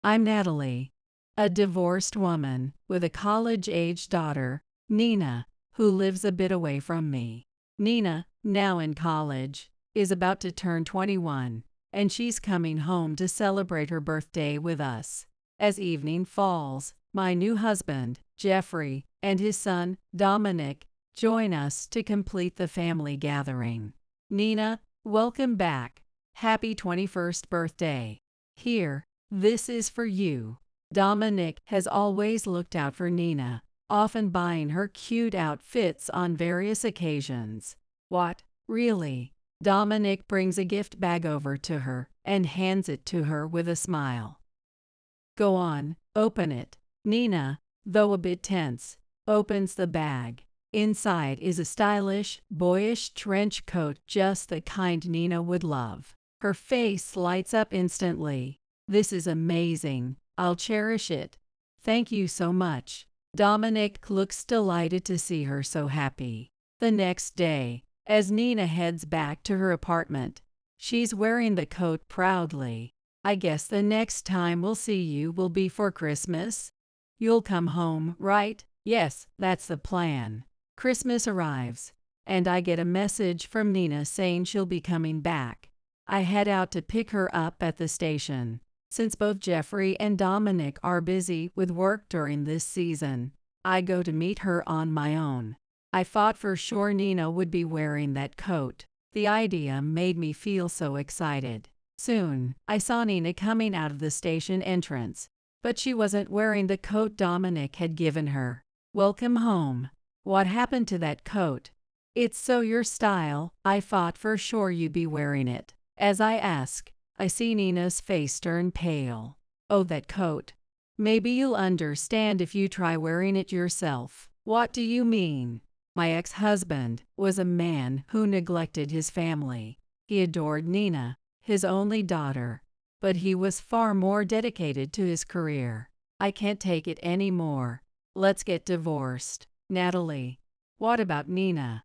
I'm Natalie, a divorced woman with a college-age daughter, Nina, who lives a bit away from me. Nina, now in college, is about to turn 21, and she's coming home to celebrate her birthday with us. As evening falls, my new husband, Jeffrey, and his son, Dominic, join us to complete the family gathering. Nina, welcome back. Happy 21st birthday. Here, this is for you. Dominic has always looked out for Nina, often buying her cute outfits on various occasions. What? Really? Dominic brings a gift bag over to her and hands it to her with a smile. Go on, open it. Nina, though a bit tense, opens the bag. Inside is a stylish, boyish trench coat, just the kind Nina would love. Her face lights up instantly. This is amazing. I'll cherish it. Thank you so much. Dominic looks delighted to see her so happy. The next day, as Nina heads back to her apartment, she's wearing the coat proudly. I guess the next time we'll see you will be for Christmas. You'll come home, right? Yes, that's the plan. Christmas arrives, and I get a message from Nina saying she'll be coming back. I head out to pick her up at the station. Since both Jeffrey and Dominic are busy with work during this season, I go to meet her on my own. I thought for sure Nina would be wearing that coat. The idea made me feel so excited. Soon, I saw Nina coming out of the station entrance, but she wasn't wearing the coat Dominic had given her. Welcome home. What happened to that coat? It's so your style. I thought for sure you'd be wearing it. As I ask, I see Nina's face turn pale. Oh, that coat. Maybe you'll understand if you try wearing it yourself. What do you mean? My ex-husband was a man who neglected his family. He adored Nina, his only daughter, but he was far more dedicated to his career. I can't take it anymore. Let's get divorced. Natalie, what about Nina?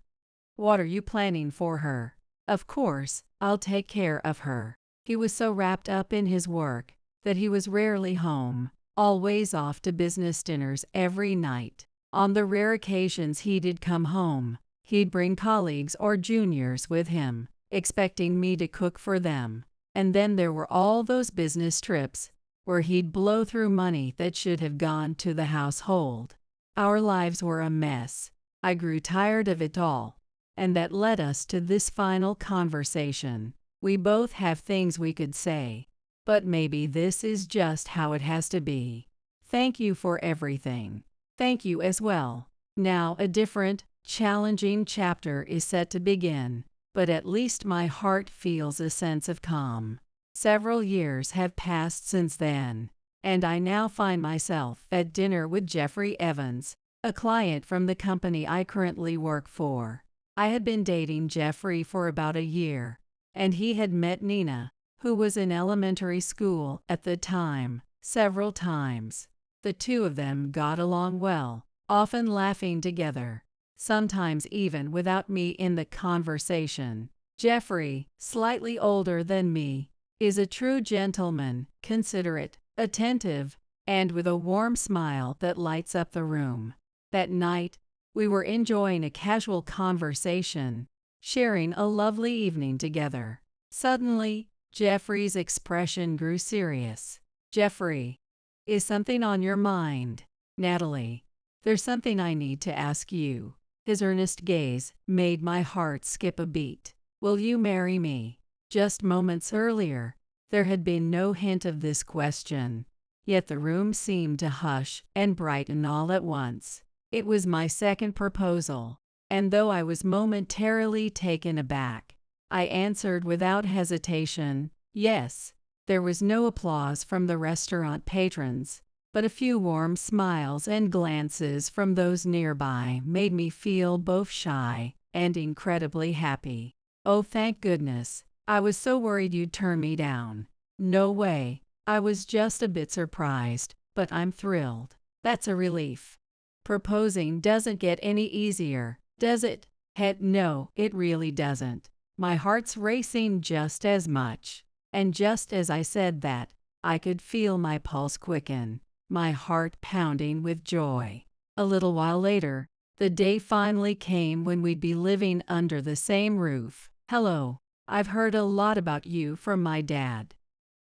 What are you planning for her? Of course, I'll take care of her. He was so wrapped up in his work that he was rarely home, always off to business dinners every night. On the rare occasions he did come home, he'd bring colleagues or juniors with him, expecting me to cook for them. And then there were all those business trips where he'd blow through money that should have gone to the household. Our lives were a mess. I grew tired of it all, and that led us to this final conversation. We both have things we could say, but maybe this is just how it has to be. Thank you for everything. Thank you as well. Now a different, challenging chapter is set to begin, but at least my heart feels a sense of calm. Several years have passed since then, and I now find myself at dinner with Jeffrey Evans, a client from the company I currently work for. I had been dating Jeffrey for about a year, and he had met Nina, who was in elementary school at the time, several times. The two of them got along well, often laughing together, sometimes even without me in the conversation. Jeffrey, slightly older than me, is a true gentleman, considerate, attentive, and with a warm smile that lights up the room. That night, we were enjoying a casual conversation, sharing a lovely evening together. Suddenly, Jeffrey's expression grew serious. Jeffrey, is something on your mind? Natalie, there's something I need to ask you. His earnest gaze made my heart skip a beat. Will you marry me? Just moments earlier, there had been no hint of this question, yet the room seemed to hush and brighten all at once. It was my second proposal, and though I was momentarily taken aback, I answered without hesitation, yes. There was no applause from the restaurant patrons, but a few warm smiles and glances from those nearby made me feel both shy and incredibly happy. Oh, thank goodness. I was so worried you'd turn me down. No way. I was just a bit surprised, but I'm thrilled. That's a relief. Proposing doesn't get any easier, does it? Heck no, it really doesn't. My heart's racing just as much. And just as I said that, I could feel my pulse quicken, my heart pounding with joy. A little while later, the day finally came when we'd be living under the same roof. "Hello, I've heard a lot about you from my dad.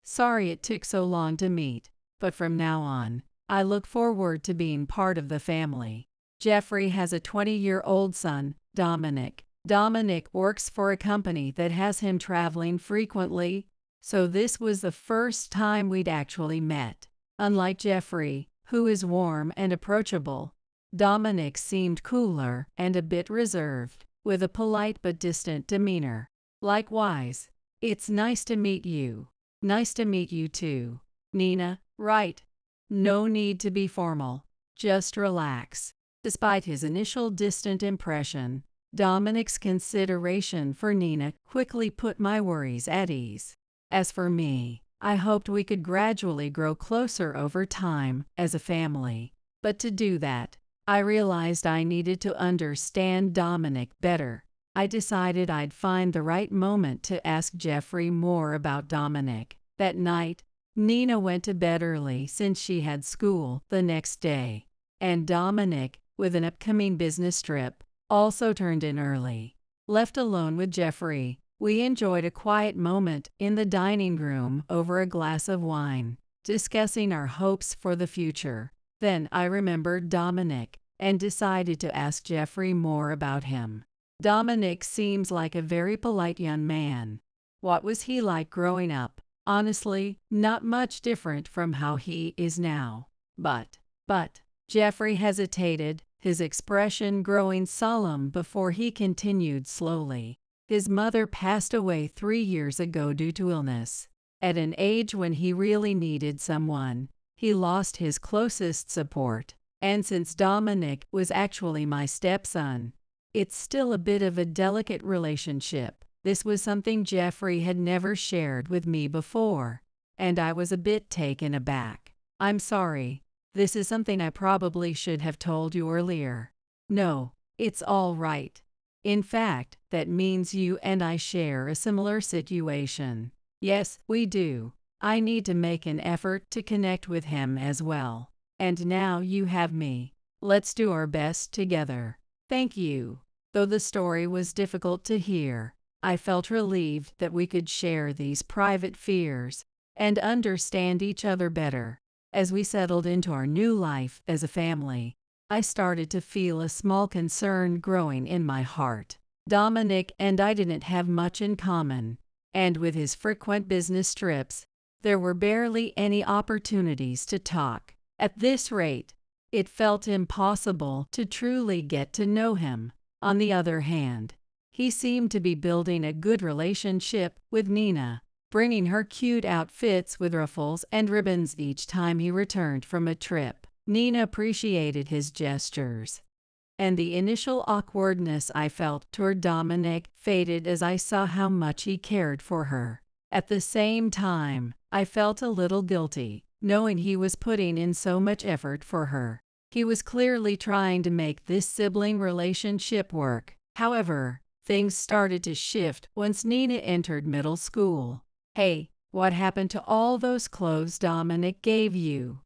Sorry it took so long to meet, but from now on, I look forward to being part of the family." Jeffrey has a 20-year-old son, Dominic. Dominic works for a company that has him traveling frequently, so this was the first time we'd actually met. Unlike Jeffrey, who is warm and approachable, Dominic seemed cooler and a bit reserved, with a polite but distant demeanor. "Likewise, it's nice to meet you." "Nice to meet you too, Nina." "Right. No need to be formal. Just relax." Despite his initial distant impression, Dominic's consideration for Nina quickly put my worries at ease. As for me, I hoped we could gradually grow closer over time as a family. But to do that, I realized I needed to understand Dominic better. I decided I'd find the right moment to ask Jeffrey more about Dominic. That night, Nina went to bed early since she had school the next day, and Dominic, with an upcoming business trip, also turned in early. Left alone with Jeffrey, we enjoyed a quiet moment in the dining room over a glass of wine, discussing our hopes for the future. Then I remembered Dominic and decided to ask Jeffrey more about him. Dominic seems like a very polite young man. What was he like growing up? Honestly, not much different from how he is now. But, Jeffrey hesitated, his expression growing solemn before he continued slowly. His mother passed away 3 years ago due to illness. At an age when he really needed someone, he lost his closest support. And since Dominic was actually my stepson, it's still a bit of a delicate relationship. This was something Jeffrey had never shared with me before, and I was a bit taken aback. "I'm sorry. This is something I probably should have told you earlier." "No, it's all right. In fact, that means you and I share a similar situation." "Yes, we do. I need to make an effort to connect with him as well. And now you have me. Let's do our best together." "Thank you." Though the story was difficult to hear, I felt relieved that we could share these private fears and understand each other better. As we settled into our new life as a family, I started to feel a small concern growing in my heart. Dominic and I didn't have much in common, and with his frequent business trips, there were barely any opportunities to talk. At this rate, it felt impossible to truly get to know him. On the other hand, he seemed to be building a good relationship with Nina, bringing her cute outfits with ruffles and ribbons each time he returned from a trip. Nina appreciated his gestures, and the initial awkwardness I felt toward Dominic faded as I saw how much he cared for her. At the same time, I felt a little guilty, knowing he was putting in so much effort for her. He was clearly trying to make this sibling relationship work. However, things started to shift once Nina entered middle school. "Hey, what happened to all those clothes Dominic gave you?"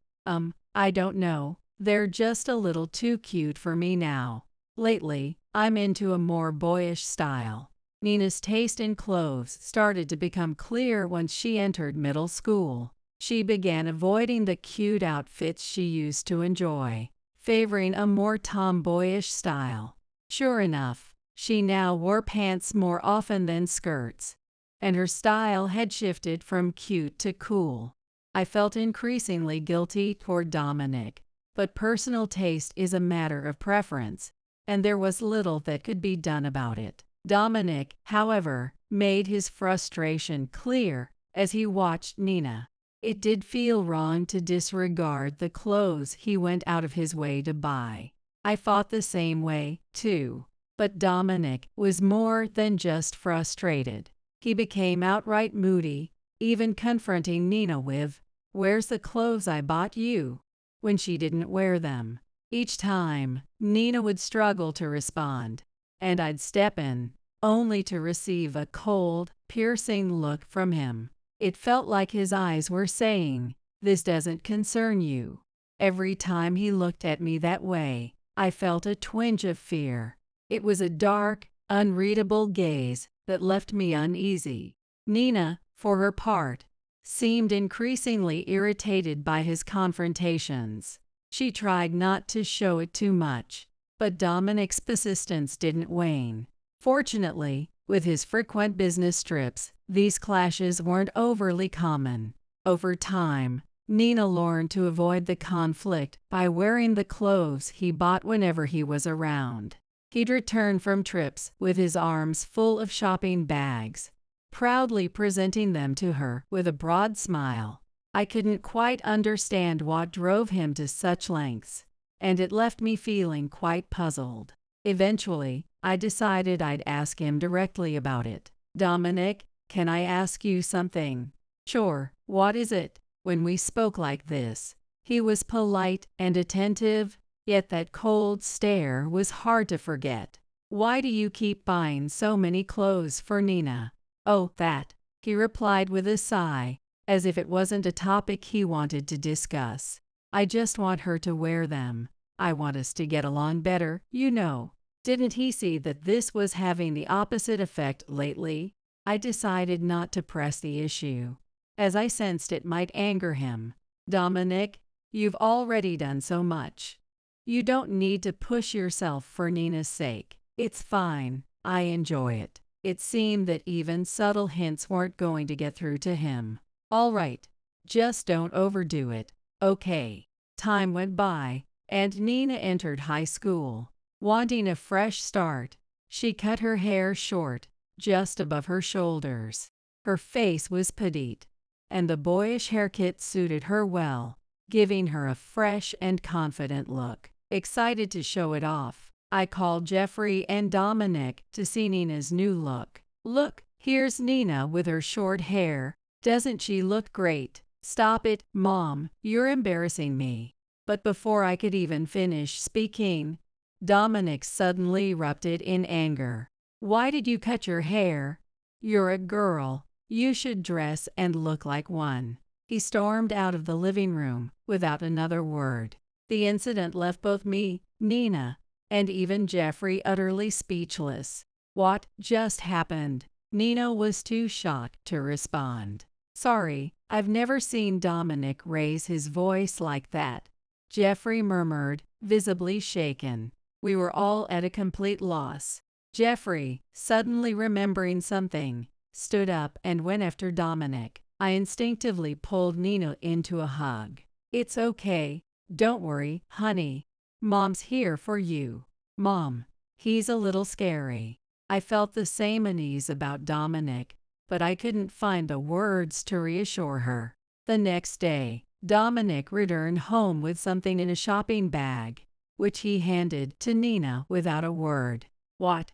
I don't know. They're just a little too cute for me now. Lately, I'm into a more boyish style." Nina's taste in clothes started to become clear once she entered middle school. She began avoiding the cute outfits she used to enjoy, favoring a more tomboyish style. Sure enough, she now wore pants more often than skirts, and her style had shifted from cute to cool. I felt increasingly guilty toward Dominic, but personal taste is a matter of preference, and there was little that could be done about it. Dominic, however, made his frustration clear as he watched Nina. It did feel wrong to disregard the clothes he went out of his way to buy. I fought the same way, too. But Dominic was more than just frustrated. He became outright moody, even confronting Nina with, "Where's the clothes I bought you?" when she didn't wear them. Each time, Nina would struggle to respond, and I'd step in, only to receive a cold, piercing look from him. It felt like his eyes were saying, "This doesn't concern you." Every time he looked at me that way, I felt a twinge of fear. It was a dark, unreadable gaze that left me uneasy. Nina, for her part, seemed increasingly irritated by his confrontations. She tried not to show it too much, but Dominic's persistence didn't wane. Fortunately, with his frequent business trips, these clashes weren't overly common. Over time, Nina learned to avoid the conflict by wearing the clothes he bought whenever he was around. He'd return from trips with his arms full of shopping bags, proudly presenting them to her with a broad smile. I couldn't quite understand what drove him to such lengths, and it left me feeling quite puzzled. Eventually, I decided I'd ask him directly about it. "Dominic, can I ask you something?" "Sure, what is it?" When we spoke like this, he was polite and attentive, yet that cold stare was hard to forget. "Why do you keep buying so many clothes for Nina?" "Oh, that," he replied with a sigh, as if it wasn't a topic he wanted to discuss. "I just want her to wear them. I want us to get along better, you know." Didn't he see that this was having the opposite effect lately? I decided not to press the issue, as I sensed it might anger him. "Dominic, you've already done so much. You don't need to push yourself for Nina's sake. It's fine, I enjoy it." It seemed that even subtle hints weren't going to get through to him. "All right, just don't overdo it, okay?" Time went by, and Nina entered high school. Wanting a fresh start, she cut her hair short, just above her shoulders. Her face was petite, and the boyish haircut suited her well, giving her a fresh and confident look. Excited to show it off, I called Jeffrey and Dominic to see Nina's new look. "Look, here's Nina with her short hair. Doesn't she look great?" "Stop it, Mom, you're embarrassing me." But before I could even finish speaking, Dominic suddenly erupted in anger. "Why did you cut your hair? You're a girl. You should dress and look like one." He stormed out of the living room without another word. The incident left both me, Nina, and even Jeffrey utterly speechless. What just happened? Nina was too shocked to respond. "Sorry, I've never seen Dominic raise his voice like that," Jeffrey murmured, visibly shaken. We were all at a complete loss. Jeffrey, suddenly remembering something, stood up and went after Dominic. I instinctively pulled Nina into a hug. "It's okay. Don't worry, honey. Mom's here for you." "Mom, he's a little scary." I felt the same unease about Dominic, but I couldn't find the words to reassure her. The next day, Dominic returned home with something in a shopping bag, which he handed to Nina without a word. What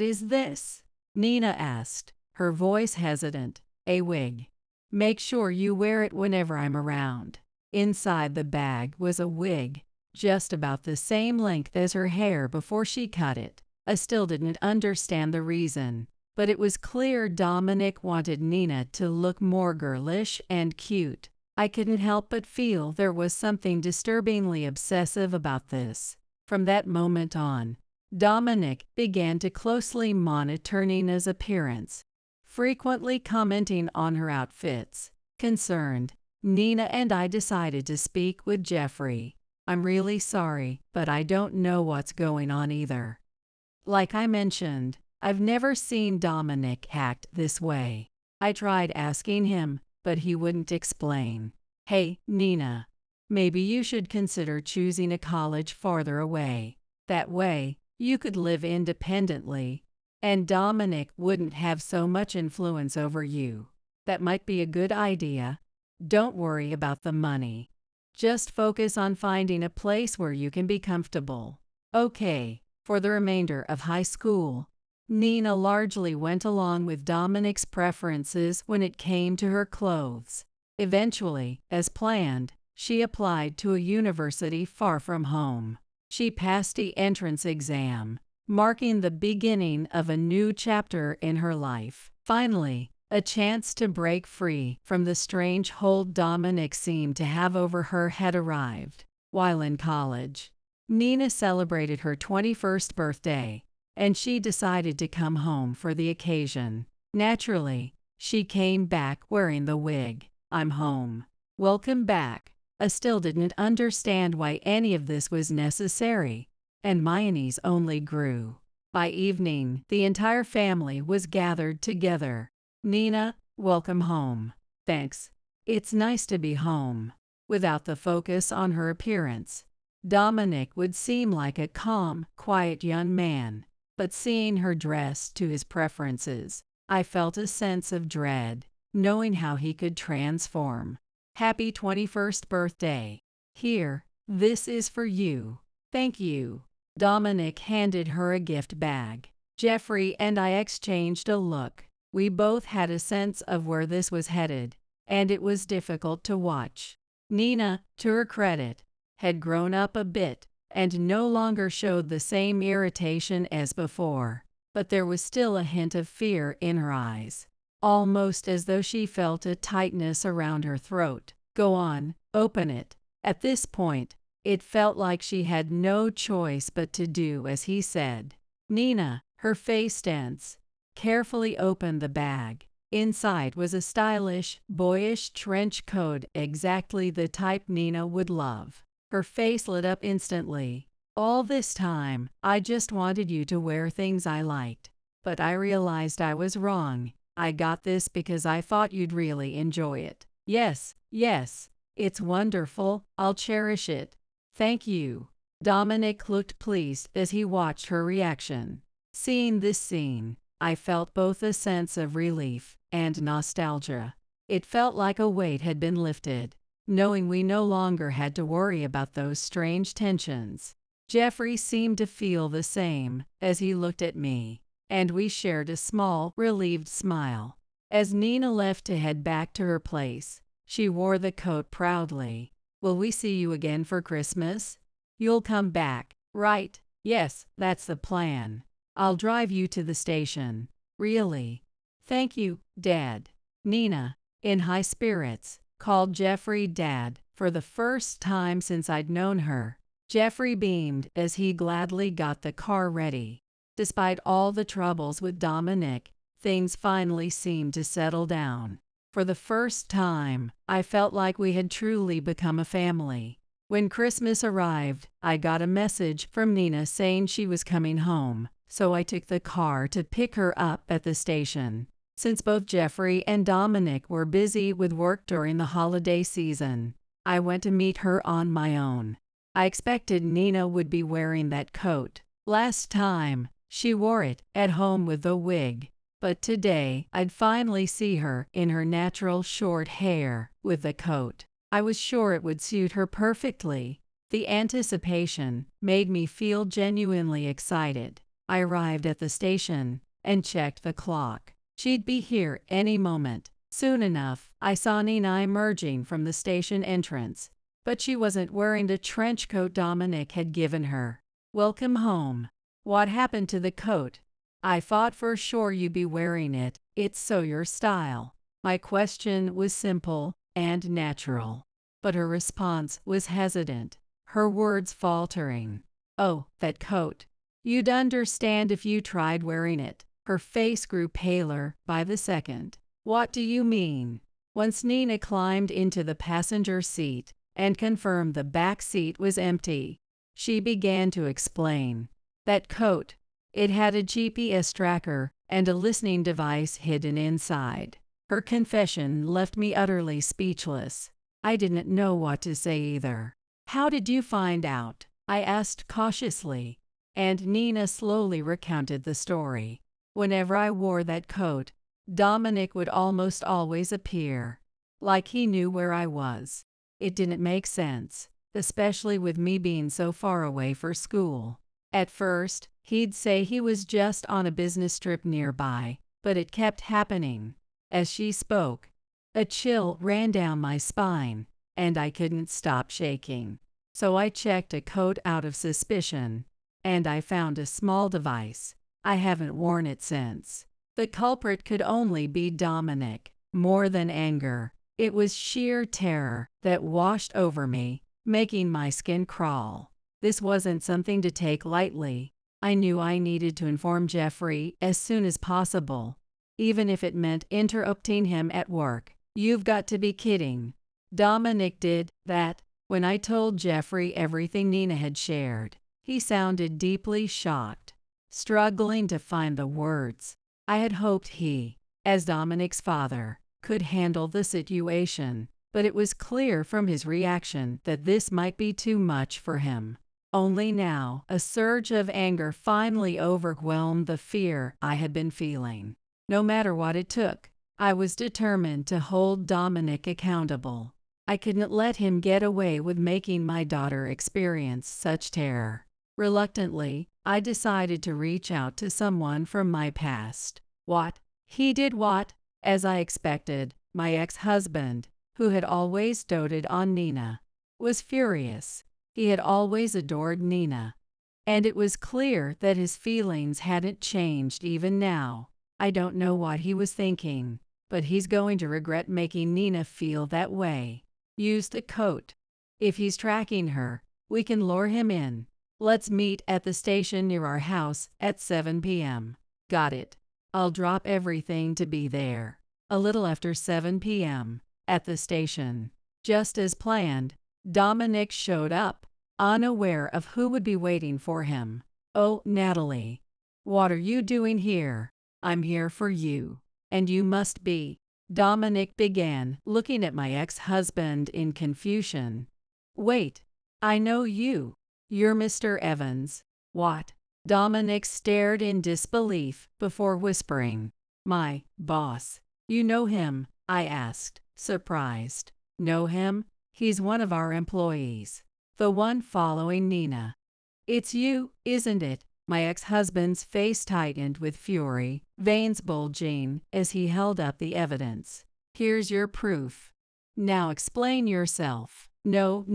is this?" Nina asked, her voice hesitant. "A wig. Make sure you wear it whenever I'm around." Inside the bag was a wig, just about the same length as her hair before she cut it. I still didn't understand the reason, but it was clear Dominic wanted Nina to look more girlish and cute. I couldn't help but feel there was something disturbingly obsessive about this. From that moment on, Dominic began to closely monitor Nina's appearance, frequently commenting on her outfits. Concerned, Nina and I decided to speak with Jeffrey. "I'm really sorry, but I don't know what's going on either. Like I mentioned, I've never seen Dominic act this way." I tried asking him, but he wouldn't explain. "Hey, Nina, maybe you should consider choosing a college farther away. That way, you could live independently, and Dominic wouldn't have so much influence over you." "That might be a good idea. Don't worry about the money. Just focus on finding a place where you can be comfortable." Okay. For the remainder of high school, Nina largely went along with Dominic's preferences when it came to her clothes. Eventually, as planned, she applied to a university far from home. She passed the entrance exam, marking the beginning of a new chapter in her life. Finally, A chance to break free from the strange hold Dominic seemed to have over her had arrived. While in college, Nina celebrated her 21st birthday, and she decided to come home for the occasion. Naturally, she came back wearing the wig. "I'm home. Welcome back." I still didn't understand why any of this was necessary, and my unease only grew. By evening, the entire family was gathered together. "Nina, welcome home." "Thanks. It's nice to be home." Without the focus on her appearance, Dominic would seem like a calm, quiet young man, but seeing her dressed to his preferences, I felt a sense of dread, knowing how he could transform. "Happy 21st birthday. Here, this is for you." "Thank you." Dominic handed her a gift bag. Jeffrey and I exchanged a look. We both had a sense of where this was headed, and it was difficult to watch. Nina, to her credit, had grown up a bit and no longer showed the same irritation as before, but there was still a hint of fear in her eyes, almost as though she felt a tightness around her throat. "Go on, open it." At this point, it felt like she had no choice but to do as he said. Nina, her face tense, carefully opened the bag. Inside was a stylish, boyish trench coat, exactly the type Nina would love. Her face lit up instantly. "All this time, I just wanted you to wear things I liked. But I realized I was wrong. I got this because I thought you'd really enjoy it." Yes, it's wonderful. I'll cherish it." "Thank you." Dominic looked pleased as he watched her reaction. Seeing this scene, I felt both a sense of relief and nostalgia. It felt like a weight had been lifted, knowing we no longer had to worry about those strange tensions. Jeffrey seemed to feel the same as he looked at me, and we shared a small, relieved smile. As Nina left to head back to her place, she wore the coat proudly. "Will we see you again for Christmas? You'll come back, right?" "Yes, that's the plan. I'll drive you to the station." "Really?" "Thank you, Dad." Nina, in high spirits, called Jeffrey Dad for the first time since I'd known her. Jeffrey beamed as he gladly got the car ready. Despite all the troubles with Dominic, things finally seemed to settle down. For the first time, I felt like we had truly become a family. When Christmas arrived, I got a message from Nina saying she was coming home, so I took the car to pick her up at the station. Since both Jeffrey and Dominic were busy with work during the holiday season, I went to meet her on my own. I expected Nina would be wearing that coat. Last time, she wore it at home with the wig. But today, I'd finally see her in her natural short hair with the coat. I was sure it would suit her perfectly. The anticipation made me feel genuinely excited. I arrived at the station and checked the clock. She'd be here any moment. Soon enough, I saw Nina emerging from the station entrance, but she wasn't wearing the trench coat Dominic had given her. "Welcome home. What happened to the coat? I thought for sure you'd be wearing it. It's so your style." My question was simple and natural, but her response was hesitant, her words faltering. "Oh, that coat. You'd understand if you tried wearing it." Her face grew paler by the second. "What do you mean?" Once Nina climbed into the passenger seat and confirmed the back seat was empty, she began to explain. "That coat. It had a GPS tracker and a listening device hidden inside." Her confession left me utterly speechless. I didn't know what to say either. "How did you find out?" I asked cautiously, and Nina slowly recounted the story. "Whenever I wore that coat, Dominic would almost always appear, like he knew where I was. It didn't make sense, especially with me being so far away for school. At first, he'd say he was just on a business trip nearby, but it kept happening." As she spoke, a chill ran down my spine, and I couldn't stop shaking. So I checked a coat out of suspicion, and I found a small device. I haven't worn it since. The culprit could only be Dominic. More than anger, it was sheer terror that washed over me, making my skin crawl. This wasn't something to take lightly. I knew I needed to inform Jeffrey as soon as possible, even if it meant interrupting him at work. You've got to be kidding. Dominic did that. When I told Jeffrey everything Nina had shared, he sounded deeply shocked, struggling to find the words. I had hoped he, as Dominic's father, could handle the situation, but it was clear from his reaction that this might be too much for him. Only now, a surge of anger finally overwhelmed the fear I had been feeling. No matter what it took, I was determined to hold Dominic accountable. I couldn't let him get away with making my daughter experience such terror. Reluctantly, I decided to reach out to someone from my past. What? He did what? As I expected, my ex-husband, who had always doted on Nina, was furious. He had always adored Nina, and it was clear that his feelings hadn't changed even now. I don't know what he was thinking, but he's going to regret making Nina feel that way. Use the coat. If he's tracking her, we can lure him in. Let's meet at the station near our house at 7 p.m. Got it. I'll drop everything to be there. A little after 7 p.m. at the station. Just as planned, Dominic showed up, unaware of who would be waiting for him. Oh, Natalie. What are you doing here? I'm here for you. And you must be. Dominic began, looking at my ex-husband in confusion. Wait. I know you. You're Mr. Evans. What? Dominic stared in disbelief before whispering. My boss. You know him? I asked, surprised. Know him? He's one of our employees. The one following Nina. It's you, isn't it? My ex-husband's face tightened with fury, veins bulging as he held up the evidence. Here's your proof. Now explain yourself. No.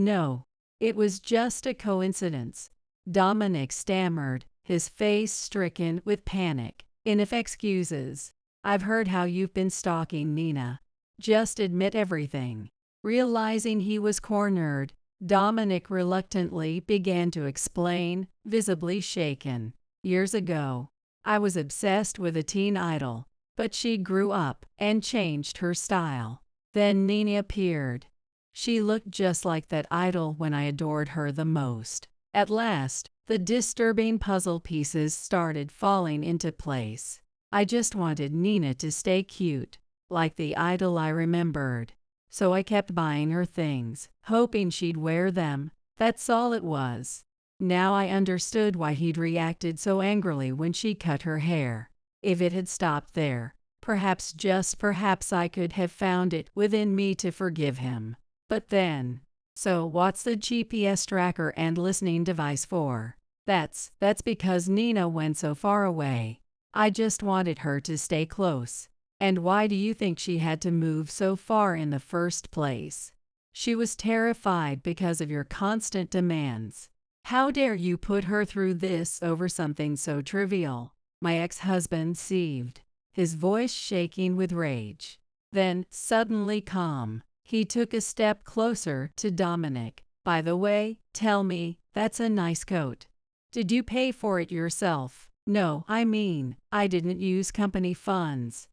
It was just a coincidence. Dominic stammered, his face stricken with panic. Enough excuses. I've heard how you've been stalking Nina. Just admit everything. Realizing he was cornered, Dominic reluctantly began to explain, visibly shaken. Years ago, I was obsessed with a teen idol, but she grew up and changed her style. Then Nina appeared. She looked just like that idol when I adored her the most. At last, the disturbing puzzle pieces started falling into place. I just wanted Nina to stay cute, like the idol I remembered. So I kept buying her things, hoping she'd wear them. That's all it was. Now I understood why he'd reacted so angrily when she cut her hair. If it had stopped there, perhaps, just perhaps, I could have found it within me to forgive him. But then, so what's the GPS tracker and listening device for? That's because Nina went so far away. I just wanted her to stay close. And why do you think she had to move so far in the first place? She was terrified because of your constant demands. How dare you put her through this over something so trivial? My ex-husband seethed, his voice shaking with rage. Then, suddenly calm, he took a step closer to Dominic. By the way, tell me, that's a nice coat. Did you pay for it yourself? No, I mean, I didn't use company funds.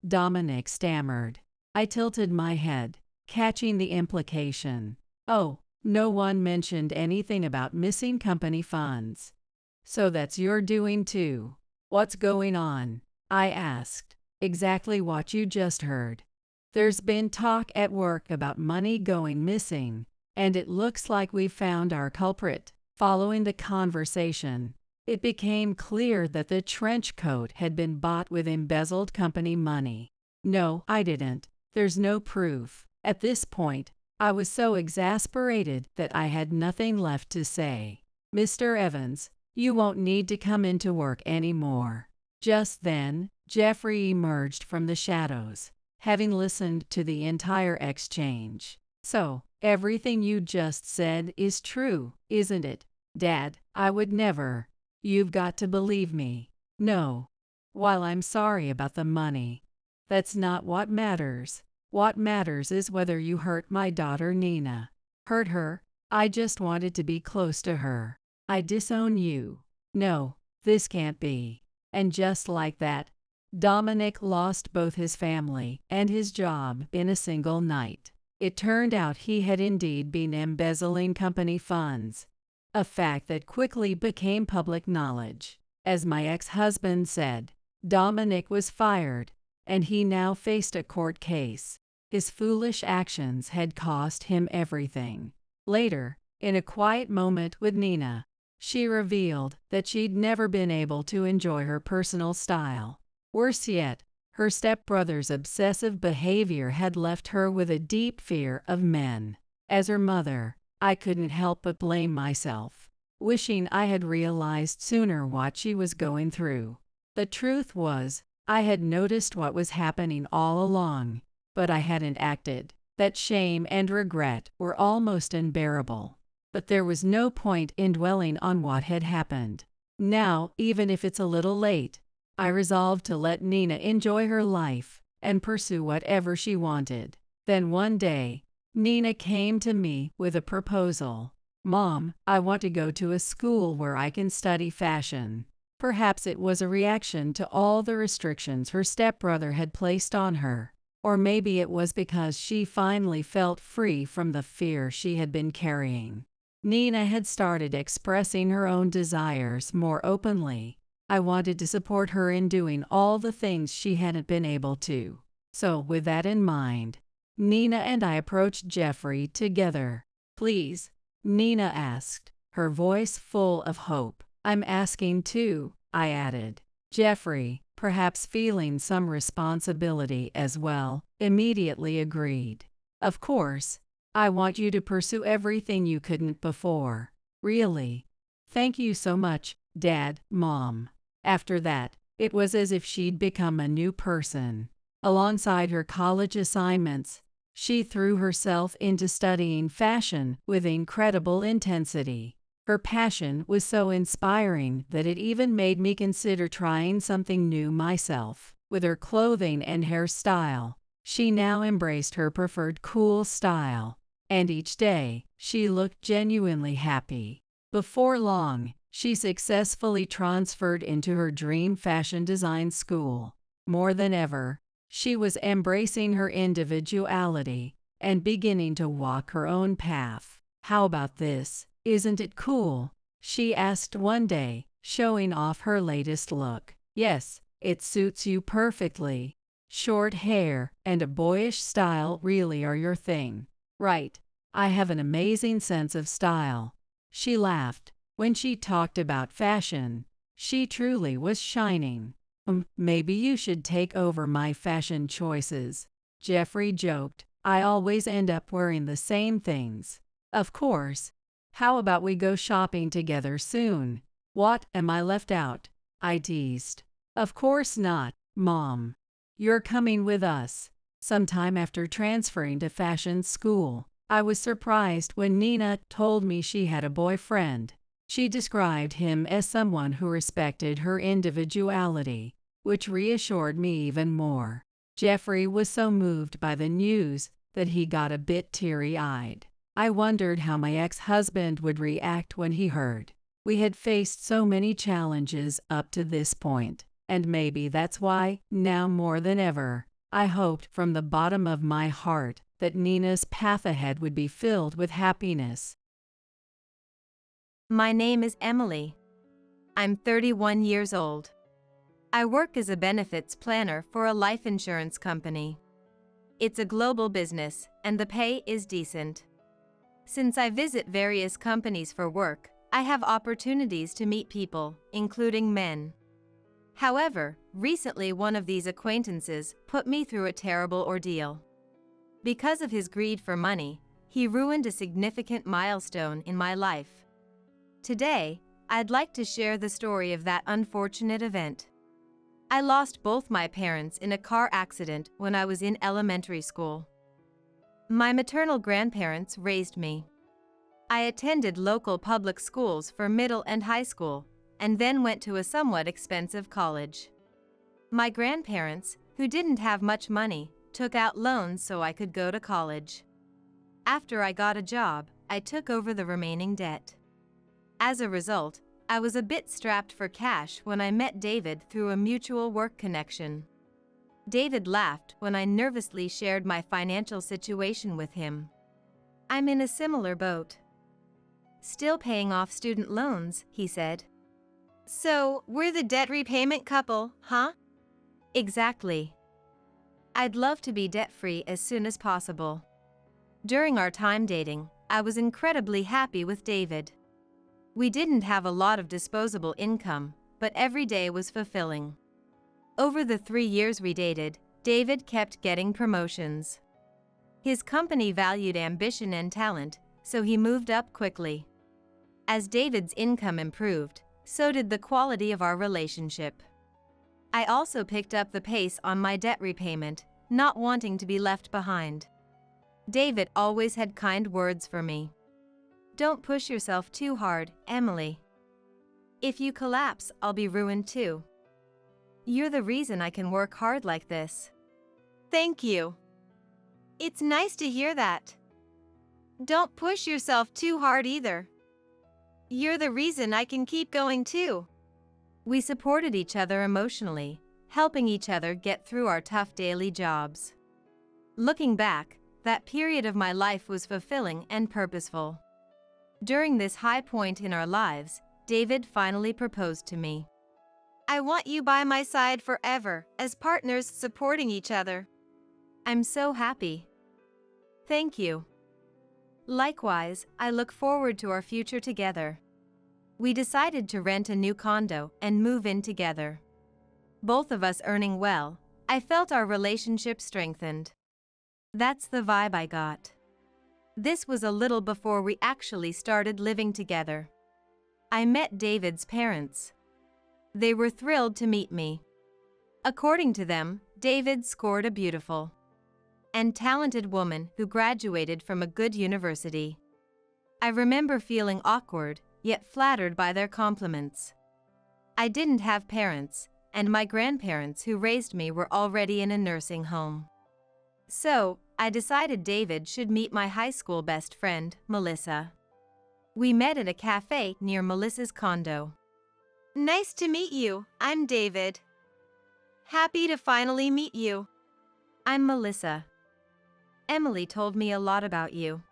Dominic stammered. I tilted my head, catching the implication. Oh, no one mentioned anything about missing company funds. So that's your doing too. What's going on? I asked. Exactly what you just heard. There's been talk at work about money going missing, and it looks like we've found our culprit. Following the conversation, it became clear that the trench coat had been bought with embezzled company money. No, I didn't. There's no proof. At this point, I was so exasperated that I had nothing left to say. Mr. Evans, you won't need to come into work anymore. Just then, Jeffrey emerged from the shadows, having listened to the entire exchange. So, everything you just said is true, isn't it? Dad, I would never. You've got to believe me. No. While I'm sorry about the money, that's not what matters. What matters is whether you hurt my daughter Nina. Hurt her? I just wanted to be close to her. I disown you. No, this can't be." And just like that, Dominic lost both his family and his job in a single night. It turned out he had indeed been embezzling company funds, a fact that quickly became public knowledge. As my ex-husband said, Dominic was fired, and he now faced a court case. His foolish actions had cost him everything. Later, in a quiet moment with Nina, she revealed that she'd never been able to enjoy her personal style. Worse yet, her stepbrother's obsessive behavior had left her with a deep fear of men. As her mother, I couldn't help but blame myself, wishing I had realized sooner what she was going through. The truth was, I had noticed what was happening all along, but I hadn't acted. That shame and regret were almost unbearable. But there was no point in dwelling on what had happened. Now, even if it's a little late, I resolved to let Nina enjoy her life and pursue whatever she wanted. Then one day, Nina came to me with a proposal. "Mom, I want to go to a school where I can study fashion." Perhaps it was a reaction to all the restrictions her stepbrother had placed on her. Or maybe it was because she finally felt free from the fear she had been carrying. Nina had started expressing her own desires more openly. I wanted to support her in doing all the things she hadn't been able to. So, with that in mind, Nina and I approached Jeffrey together. "Please," Nina asked, her voice full of hope. "I'm asking too," I added. Jeffrey, perhaps feeling some responsibility as well, immediately agreed. "Of course. I want you to pursue everything you couldn't before. Really. Thank you so much, Dad, Mom." After that, it was as if she'd become a new person. Alongside her college assignments, she threw herself into studying fashion with incredible intensity. Her passion was so inspiring that it even made me consider trying something new myself. With her clothing and hairstyle, she now embraced her preferred cool style, and each day, she looked genuinely happy. Before long, she successfully transferred into her dream fashion design school. More than ever, she was embracing her individuality and beginning to walk her own path. "How about this? Isn't it cool?" she asked one day, showing off her latest look. "Yes, it suits you perfectly. Short hair and a boyish style really are your thing." "Right. I have an amazing sense of style." She laughed. When she talked about fashion, she truly was shining. Maybe you should take over my fashion choices," Jeffrey joked. "I always end up wearing the same things." "Of course. How about we go shopping together soon?" "What, am I left out?" I teased. "Of course not, Mom. You're coming with us." Sometime after transferring to fashion school, I was surprised when Nina told me she had a boyfriend. She described him as someone who respected her individuality, which reassured me even more. Jeffrey was so moved by the news that he got a bit teary-eyed. I wondered how my ex-husband would react when he heard. We had faced so many challenges up to this point, and maybe that's why, now more than ever, I hoped from the bottom of my heart that Nina's path ahead would be filled with happiness. My name is Emily. I'm 31 years old. I work as a benefits planner for a life insurance company. It's a global business, and the pay is decent. Since I visit various companies for work, I have opportunities to meet people, including men. However, recently one of these acquaintances put me through a terrible ordeal. Because of his greed for money, he ruined a significant milestone in my life. Today, I'd like to share the story of that unfortunate event. I lost both my parents in a car accident when I was in elementary school. My maternal grandparents raised me. I attended local public schools for middle and high school, and then went to a somewhat expensive college. My grandparents, who didn't have much money, took out loans so I could go to college. After I got a job, I took over the remaining debt. As a result, I was a bit strapped for cash when I met David through a mutual work connection. David laughed when I nervously shared my financial situation with him. "I'm in a similar boat. Still paying off student loans," he said. "So, we're the debt repayment couple, huh?" "Exactly. I'd love to be debt-free as soon as possible." During our time dating, I was incredibly happy with David. We didn't have a lot of disposable income, but every day was fulfilling. Over the 3 years we dated, David kept getting promotions. His company valued ambition and talent, so he moved up quickly. As David's income improved, so did the quality of our relationship. I also picked up the pace on my debt repayment, not wanting to be left behind. David always had kind words for me. "Don't push yourself too hard, Emily. If you collapse, I'll be ruined too. You're the reason I can work hard like this." "Thank you. It's nice to hear that. Don't push yourself too hard either. You're the reason I can keep going too." We supported each other emotionally, helping each other get through our tough daily jobs. Looking back, that period of my life was fulfilling and purposeful. During this high point in our lives, David finally proposed to me. "I want you by my side forever, as partners supporting each other." I'm so happy. Thank you. Likewise, I look forward to our future together. We decided to rent a new condo and move in together. Both of us earning well, I felt our relationship strengthened. That's the vibe I got. This was a little before we actually started living together. I met David's parents. They were thrilled to meet me. According to them, David scored a beautiful and talented woman who graduated from a good university. I remember feeling awkward, yet flattered by their compliments. I didn't have parents, and my grandparents who raised me were already in a nursing home. So, I decided David should meet my high school best friend, Melissa. We met at a cafe near Melissa's condo. "Nice to meet you, I'm David. Happy to finally meet you." "I'm Melissa. Emily told me a lot about you.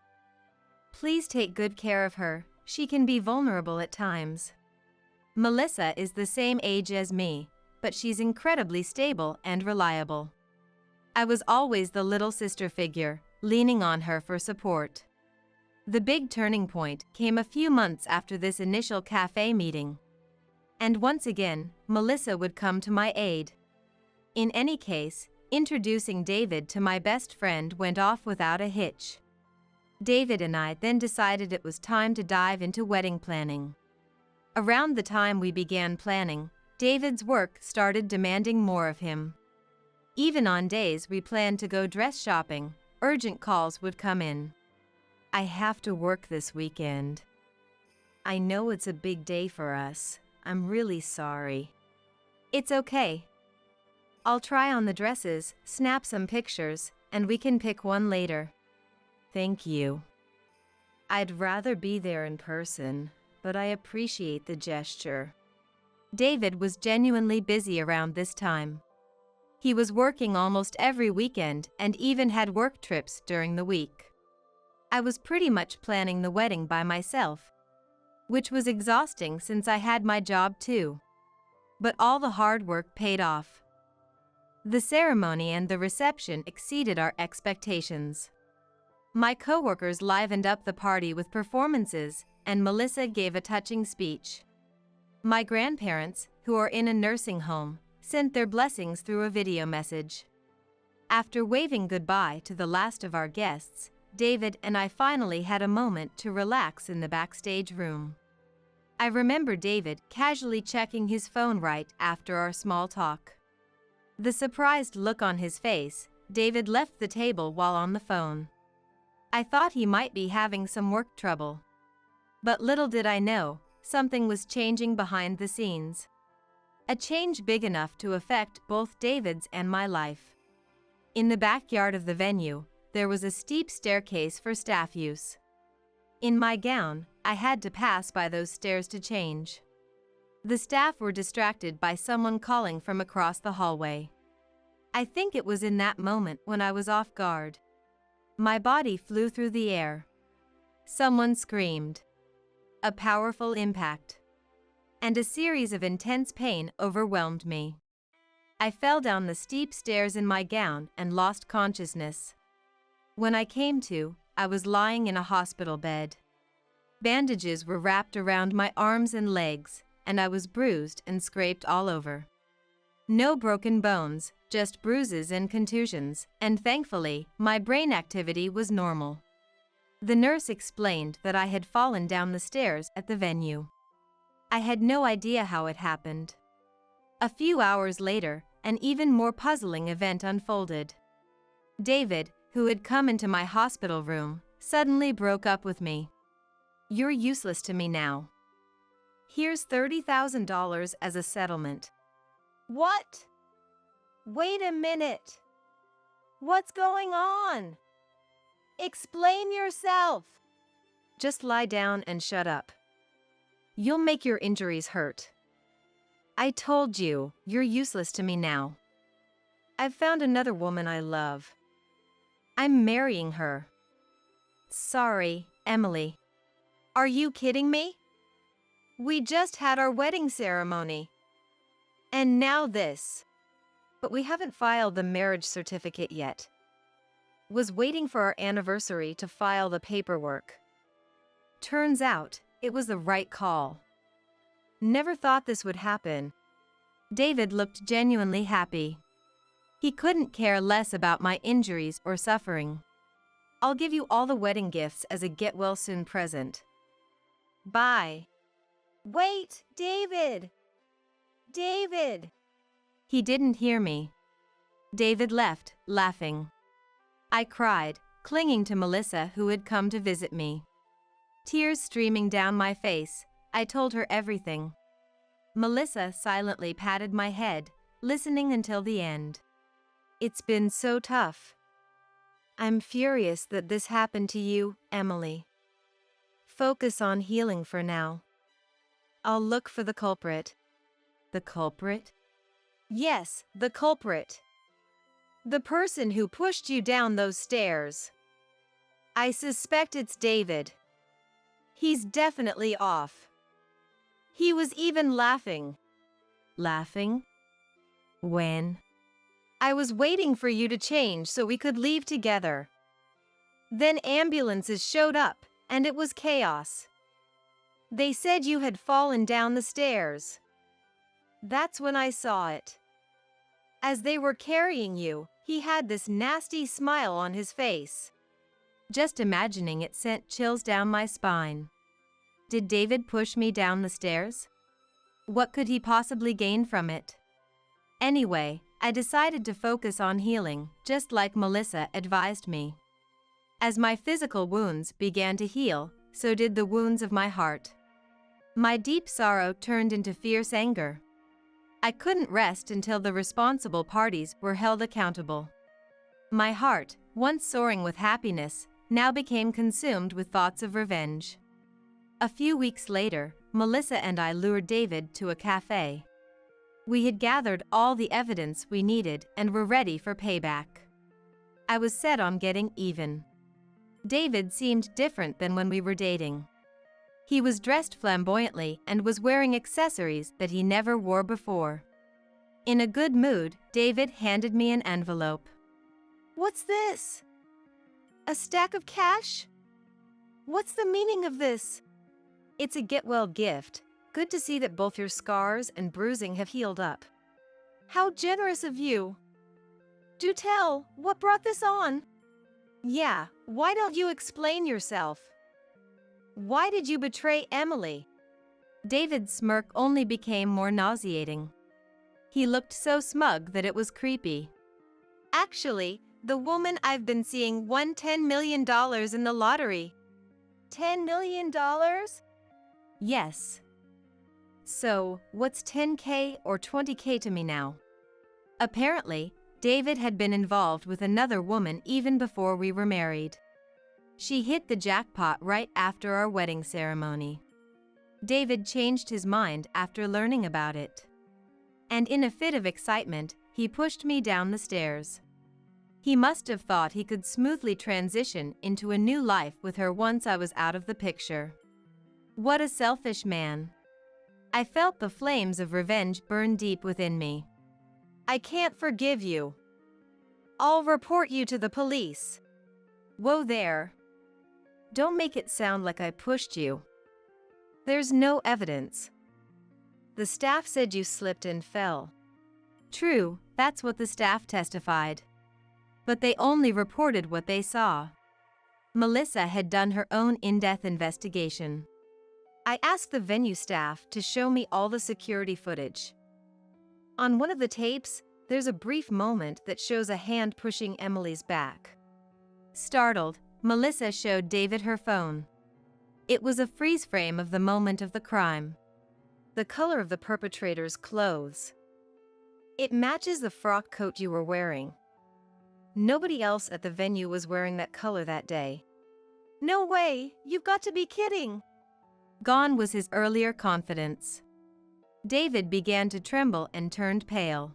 Please take good care of her, she can be vulnerable at times." Melissa is the same age as me, but she's incredibly stable and reliable. I was always the little sister figure, leaning on her for support. The big turning point came a few months after this initial cafe meeting. And once again, Melissa would come to my aid. In any case, introducing David to my best friend went off without a hitch. David and I then decided it was time to dive into wedding planning. Around the time we began planning, David's work started demanding more of him. Even on days we planned to go dress shopping, urgent calls would come in. "I have to work this weekend. I know it's a big day for us. I'm really sorry." "It's okay. I'll try on the dresses, snap some pictures, and we can pick one later." "Thank you. I'd rather be there in person, but I appreciate the gesture." David was genuinely busy around this time. He was working almost every weekend and even had work trips during the week. I was pretty much planning the wedding by myself, which was exhausting since I had my job too. But all the hard work paid off. The ceremony and the reception exceeded our expectations. My coworkers livened up the party with performances, and Melissa gave a touching speech. My grandparents, who are in a nursing home, sent their blessings through a video message. After waving goodbye to the last of our guests, David and I finally had a moment to relax in the backstage room. I remember David casually checking his phone right after our small talk. The surprised look on his face, David left the table while on the phone. I thought he might be having some work trouble. But little did I know, something was changing behind the scenes. A change big enough to affect both David's and my life. In the backyard of the venue, there was a steep staircase for staff use. In my gown, I had to pass by those stairs to change. The staff were distracted by someone calling from across the hallway. I think it was in that moment when I was off guard. My body flew through the air. Someone screamed. A powerful impact. And a series of intense pain overwhelmed me. I fell down the steep stairs in my gown and lost consciousness. When I came to, I was lying in a hospital bed. Bandages were wrapped around my arms and legs, and I was bruised and scraped all over. No broken bones, just bruises and contusions, and thankfully, my brain activity was normal. The nurse explained that I had fallen down the stairs at the venue. I had no idea how it happened. A few hours later, an even more puzzling event unfolded. David, who had come into my hospital room, suddenly broke up with me. "You're useless to me now. Here's $30,000 as a settlement." What? Wait a minute. What's going on? Explain yourself. "Just lie down and shut up. You'll make your injuries hurt. I told you, you're useless to me now. I've found another woman I love. I'm marrying her." "Sorry, Emily. Are you kidding me? We just had our wedding ceremony. And now this." "But we haven't filed the marriage certificate yet. Was waiting for our anniversary to file the paperwork. Turns out, it was the right call. Never thought this would happen." David looked genuinely happy. He couldn't care less about my injuries or suffering. "I'll give you all the wedding gifts as a get-well-soon present. Bye." Wait, David! David! He didn't hear me. David left, laughing. I cried, clinging to Melissa, who had come to visit me. Tears streaming down my face, I told her everything. Melissa silently patted my head, listening until the end. "It's been so tough. I'm furious that this happened to you, Emily. Focus on healing for now. I'll look for the culprit." "The culprit?" "Yes, the culprit. The person who pushed you down those stairs. I suspect it's David. He's definitely off. He was even laughing." "Laughing? When?" "I was waiting for you to change so we could leave together. Then ambulances showed up, and it was chaos. They said you had fallen down the stairs. That's when I saw it. As they were carrying you, he had this nasty smile on his face." Just imagining it sent chills down my spine. Did David push me down the stairs? What could he possibly gain from it? Anyway, I decided to focus on healing, just like Melissa advised me. As my physical wounds began to heal, so did the wounds of my heart. My deep sorrow turned into fierce anger. I couldn't rest until the responsible parties were held accountable. My heart, once soaring with happiness, now became consumed with thoughts of revenge. A few weeks later, Melissa and I lured David to a cafe. We had gathered all the evidence we needed and were ready for payback. I was set on getting even. David seemed different than when we were dating. He was dressed flamboyantly and was wearing accessories that he never wore before. In a good mood, David handed me an envelope. What's this? A stack of cash? What's the meaning of this? It's a get-well gift. Good to see that both your scars and bruising have healed up. How generous of you. Do tell, what brought this on? Yeah, why don't you explain yourself? Why did you betray Emily? David's smirk only became more nauseating. He looked so smug that it was creepy. Actually, the woman I've been seeing won $10 million in the lottery. $10 million? Yes. So, what's 10K or 20K to me now? Apparently, David had been involved with another woman even before we were married. She hit the jackpot right after our wedding ceremony. David changed his mind after learning about it. And in a fit of excitement, he pushed me down the stairs. He must have thought he could smoothly transition into a new life with her once I was out of the picture. What a selfish man. I felt the flames of revenge burn deep within me. I can't forgive you. I'll report you to the police. Whoa there. Don't make it sound like I pushed you. There's no evidence. The staff said you slipped and fell. True, that's what the staff testified. But they only reported what they saw. Melissa had done her own in-depth investigation. I asked the venue staff to show me all the security footage. On one of the tapes, there's a brief moment that shows a hand pushing Emily's back. Startled, Melissa showed David her phone. It was a freeze frame of the moment of the crime. The color of the perpetrator's clothes. It matches the frock coat you were wearing. Nobody else at the venue was wearing that color that day. No way, you've got to be kidding. Gone was his earlier confidence. David began to tremble and turned pale.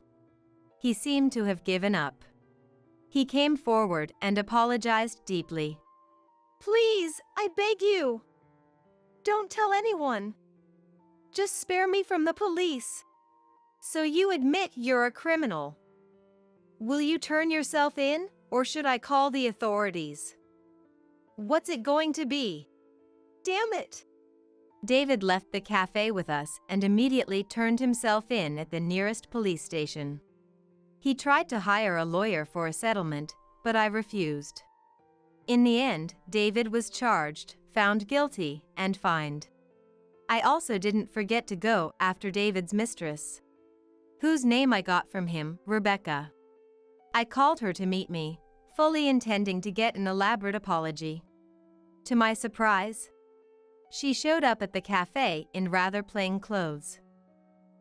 He seemed to have given up. He came forward and apologized deeply. Please, I beg you. Don't tell anyone. Just spare me from the police. So you admit you're a criminal. Will you turn yourself in, or should I call the authorities? What's it going to be? Damn it! David left the cafe with us and immediately turned himself in at the nearest police station. He tried to hire a lawyer for a settlement, but I refused. In the end, David was charged, found guilty, and fined. I also didn't forget to go after David's mistress, whose name I got from him, Rebecca. I called her to meet me, fully intending to get an elaborate apology. To my surprise, she showed up at the cafe in rather plain clothes.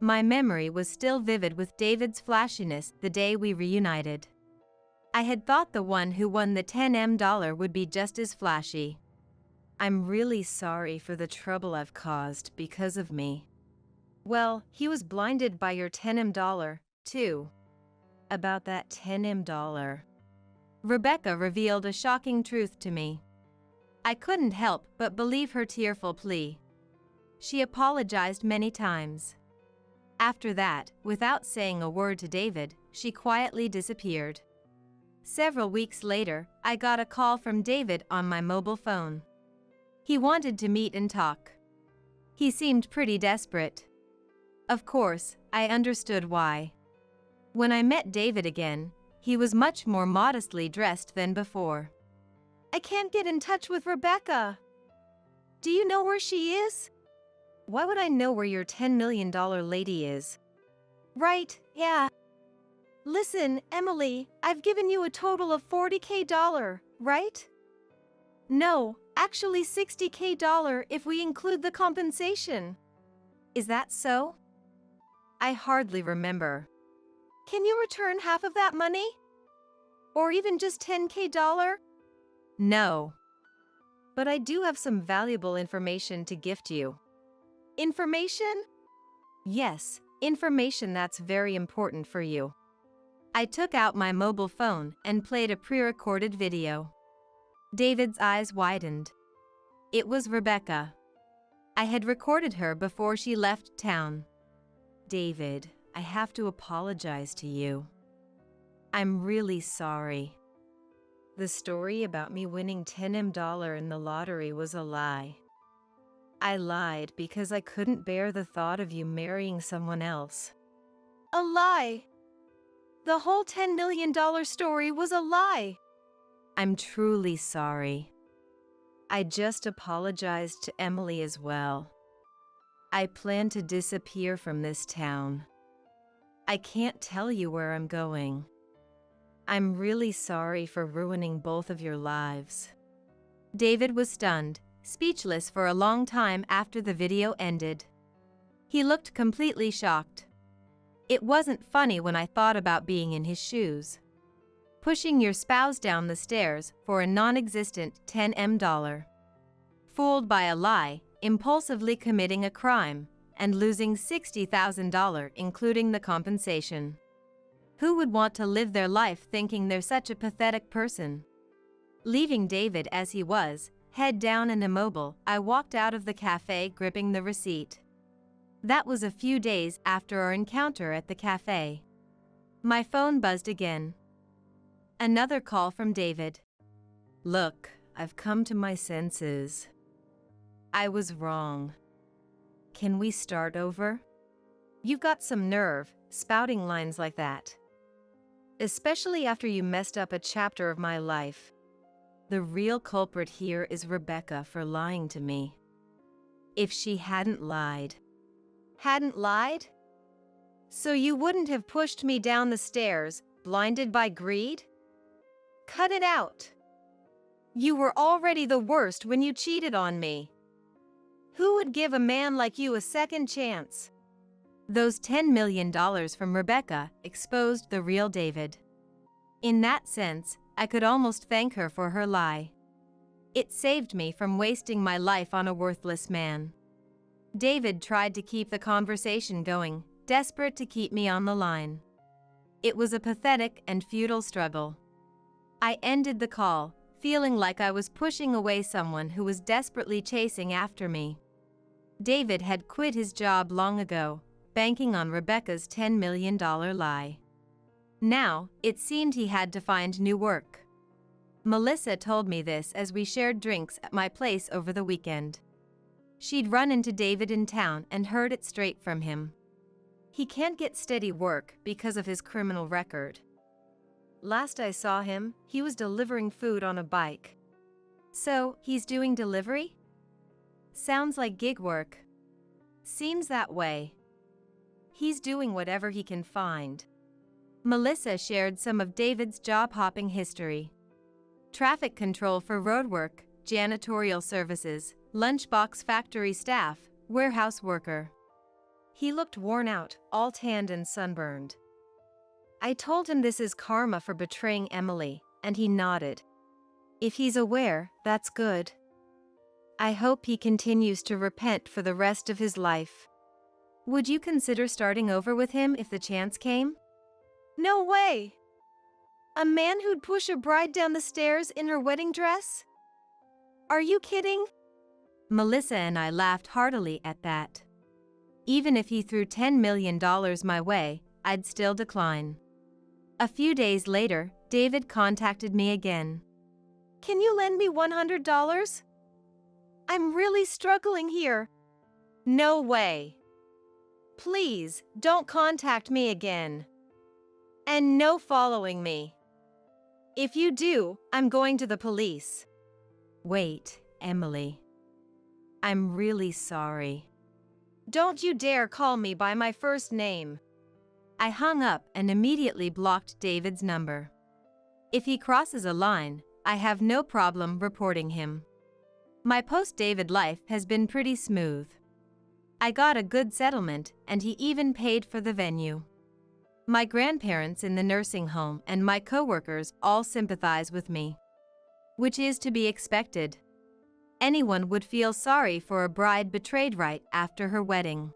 My memory was still vivid with David's flashiness the day we reunited. I had thought the one who won the $10M would be just as flashy. I'm really sorry for the trouble I've caused because of me. Well, he was blinded by your $10M, too. About that $10M. Rebecca revealed a shocking truth to me. I couldn't help but believe her tearful plea. She apologized many times. After that, without saying a word to David, she quietly disappeared. Several weeks later, I got a call from David on my mobile phone. He wanted to meet and talk. He seemed pretty desperate. Of course, I understood why. When I met David again, he was much more modestly dressed than before. I can't get in touch with Rebecca. Do you know where she is? Why would I know where your $10 million lady is? Right, yeah. Listen, Emily, I've given you a total of $40K, right? No, actually $60K if we include the compensation. Is that so? I hardly remember. Can you return half of that money? Or even just $10K? No. But I do have some valuable information to gift you. Information? Yes, information that's very important for you. I took out my mobile phone and played a pre-recorded video. David's eyes widened. It was Rebecca. I had recorded her before she left town. David, I have to apologize to you. I'm really sorry. The story about me winning $10M in the lottery was a lie. I lied because I couldn't bear the thought of you marrying someone else. A lie? The whole $10 million story was a lie. I'm truly sorry. I just apologized to Emily as well. I plan to disappear from this town. I can't tell you where I'm going. I'm really sorry for ruining both of your lives. David was stunned, speechless for a long time after the video ended. He looked completely shocked. It wasn't funny when I thought about being in his shoes. Pushing your spouse down the stairs for a non-existent $10,000. Fooled by a lie, impulsively committing a crime, and losing $60,000 including the compensation. Who would want to live their life thinking they're such a pathetic person? Leaving David as he was, head down and immobile, I walked out of the cafe gripping the receipt. That was a few days after our encounter at the cafe. My phone buzzed again. Another call from David. Look, I've come to my senses. I was wrong. Can we start over? You've got some nerve, spouting lines like that. Especially after you messed up a chapter of my life. The real culprit here is Rebecca for lying to me. If she hadn't lied. Hadn't lied? So you wouldn't have pushed me down the stairs, blinded by greed? Cut it out. You were already the worst when you cheated on me. Who would give a man like you a second chance? Those $10 million from Rebecca exposed the real David. In that sense, I could almost thank her for her lie. It saved me from wasting my life on a worthless man. David tried to keep the conversation going, desperate to keep me on the line. It was a pathetic and futile struggle. I ended the call, feeling like I was pushing away someone who was desperately chasing after me. David had quit his job long ago, banking on Rebecca's $10 million lie. Now, it seemed he had to find new work. Melissa told me this as we shared drinks at my place over the weekend. She'd run into David in town and heard it straight from him. He can't get steady work because of his criminal record. Last I saw him, he was delivering food on a bike. So, he's doing delivery? Sounds like gig work. Seems that way. He's doing whatever he can find. Melissa shared some of David's job-hopping history. Traffic control for roadwork, janitorial services, lunchbox factory staff, warehouse worker. He looked worn out, all tanned and sunburned. I told him this is karma for betraying Emily, and he nodded. If he's aware, that's good. I hope he continues to repent for the rest of his life. Would you consider starting over with him if the chance came? No way! A man who'd push a bride down the stairs in her wedding dress? Are you kidding? Melissa and I laughed heartily at that. Even if he threw $10 million my way, I'd still decline. A few days later, David contacted me again. Can you lend me $100? I'm really struggling here. No way. Please, don't contact me again. And no following me. If you do, I'm going to the police. Wait, Emily. I'm really sorry. Don't you dare call me by my first name. I hung up and immediately blocked David's number. If he crosses a line, I have no problem reporting him. My post-David life has been pretty smooth. I got a good settlement, and he even paid for the venue. My grandparents in the nursing home and my coworkers all sympathize with me. Which is to be expected. Anyone would feel sorry for a bride betrayed right after her wedding.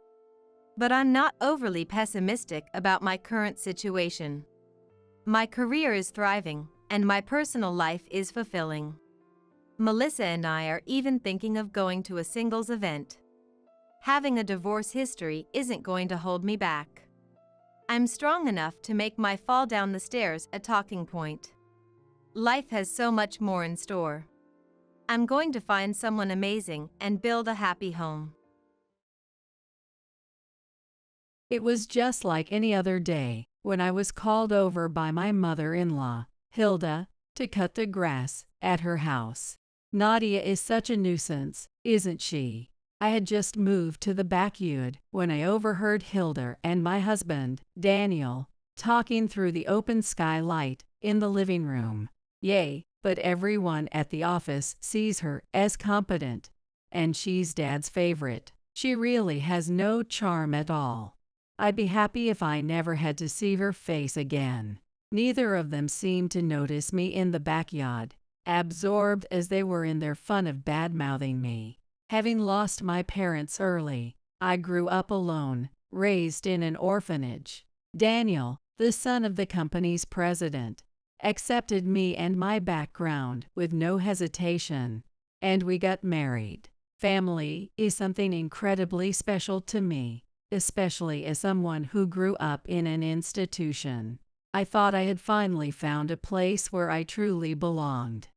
But I'm not overly pessimistic about my current situation. My career is thriving, and my personal life is fulfilling. Melissa and I are even thinking of going to a singles event. Having a divorce history isn't going to hold me back. I'm strong enough to make my fall down the stairs a talking point. Life has so much more in store. I'm going to find someone amazing and build a happy home. It was just like any other day when I was called over by my mother-in-law, Hilda, to cut the grass at her house. Nadia is such a nuisance, isn't she? I had just moved to the backyard when I overheard Hilda and my husband, Daniel, talking through the open skylight in the living room. Yay, but everyone at the office sees her as competent, and she's Dad's favorite. She really has no charm at all. I'd be happy if I never had to see her face again. Neither of them seemed to notice me in the backyard, absorbed as they were in their fun of bad-mouthing me. Having lost my parents early, I grew up alone, raised in an orphanage. Daniel, the son of the company's president, accepted me and my background with no hesitation, and we got married. Family is something incredibly special to me, especially as someone who grew up in an institution. I thought I had finally found a place where I truly belonged.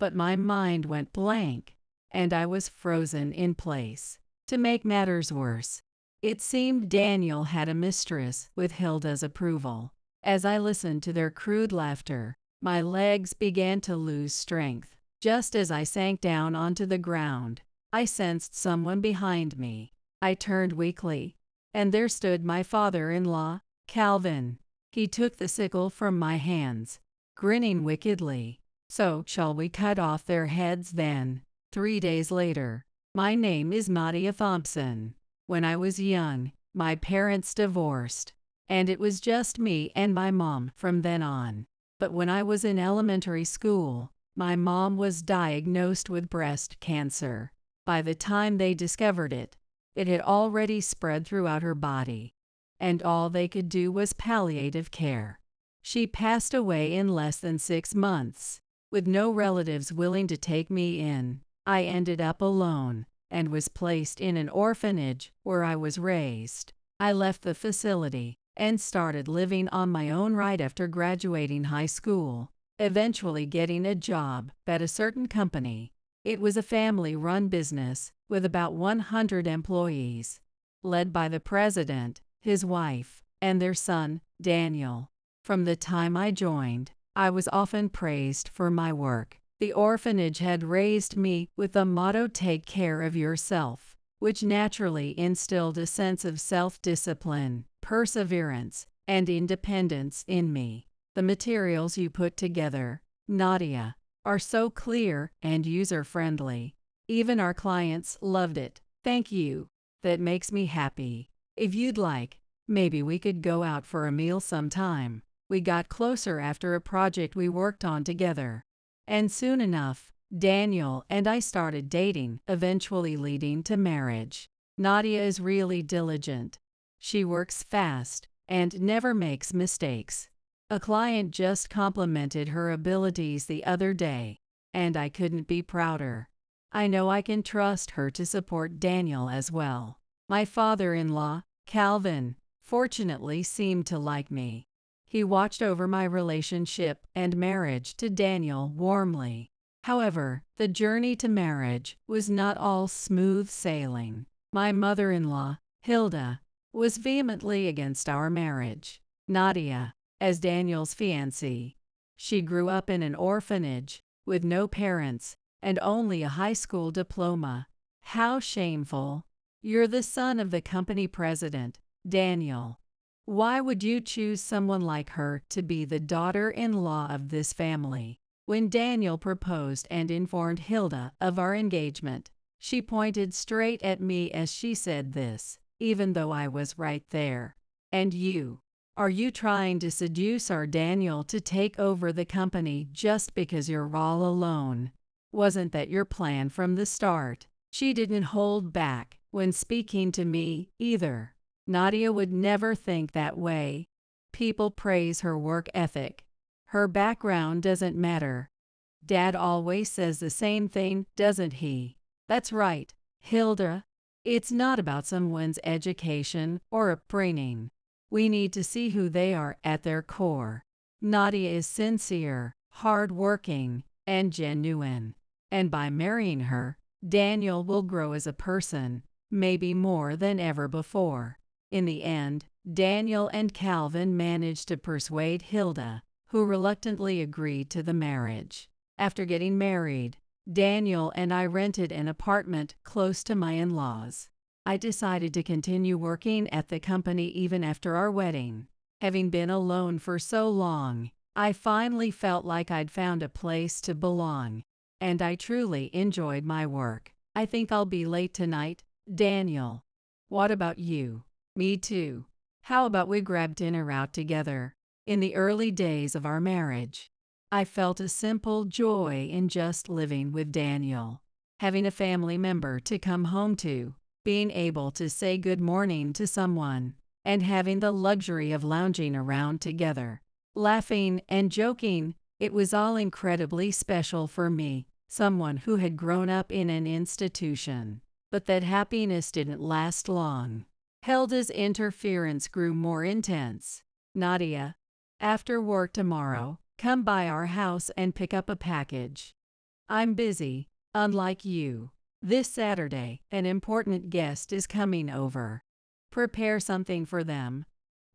But my mind went blank, and I was frozen in place. To make matters worse, it seemed Daniel had a mistress with Hilda's approval. As I listened to their crude laughter, my legs began to lose strength. Just as I sank down onto the ground, I sensed someone behind me. I turned weakly, and there stood my father-in-law, Calvin. He took the sickle from my hands, grinning wickedly. "So, shall we cut off their heads then?" 3 days later. My name is Nadia Thompson. When I was young, my parents divorced, and it was just me and my mom from then on. But when I was in elementary school, my mom was diagnosed with breast cancer. By the time they discovered it, it had already spread throughout her body, and all they could do was palliative care. She passed away in less than 6 months. With no relatives willing to take me in, I ended up alone and was placed in an orphanage where I was raised. I left the facility and started living on my own right after graduating high school, eventually getting a job at a certain company. It was a family-run business with about 100 employees, led by the president, his wife, and their son, Daniel. From the time I joined, I was often praised for my work. The orphanage had raised me with the motto "Take care of yourself," which naturally instilled a sense of self-discipline, perseverance, and independence in me. The materials you put together, Nadia, are so clear and user-friendly. Even our clients loved it. Thank you. That makes me happy. If you'd like, maybe we could go out for a meal sometime. We got closer after a project we worked on together. And soon enough, Daniel and I started dating, eventually leading to marriage. Nadia is really diligent. She works fast and never makes mistakes. A client just complimented her abilities the other day, and I couldn't be prouder. I know I can trust her to support Daniel as well. My father-in-law, Calvin, fortunately seemed to like me. He watched over my relationship and marriage to Daniel warmly. However, the journey to marriage was not all smooth sailing. My mother-in-law, Hilda, was vehemently against our marriage. Nadia, as Daniel's fiancée, she grew up in an orphanage with no parents and only a high school diploma. How shameful! You're the son of the company president, Daniel. Why would you choose someone like her to be the daughter-in-law of this family? When Daniel proposed and informed Hilda of our engagement, she pointed straight at me as she said this, even though I was right there. "And you? Are you trying to seduce our Daniel to take over the company just because you're all alone? Wasn't that your plan from the start?" She didn't hold back when speaking to me, either. Nadia would never think that way. People praise her work ethic. Her background doesn't matter. Dad always says the same thing, doesn't he? That's right, Hilda. It's not about someone's education or upbringing. We need to see who they are at their core. Nadia is sincere, hard-working, and genuine. And by marrying her, Daniel will grow as a person, maybe more than ever before. In the end, Daniel and Calvin managed to persuade Hilda, who reluctantly agreed to the marriage. After getting married, Daniel and I rented an apartment close to my in-laws. I decided to continue working at the company even after our wedding. Having been alone for so long, I finally felt like I'd found a place to belong, and I truly enjoyed my work. "I think I'll be late tonight," Daniel, what about you? Me too. How about we grab dinner out together? In the early days of our marriage, I felt a simple joy in just living with Daniel. Having a family member to come home to, being able to say good morning to someone, and having the luxury of lounging around together, laughing and joking, it was all incredibly special for me, someone who had grown up in an institution. But that happiness didn't last long. Hilda's interference grew more intense. Nadia, after work tomorrow, come by our house and pick up a package. I'm busy, unlike you. This Saturday, an important guest is coming over. Prepare something for them.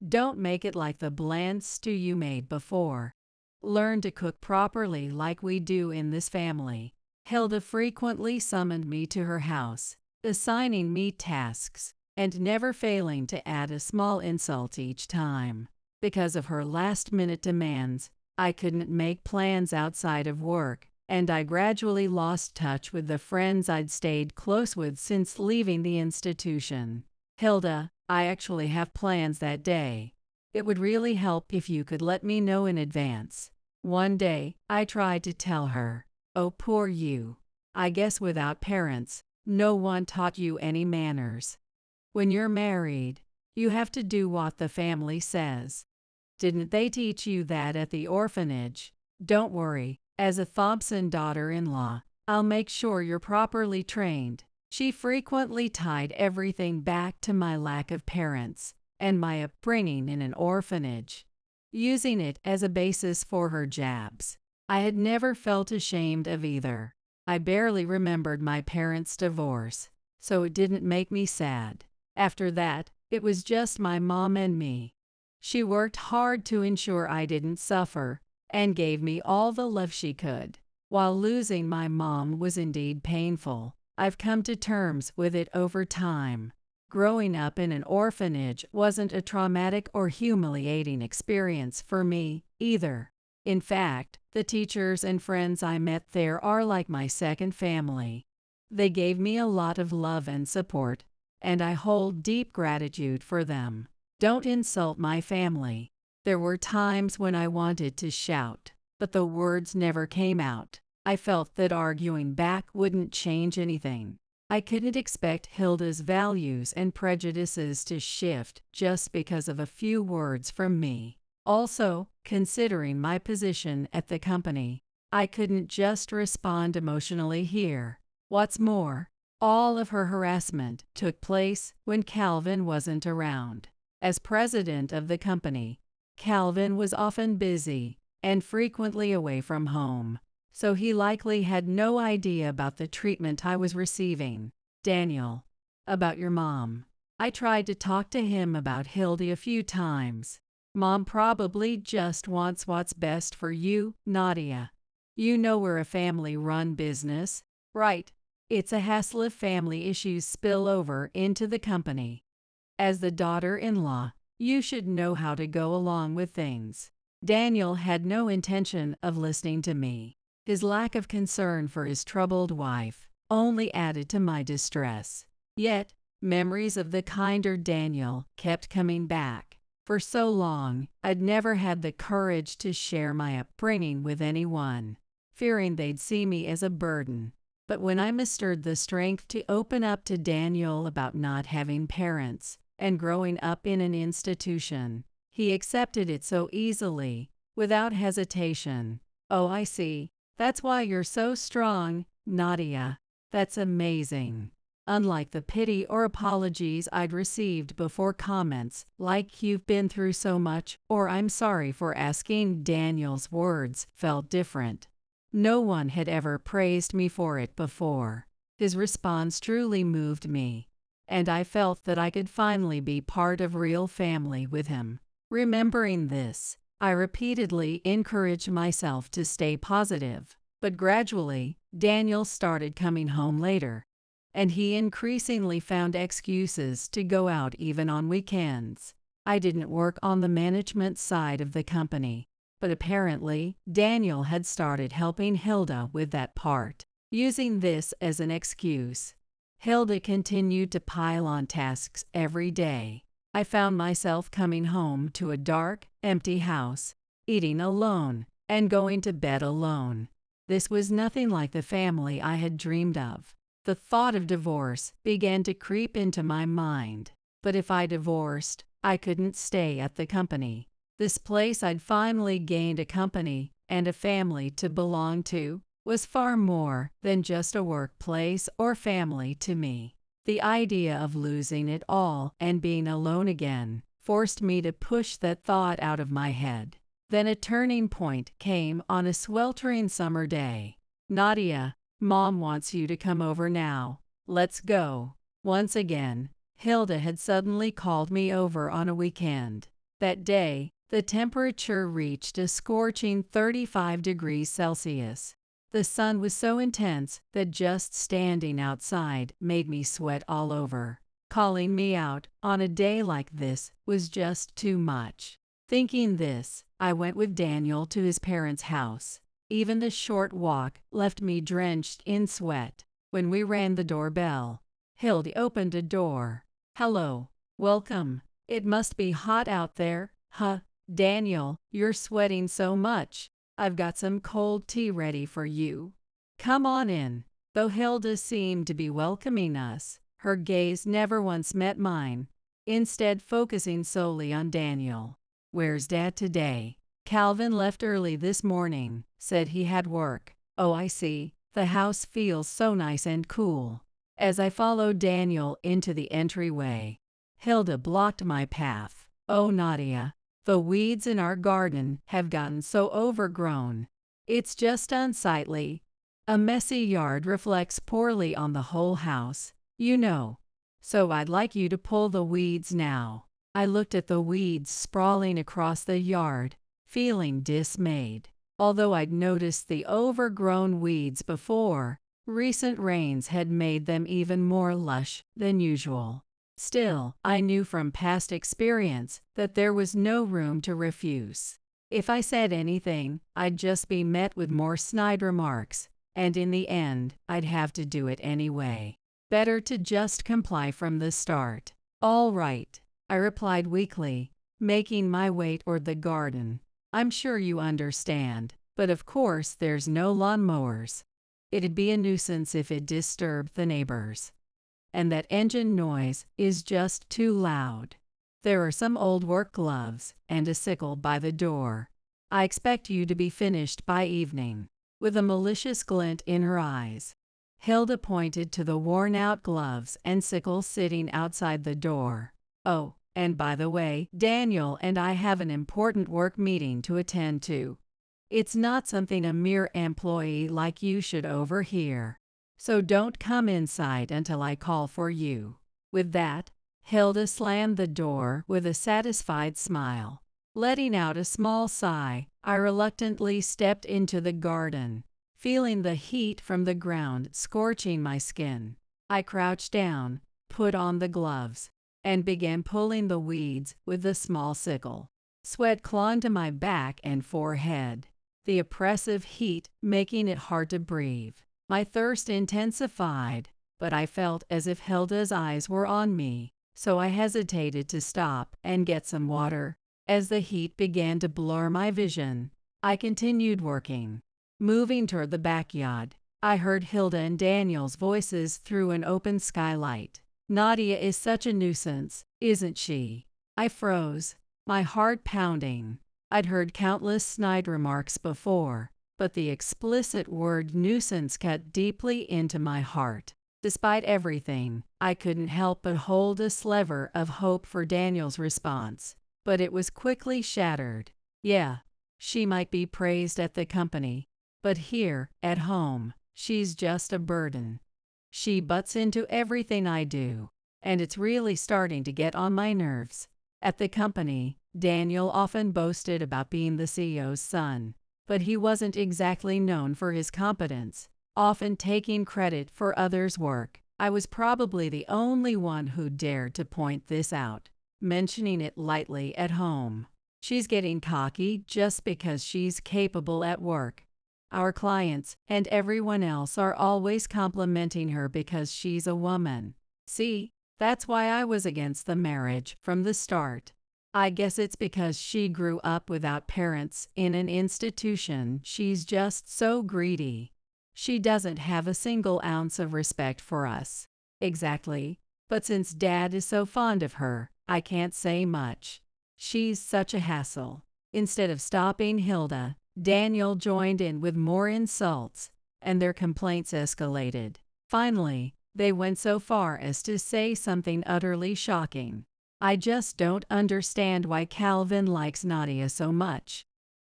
Don't make it like the bland stew you made before. Learn to cook properly like we do in this family. Hilda frequently summoned me to her house, assigning me tasks, and never failing to add a small insult each time. Because of her last-minute demands, I couldn't make plans outside of work, and I gradually lost touch with the friends I'd stayed close with since leaving the institution. Hilda, I actually have plans that day. It would really help if you could let me know in advance. One day, I tried to tell her, oh, poor you. I guess without parents, no one taught you any manners. When you're married, you have to do what the family says. Didn't they teach you that at the orphanage? Don't worry, as a Thompson daughter-in-law, I'll make sure you're properly trained. She frequently tied everything back to my lack of parents and my upbringing in an orphanage, using it as a basis for her jabs. I had never felt ashamed of either. I barely remembered my parents' divorce, so it didn't make me sad. After that, it was just my mom and me. She worked hard to ensure I didn't suffer and gave me all the love she could. While losing my mom was indeed painful, I've come to terms with it over time. Growing up in an orphanage wasn't a traumatic or humiliating experience for me, either. In fact, the teachers and friends I met there are like my second family. They gave me a lot of love and support, and I hold deep gratitude for them. Don't insult my family. There were times when I wanted to shout, but the words never came out. I felt that arguing back wouldn't change anything. I couldn't expect Hilda's values and prejudices to shift just because of a few words from me. Also, considering my position at the company, I couldn't just respond emotionally here. What's more, all of her harassment took place when Calvin wasn't around. As president of the company, Calvin was often busy and frequently away from home, so he likely had no idea about the treatment I was receiving. Daniel, about your mom. I tried to talk to him about Hilda a few times. Mom probably just wants what's best for you, Nadia. You know we're a family-run business, right? It's a hassle if family issues spill over into the company. As the daughter-in-law, you should know how to go along with things. Daniel had no intention of listening to me. His lack of concern for his troubled wife only added to my distress. Yet, memories of the kinder Daniel kept coming back. For so long, I'd never had the courage to share my upbringing with anyone, fearing they'd see me as a burden. But when I mustered the strength to open up to Daniel about not having parents and growing up in an institution, he accepted it so easily, without hesitation. Oh, I see. That's why you're so strong, Nadia. That's amazing. Unlike the pity or apologies I'd received before, comments like "you've been through so much" or "I'm sorry for asking," Daniel's words felt different. No one had ever praised me for it before. His response truly moved me, and I felt that I could finally be part of real family with him. Remembering this, I repeatedly encouraged myself to stay positive, but gradually, Daniel started coming home later, and he increasingly found excuses to go out even on weekends. I didn't work on the management side of the company, but apparently, Daniel had started helping Hilda with that part, using this as an excuse. Hilda continued to pile on tasks every day. I found myself coming home to a dark, empty house, eating alone, and going to bed alone. This was nothing like the family I had dreamed of. The thought of divorce began to creep into my mind. But if I divorced, I couldn't stay at the company. This place I'd finally gained a company and a family to belong to was far more than just a workplace or family to me. The idea of losing it all and being alone again forced me to push that thought out of my head. Then a turning point came on a sweltering summer day. "Nadia, Mom wants you to come over now. Let's go." Once again, Hilda had suddenly called me over on a weekend. That day, the temperature reached a scorching 35 degrees Celsius. The sun was so intense that just standing outside made me sweat all over. Calling me out on a day like this was just too much. Thinking this, I went with Daniel to his parents' house. Even the short walk left me drenched in sweat. When we rang the doorbell, Hilda opened a door. "Hello, welcome. It must be hot out there, huh? Daniel, you're sweating so much. I've got some cold tea ready for you. Come on in." Though Hilda seemed to be welcoming us, her gaze never once met mine, instead focusing solely on Daniel. "Where's Dad today?" "Calvin left early this morning, said he had work." "Oh, I see. The house feels so nice and cool." As I followed Daniel into the entryway, Hilda blocked my path. "Oh, Nadia, the weeds in our garden have gotten so overgrown. It's just unsightly. A messy yard reflects poorly on the whole house, you know. So I'd like you to pull the weeds now." I looked at the weeds sprawling across the yard, feeling dismayed. Although I'd noticed the overgrown weeds before, recent rains had made them even more lush than usual. Still, I knew from past experience that there was no room to refuse. If I said anything, I'd just be met with more snide remarks, and in the end, I'd have to do it anyway. Better to just comply from the start. "All right," I replied weakly, making my way toward the garden. "I'm sure you understand, but of course there's no lawnmowers. It'd be a nuisance if it disturbed the neighbors. And that engine noise is just too loud. There are some old work gloves and a sickle by the door. I expect you to be finished by evening." With a malicious glint in her eyes, Hilda pointed to the worn-out gloves and sickle sitting outside the door. "Oh, and by the way, Daniel and I have an important work meeting to attend to. It's not something a mere employee like you should overhear. So don't come inside until I call for you." With that, Hilda slammed the door with a satisfied smile. Letting out a small sigh, I reluctantly stepped into the garden, feeling the heat from the ground scorching my skin. I crouched down, put on the gloves, and began pulling the weeds with the small sickle. Sweat clung to my back and forehead, the oppressive heat making it hard to breathe. My thirst intensified, but I felt as if Hilda's eyes were on me, so I hesitated to stop and get some water. As the heat began to blur my vision, I continued working. Moving toward the backyard, I heard Hilda and Daniel's voices through an open skylight. "Nadia is such a nuisance, isn't she?" I froze, my heart pounding. I'd heard countless snide remarks before, but the explicit word nuisance cut deeply into my heart. Despite everything, I couldn't help but hold a sliver of hope for Daniel's response. But it was quickly shattered. "Yeah, she might be praised at the company, but here, at home, she's just a burden. She butts into everything I do, and it's really starting to get on my nerves." At the company, Daniel often boasted about being the CEO's son, but he wasn't exactly known for his competence, often taking credit for others' work. I was probably the only one who dared to point this out, mentioning it lightly at home. "She's getting cocky just because she's capable at work." Our clients and everyone else are always complimenting her because she's a woman. See, that's why I was against the marriage from the start. I guess it's because she grew up without parents in an institution. She's just so greedy. She doesn't have a single ounce of respect for us. Exactly. But since Dad is so fond of her, I can't say much. She's such a hassle. Instead of stopping Hilda, Daniel joined in with more insults, and their complaints escalated. Finally, they went so far as to say something utterly shocking. I just don't understand why Calvin likes Nadia so much.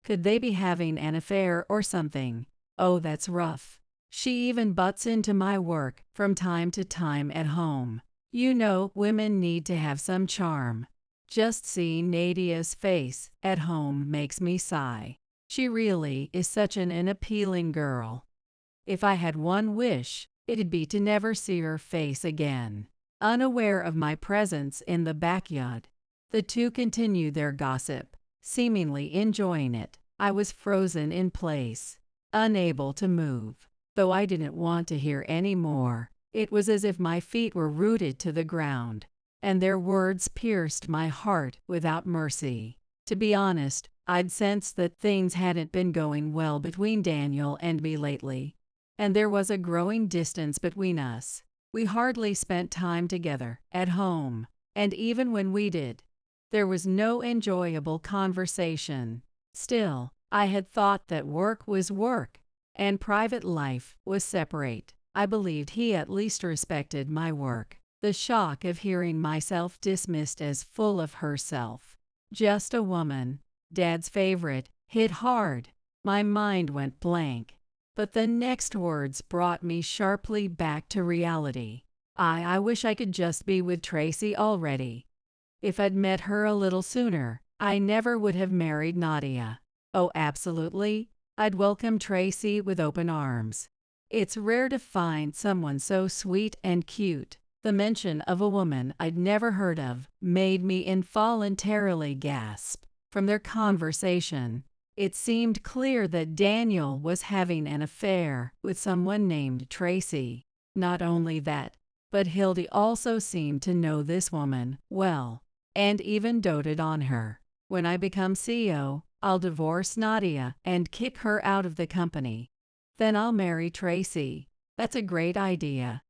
Could they be having an affair or something? Oh, that's rough. She even butts into my work from time to time at home. You know, women need to have some charm. Just seeing Nadia's face at home makes me sigh. She really is such an unappealing girl. If I had one wish, it'd be to never see her face again. Unaware of my presence in the backyard, the two continued their gossip, seemingly enjoying it. I was frozen in place, unable to move. Though I didn't want to hear any more, it was as if my feet were rooted to the ground, and their words pierced my heart without mercy. To be honest, I'd sensed that things hadn't been going well between Daniel and me lately, and there was a growing distance between us. We hardly spent time together at home, and even when we did, there was no enjoyable conversation. Still, I had thought that work was work, and private life was separate. I believed he at least respected my work. The shock of hearing myself dismissed as full of herself, just a woman, Dad's favorite, hit hard. My mind went blank. But the next words brought me sharply back to reality. I wish I could just be with Tracy already. If I'd met her a little sooner, I never would have married Nadia. Oh, absolutely. I'd welcome Tracy with open arms. It's rare to find someone so sweet and cute. The mention of a woman I'd never heard of made me involuntarily gasp. From their conversation, it seemed clear that Daniel was having an affair with someone named Tracy. Not only that, but Hildy also seemed to know this woman well, and even doted on her. When I become CEO, I'll divorce Nadia and kick her out of the company. Then I'll marry Tracy. That's a great idea.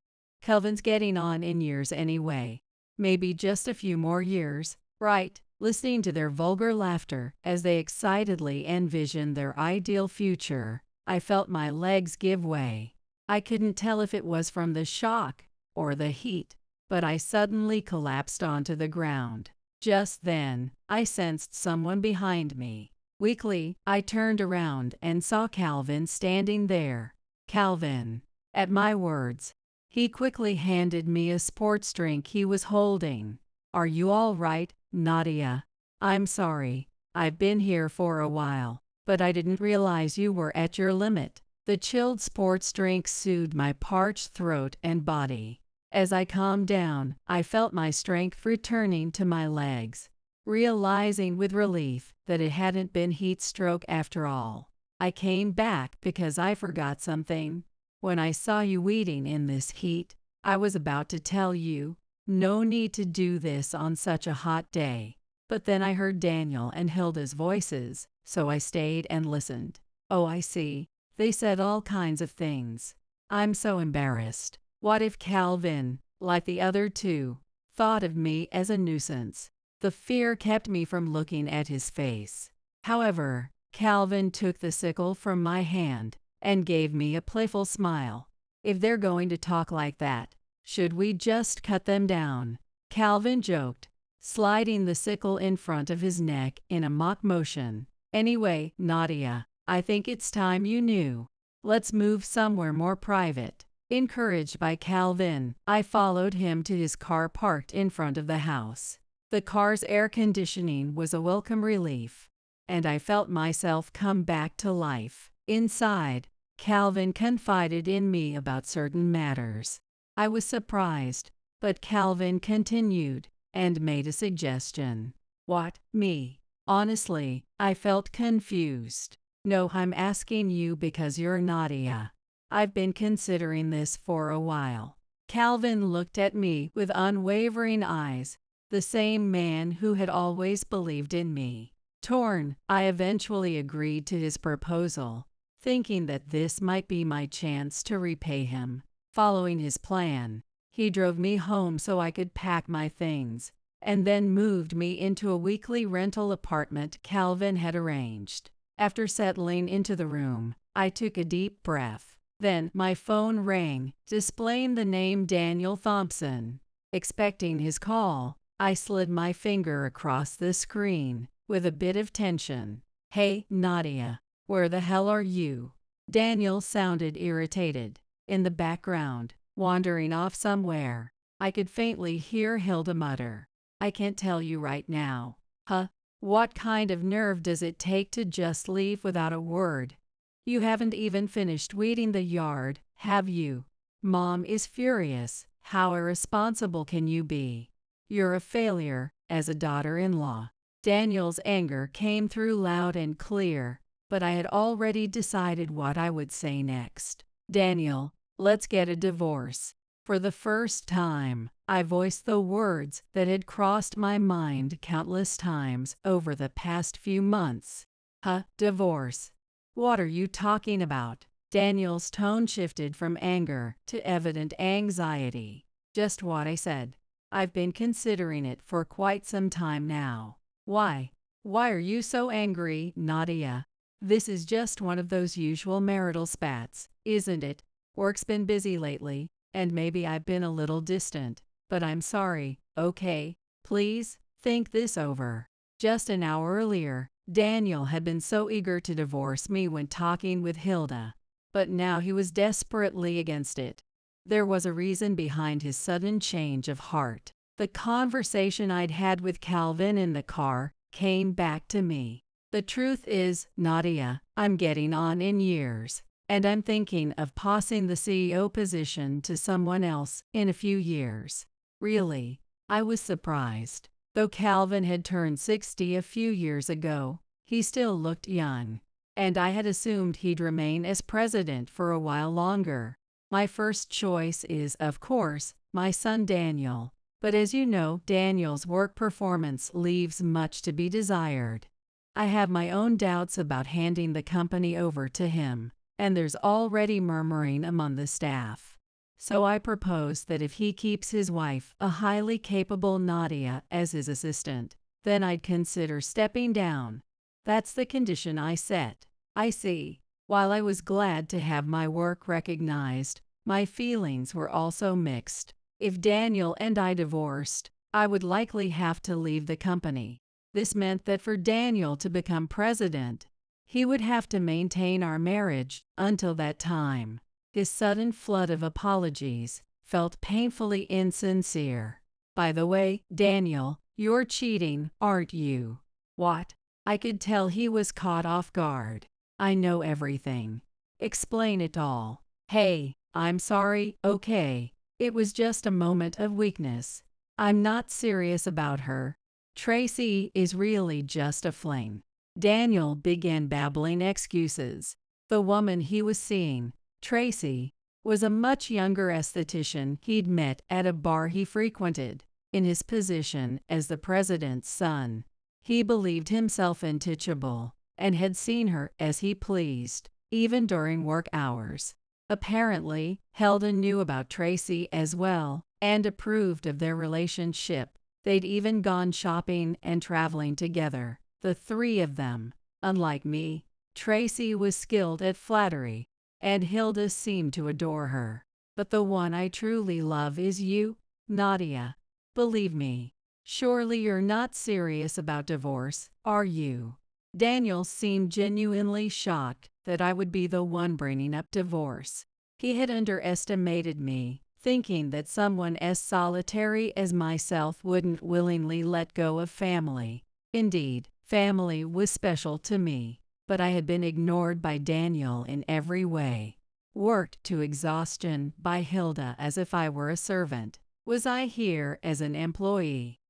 Kelvin's getting on in years anyway. Maybe just a few more years, right? Listening to their vulgar laughter as they excitedly envisioned their ideal future, I felt my legs give way. I couldn't tell if it was from the shock or the heat, but I suddenly collapsed onto the ground. Just then, I sensed someone behind me. Weakly, I turned around and saw Calvin standing there. Calvin. At my words, he quickly handed me a sports drink he was holding. Are you all right, Nadia? I'm sorry. I've been here for a while, but I didn't realize you were at your limit. The chilled sports drink soothed my parched throat and body. As I calmed down, I felt my strength returning to my legs, realizing with relief that it hadn't been heat stroke after all. I came back because I forgot something. When I saw you eating in this heat, I was about to tell you, no need to do this on such a hot day. But then I heard Daniel and Hilda's voices, so I stayed and listened. Oh, I see. They said all kinds of things. I'm so embarrassed. What if Calvin, like the other two, thought of me as a nuisance? The fear kept me from looking at his face. However, Calvin took the sickle from my hand and gave me a playful smile. If they're going to talk like that, should we just cut them down? Calvin joked, sliding the sickle in front of his neck in a mock motion. Anyway, Nadia, I think it's time you knew. Let's move somewhere more private. Encouraged by Calvin, I followed him to his car parked in front of the house. The car's air conditioning was a welcome relief, and I felt myself come back to life. Inside, Calvin confided in me about certain matters. I was surprised, but Calvin continued and made a suggestion. What, me? Honestly, I felt confused. No, I'm asking you because you're Nadia. I've been considering this for a while. Calvin looked at me with unwavering eyes, the same man who had always believed in me. Torn, I eventually agreed to his proposal, thinking that this might be my chance to repay him. Following his plan, he drove me home so I could pack my things, and then moved me into a weekly rental apartment Calvin had arranged. After settling into the room, I took a deep breath. Then my phone rang, displaying the name Daniel Thompson. Expecting his call, I slid my finger across the screen with a bit of tension. "Hey, Nadia, where the hell are you?" Daniel sounded irritated. In the background, wandering off somewhere, I could faintly hear Hilda mutter, "I can't tell you right now." Huh? What kind of nerve does it take to just leave without a word? You haven't even finished weeding the yard, have you? Mom is furious. How irresponsible can you be? You're a failure as a daughter-in-law. Daniel's anger came through loud and clear, but I had already decided what I would say next. "Daniel, let's get a divorce." For the first time, I voiced the words that had crossed my mind countless times over the past few months. Huh, divorce? What are you talking about? Daniel's tone shifted from anger to evident anxiety. Just what I said. I've been considering it for quite some time now. Why? Why are you so angry, Nadia? This is just one of those usual marital spats, isn't it? Work's been busy lately, and maybe I've been a little distant, but I'm sorry, okay? Please, think this over. Just an hour earlier, Daniel had been so eager to divorce me when talking with Hilda, but now he was desperately against it. There was a reason behind his sudden change of heart. The conversation I'd had with Calvin in the car came back to me. The truth is, Nadia, I'm getting on in years, and I'm thinking of passing the CEO position to someone else in a few years. Really? I was surprised. Though Calvin had turned 60 a few years ago, he still looked young, and I had assumed he'd remain as president for a while longer. My first choice is, of course, my son Daniel, but as you know, Daniel's work performance leaves much to be desired. I have my own doubts about handing the company over to him, and there's already murmuring among the staff. So I propose that if he keeps his wife, a highly capable Nadia, as his assistant, then I'd consider stepping down. That's the condition I set. I see. While I was glad to have my work recognized, my feelings were also mixed. If Daniel and I divorced, I would likely have to leave the company. This meant that for Daniel to become president, he would have to maintain our marriage until that time. His sudden flood of apologies felt painfully insincere. "By the way, Daniel, you're cheating, aren't you?" "What?" I could tell he was caught off guard. "I know everything. Explain it all." "Hey, I'm sorry, okay. It was just a moment of weakness. I'm not serious about her. Tracy is really just a fling." Daniel began babbling excuses. The woman he was seeing, Tracy, was a much younger esthetician he'd met at a bar he frequented. In his position as the president's son, he believed himself untouchable and had seen her as he pleased, even during work hours. Apparently, Hilda knew about Tracy as well and approved of their relationship. They'd even gone shopping and traveling together, the three of them. Unlike me, Tracy was skilled at flattery, and Hilda seemed to adore her. But the one I truly love is you, Nadia. Believe me. Surely you're not serious about divorce, are you? Daniel seemed genuinely shocked that I would be the one bringing up divorce. He had underestimated me, thinking that someone as solitary as myself wouldn't willingly let go of family. Indeed, family was special to me, but I had been ignored by Daniel in every way. Worked to exhaustion by Hilda as if I were a servant. Was I here as an employee?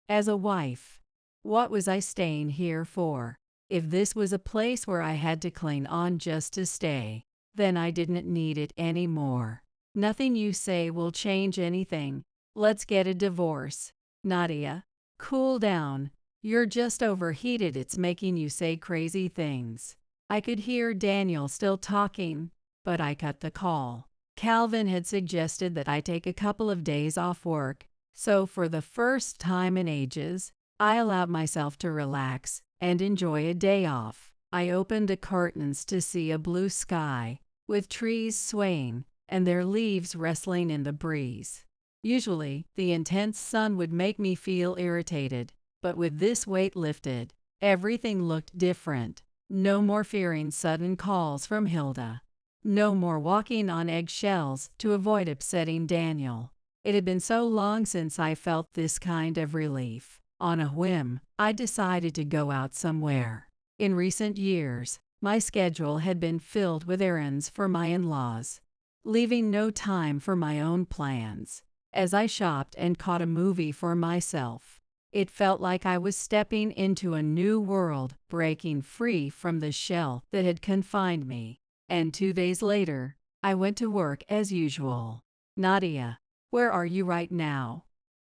As a wife? What was I staying here for? If this was a place where I had to cling on just to stay, then I didn't need it anymore. Nothing you say will change anything. Let's get a divorce. Nadia, cool down. You're just overheated. It's making you say crazy things. I could hear Daniel still talking, but I cut the call. Calvin had suggested that I take a couple of days off work, so for the first time in ages, I allowed myself to relax and enjoy a day off. I opened the curtains to see a blue sky, with trees swaying and their leaves rustling in the breeze. Usually, the intense sun would make me feel irritated, but with this weight lifted, everything looked different. No more fearing sudden calls from Hilda. No more walking on eggshells to avoid upsetting Daniel. It had been so long since I felt this kind of relief. On a whim, I decided to go out somewhere. In recent years, my schedule had been filled with errands for my in-laws, leaving no time for my own plans. As I shopped and caught a movie for myself, it felt like I was stepping into a new world, breaking free from the shell that had confined me. And 2 days later, I went to work as usual. Nadia, where are you right now?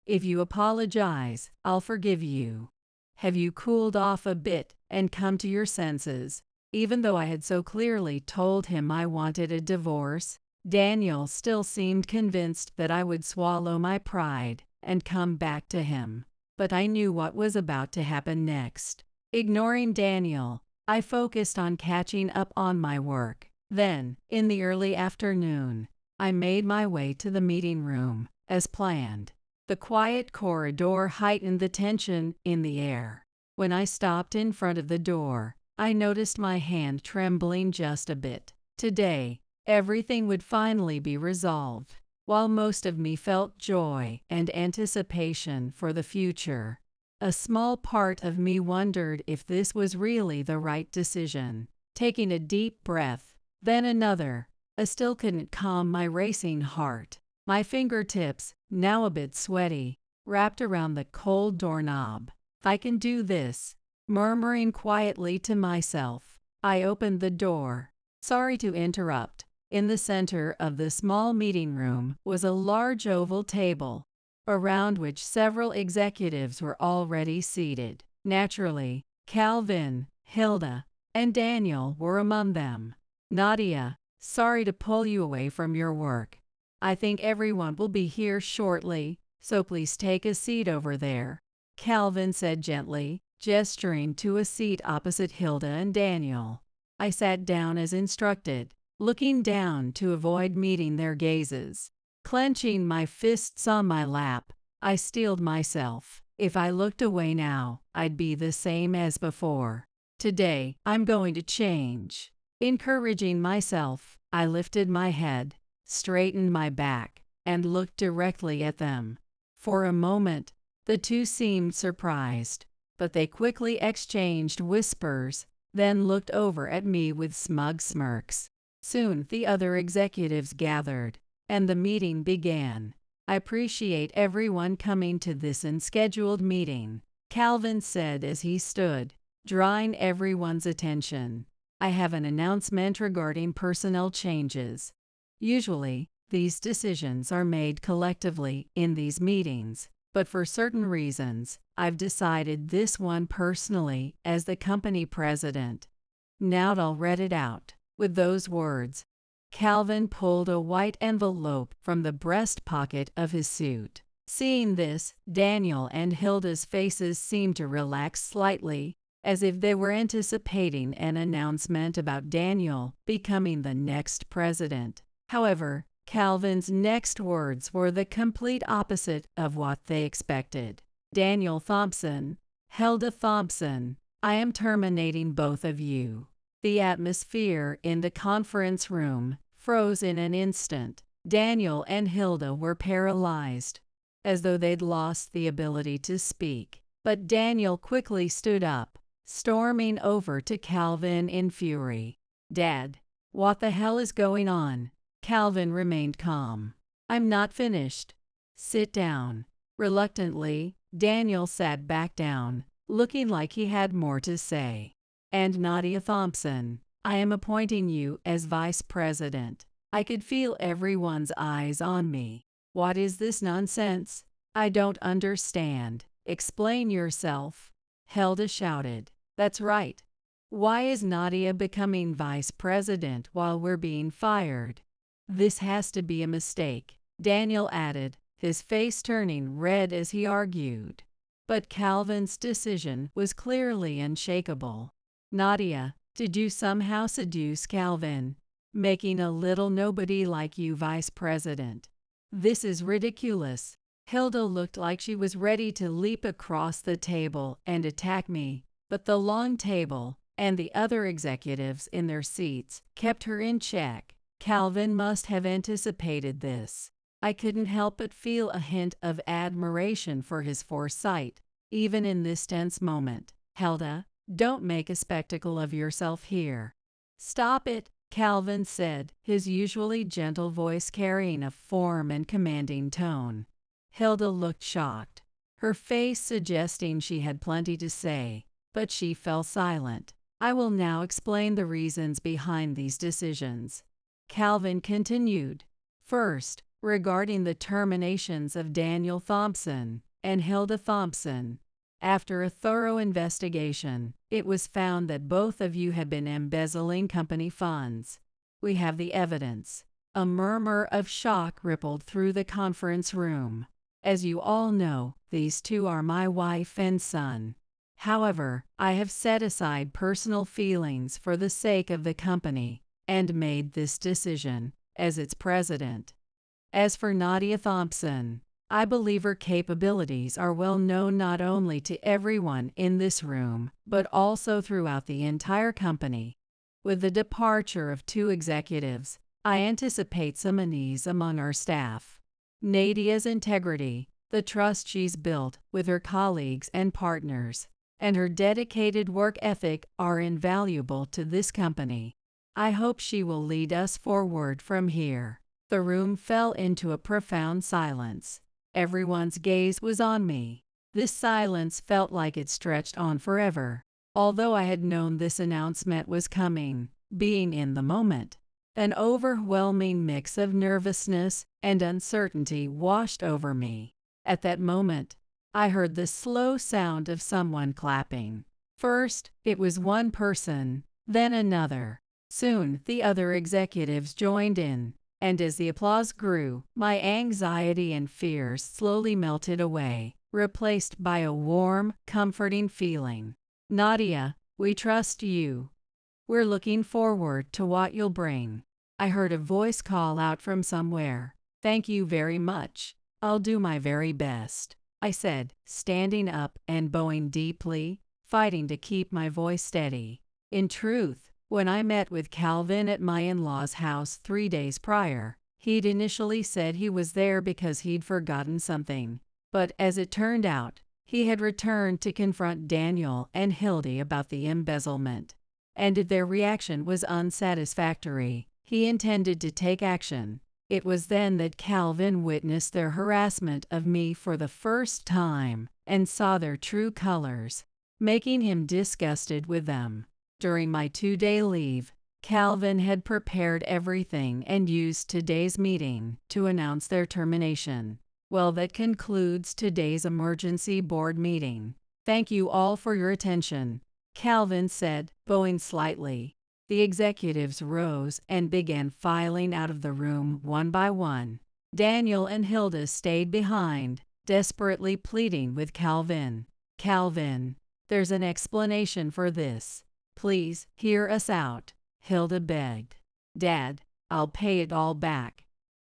If you apologize, I'll forgive you. Have you cooled off a bit and come to your senses? Even though I had so clearly told him I wanted a divorce, Daniel still seemed convinced that I would swallow my pride and come back to him. But I knew what was about to happen next. Ignoring Daniel, I focused on catching up on my work. Then, in the early afternoon, I made my way to the meeting room, as planned. The quiet corridor heightened the tension in the air. When I stopped in front of the door, I noticed my hand trembling just a bit. Today, everything would finally be resolved. While most of me felt joy and anticipation for the future, a small part of me wondered if this was really the right decision. Taking a deep breath, then another, I still couldn't calm my racing heart. My fingertips, now a bit sweaty, wrapped around the cold doorknob. I can do this. Murmuring quietly to myself, I opened the door. Sorry to interrupt. In the center of the small meeting room was a large oval table, around which several executives were already seated. Naturally, Calvin, Hilda, and Daniel were among them. Nadia, sorry to pull you away from your work. I think everyone will be here shortly, so please take a seat over there, Calvin said gently, gesturing to a seat opposite Hilda and Daniel. I sat down as instructed, looking down to avoid meeting their gazes. Clenching my fists on my lap, I steeled myself. If I looked away now, I'd be the same as before. Today, I'm going to change. Encouraging myself, I lifted my head, straightened my back, and looked directly at them. For a moment, the two seemed surprised, but they quickly exchanged whispers, then looked over at me with smug smirks. Soon the other executives gathered, and the meeting began. I appreciate everyone coming to this unscheduled meeting, Calvin said as he stood, drawing everyone's attention. I have an announcement regarding personnel changes. Usually, these decisions are made collectively in these meetings, but for certain reasons, I've decided this one personally as the company president. Now I'll read it out. With those words, Calvin pulled a white envelope from the breast pocket of his suit. Seeing this, Daniel and Hilda's faces seemed to relax slightly, as if they were anticipating an announcement about Daniel becoming the next president. However, Calvin's next words were the complete opposite of what they expected. Daniel Thompson, Hilda Thompson, I am terminating both of you. The atmosphere in the conference room froze in an instant. Daniel and Hilda were paralyzed, as though they'd lost the ability to speak. But Daniel quickly stood up, storming over to Calvin in fury. Dad, what the hell is going on? Calvin remained calm. I'm not finished. Sit down. Reluctantly, Daniel sat back down, looking like he had more to say. And Nadia Thompson, I am appointing you as vice president. I could feel everyone's eyes on me. What is this nonsense? I don't understand. Explain yourself. Hilda shouted. That's right. Why is Nadia becoming vice president while we're being fired? This has to be a mistake, Daniel added, his face turning red as he argued. But Calvin's decision was clearly unshakable. Nadia, did you somehow seduce Calvin, making a little nobody like you vice president? This is ridiculous. Hilda looked like she was ready to leap across the table and attack me, but the long table and the other executives in their seats kept her in check. Calvin must have anticipated this. I couldn't help but feel a hint of admiration for his foresight, even in this tense moment. Hilda, don't make a spectacle of yourself here. Stop it, Calvin said, his usually gentle voice carrying a firm and commanding tone. Hilda looked shocked, her face suggesting she had plenty to say, but she fell silent. I will now explain the reasons behind these decisions. Calvin continued. First, regarding the terminations of Daniel Thompson and Hilda Thompson. After a thorough investigation, it was found that both of you had been embezzling company funds. We have the evidence. A murmur of shock rippled through the conference room. As you all know, these two are my wife and son. However, I have set aside personal feelings for the sake of the company and made this decision as its president. As for Nadia Thompson, I believe her capabilities are well known not only to everyone in this room, but also throughout the entire company. With the departure of two executives, I anticipate some unease among our staff. Nadia's integrity, the trust she's built with her colleagues and partners, and her dedicated work ethic are invaluable to this company. I hope she will lead us forward from here. The room fell into a profound silence. Everyone's gaze was on me. This silence felt like it stretched on forever. Although I had known this announcement was coming, being in the moment, an overwhelming mix of nervousness and uncertainty washed over me. At that moment, I heard the slow sound of someone clapping. First, it was one person, then another. Soon, the other executives joined in, and as the applause grew, my anxiety and fears slowly melted away, replaced by a warm, comforting feeling. Nadia, we trust you. We're looking forward to what you'll bring. I heard a voice call out from somewhere. Thank you very much. I'll do my very best, I said, standing up and bowing deeply, fighting to keep my voice steady. In truth, when I met with Calvin at my in-laws' house 3 days prior, he'd initially said he was there because he'd forgotten something. But as it turned out, he had returned to confront Daniel and Hildy about the embezzlement. And if their reaction was unsatisfactory, he intended to take action. It was then that Calvin witnessed their harassment of me for the first time and saw their true colors, making him disgusted with them. During my 2-day leave, Calvin had prepared everything and used today's meeting to announce their termination. Well, that concludes today's emergency board meeting. Thank you all for your attention, Calvin said, bowing slightly. The executives rose and began filing out of the room one by one. Daniel and Hilda stayed behind, desperately pleading with Calvin. Calvin, there's an explanation for this. Please, hear us out, Hilda begged. Dad, I'll pay it all back.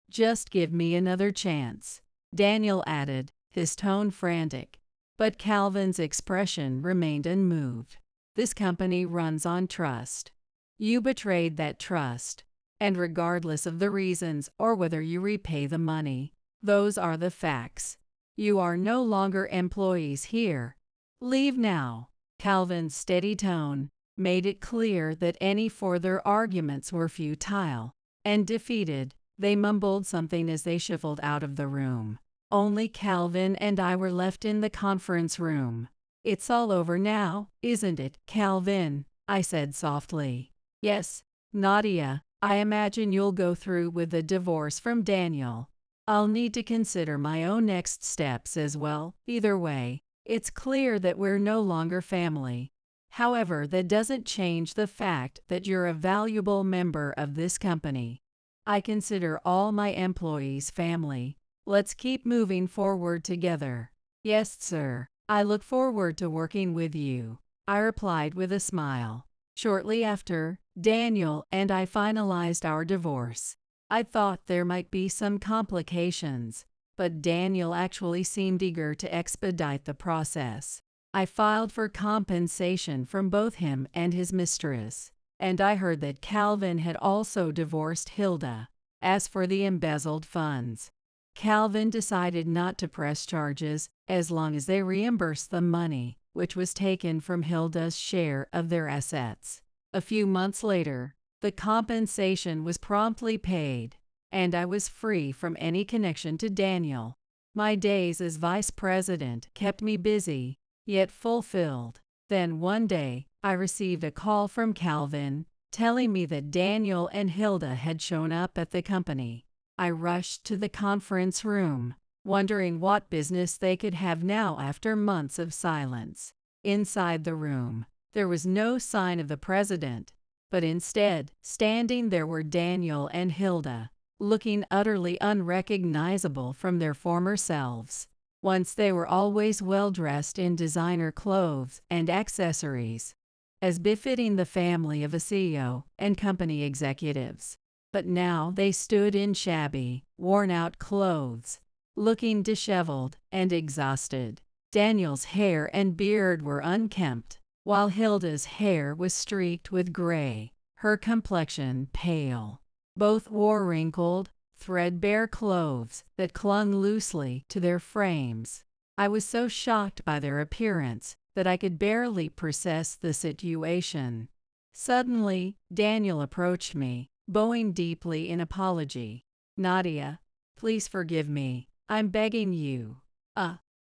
Just give me another chance, Daniel added, his tone frantic. But Calvin's expression remained unmoved. This company runs on trust. You betrayed that trust, and regardless of the reasons or whether you repay the money, those are the facts. You are no longer employees here. Leave now. Calvin's steady tone made it clear that any further arguments were futile, and defeated, they mumbled something as they shuffled out of the room. Only Calvin and I were left in the conference room. It's all over now, isn't it, Calvin? I said softly. Yes, Nadia, I imagine you'll go through with the divorce from Daniel. I'll need to consider my own next steps as well. Either way, it's clear that we're no longer family. However, that doesn't change the fact that you're a valuable member of this company. I consider all my employees family. Let's keep moving forward together. Yes, sir. I look forward to working with you, I replied with a smile. Shortly after, Daniel and I finalized our divorce. I thought there might be some complications, but Daniel actually seemed eager to expedite the process. I filed for compensation from both him and his mistress, and I heard that Calvin had also divorced Hilda. As for the embezzled funds, Calvin decided not to press charges as long as they reimbursed the money, which was taken from Hilda's share of their assets. A few months later, the compensation was promptly paid, and I was free from any connection to Daniel. My days as vice president kept me busy, yet fulfilled. Then one day, I received a call from Calvin, telling me that Daniel and Hilda had shown up at the company. I rushed to the conference room, wondering what business they could have now after months of silence. Inside the room, there was no sign of the president, but instead, standing there were Daniel and Hilda, looking utterly unrecognizable from their former selves. Once they were always well dressed in designer clothes and accessories, as befitting the family of a CEO and company executives. But now they stood in shabby, worn-out clothes, looking disheveled and exhausted. Daniel's hair and beard were unkempt, while Hilda's hair was streaked with gray, her complexion pale. Both wore wrinkled, threadbare clothes that clung loosely to their frames. I was so shocked by their appearance that I could barely process the situation. Suddenly, Daniel approached me, bowing deeply in apology. Nadia, please forgive me. I'm begging you.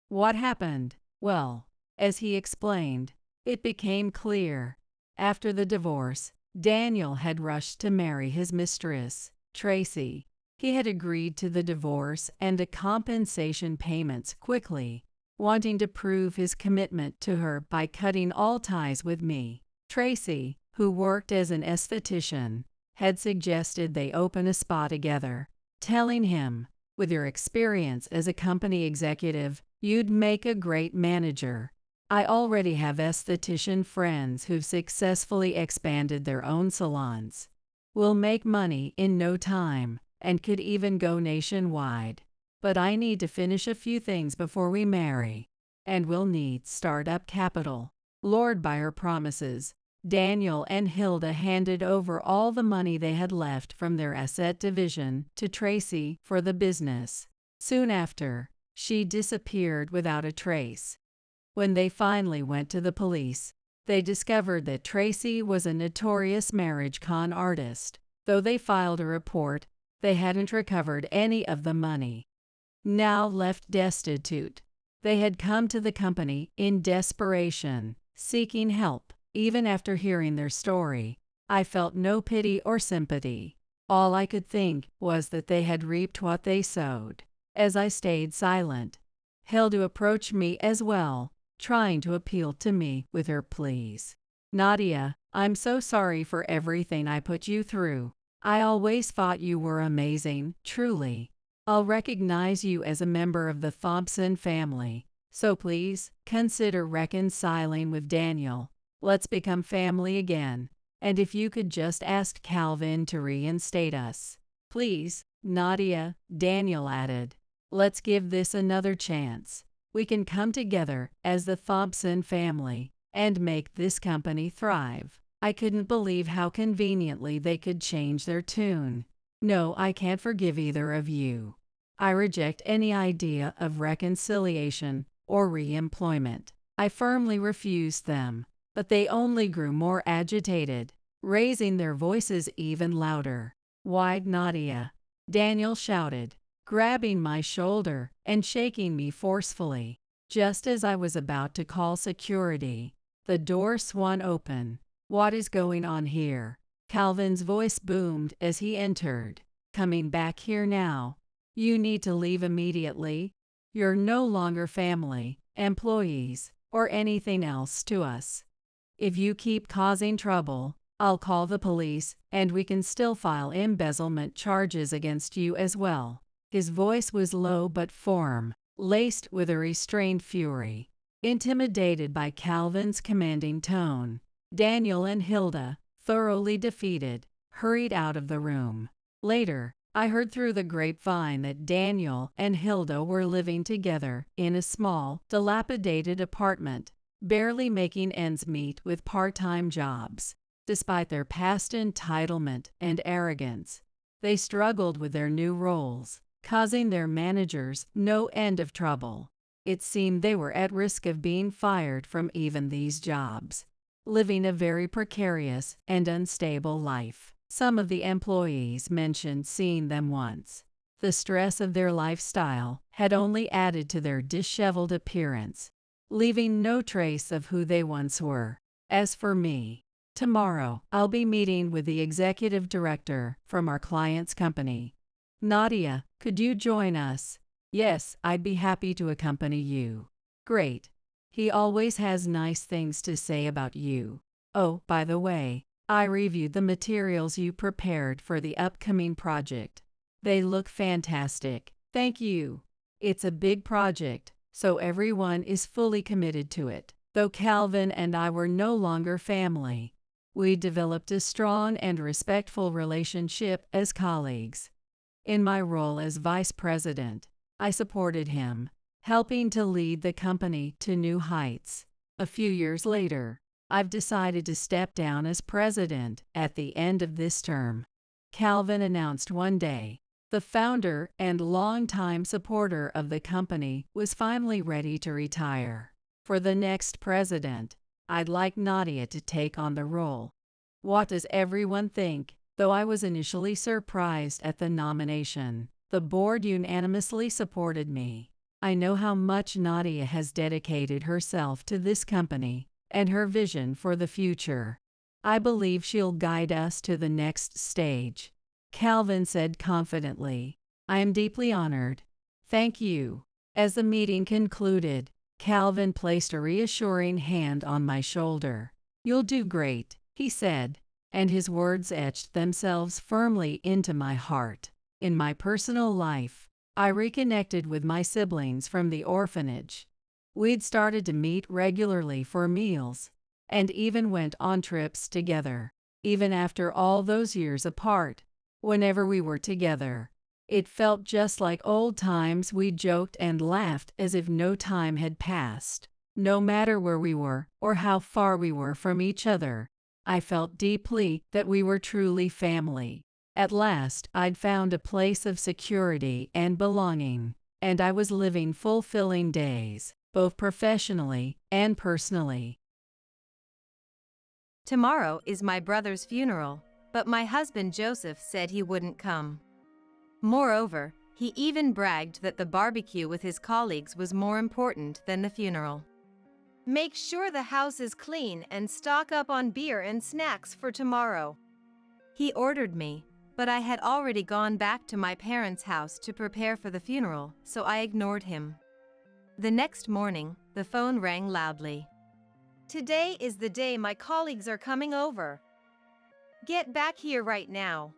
What happened? Well, as he explained, it became clear. After the divorce, Daniel had rushed to marry his mistress, Tracy. He had agreed to the divorce and the compensation payments quickly, wanting to prove his commitment to her by cutting all ties with me. Tracy, who worked as an esthetician, had suggested they open a spa together, telling him, with your experience as a company executive, you'd make a great manager. I already have esthetician friends who've successfully expanded their own salons. We'll make money in no time and could even go nationwide. But I need to finish a few things before we marry, and we'll need startup capital. Lured by her promises, Daniel and Hilda handed over all the money they had left from their asset division to Tracy for the business. Soon after, she disappeared without a trace. When they finally went to the police, they discovered that Tracy was a notorious marriage con artist. Though they filed a report, they hadn't recovered any of the money. Now left destitute, they had come to the company in desperation, seeking help. Even after hearing their story, I felt no pity or sympathy. All I could think was that they had reaped what they sowed. As I stayed silent, Hilda approached me as well, trying to appeal to me with her pleas. Nadia, I'm so sorry for everything I put you through. I always thought you were amazing, truly. I'll recognize you as a member of the Thompson family, so please consider reconciling with Daniel. Let's become family again, and if you could just ask Calvin to reinstate us. Please, Nadia, Daniel added. Let's give this another chance. We can come together as the Thompson family and make this company thrive. I couldn't believe how conveniently they could change their tune. No, I can't forgive either of you. I reject any idea of reconciliation or re-employment. I firmly refused them. But they only grew more agitated, raising their voices even louder. Why, Nadia? Daniel shouted, grabbing my shoulder and shaking me forcefully. Just as I was about to call security, the door swung open, What is going on here? Calvin's voice boomed as he entered. Coming back here now. You need to leave immediately. You're no longer family, employees, or anything else to us. If you keep causing trouble, I'll call the police and we can still file embezzlement charges against you as well. His voice was low but firm, laced with a restrained fury. Intimidated by Calvin's commanding tone, Daniel and Hilda, thoroughly defeated, hurried out of the room. Later, I heard through the grapevine that Daniel and Hilda were living together in a small, dilapidated apartment, barely making ends meet with part-time jobs. Despite their past entitlement and arrogance, they struggled with their new roles, causing their managers no end of trouble. It seemed they were at risk of being fired from even these jobs, living a very precarious and unstable life. Some of the employees mentioned seeing them once. The stress of their lifestyle had only added to their disheveled appearance, leaving no trace of who they once were. As for me, tomorrow I'll be meeting with the executive director from our client's company. Nadia, could you join us? Yes, I'd be happy to accompany you. Great. He always has nice things to say about you. Oh, by the way, I reviewed the materials you prepared for the upcoming project. They look fantastic. Thank you. It's a big project, so everyone is fully committed to it. Though Calvin and I were no longer family, we developed a strong and respectful relationship as colleagues. In my role as vice president, I supported him, helping to lead the company to new heights. A few years later, I've decided to step down as president at the end of this term. Calvin announced one day. The founder and longtime supporter of the company was finally ready to retire. For the next president, I'd like Nadia to take on the role. What does everyone think? Though I was initially surprised at the nomination, the board unanimously supported me. I know how much Nadia has dedicated herself to this company and her vision for the future. I believe she'll guide us to the next stage. Calvin said confidently. I am deeply honored. Thank you. As the meeting concluded, Calvin placed a reassuring hand on my shoulder. You'll do great, he said, and his words etched themselves firmly into my heart. In my personal life, I reconnected with my siblings from the orphanage. We'd started to meet regularly for meals, and even went on trips together. Even after all those years apart, whenever we were together, it felt just like old times. We joked and laughed as if no time had passed. No matter where we were or how far we were from each other, I felt deeply that we were truly family. At last, I'd found a place of security and belonging, and I was living fulfilling days, both professionally and personally. Tomorrow is my brother's funeral, but my husband Joseph said he wouldn't come. Moreover, he even bragged that the barbecue with his colleagues was more important than the funeral. Make sure the house is clean and stock up on beer and snacks for tomorrow. He ordered me, but I had already gone back to my parents' house to prepare for the funeral, so I ignored him. The next morning, the phone rang loudly. Today is the day my colleagues are coming over. Get back here right now.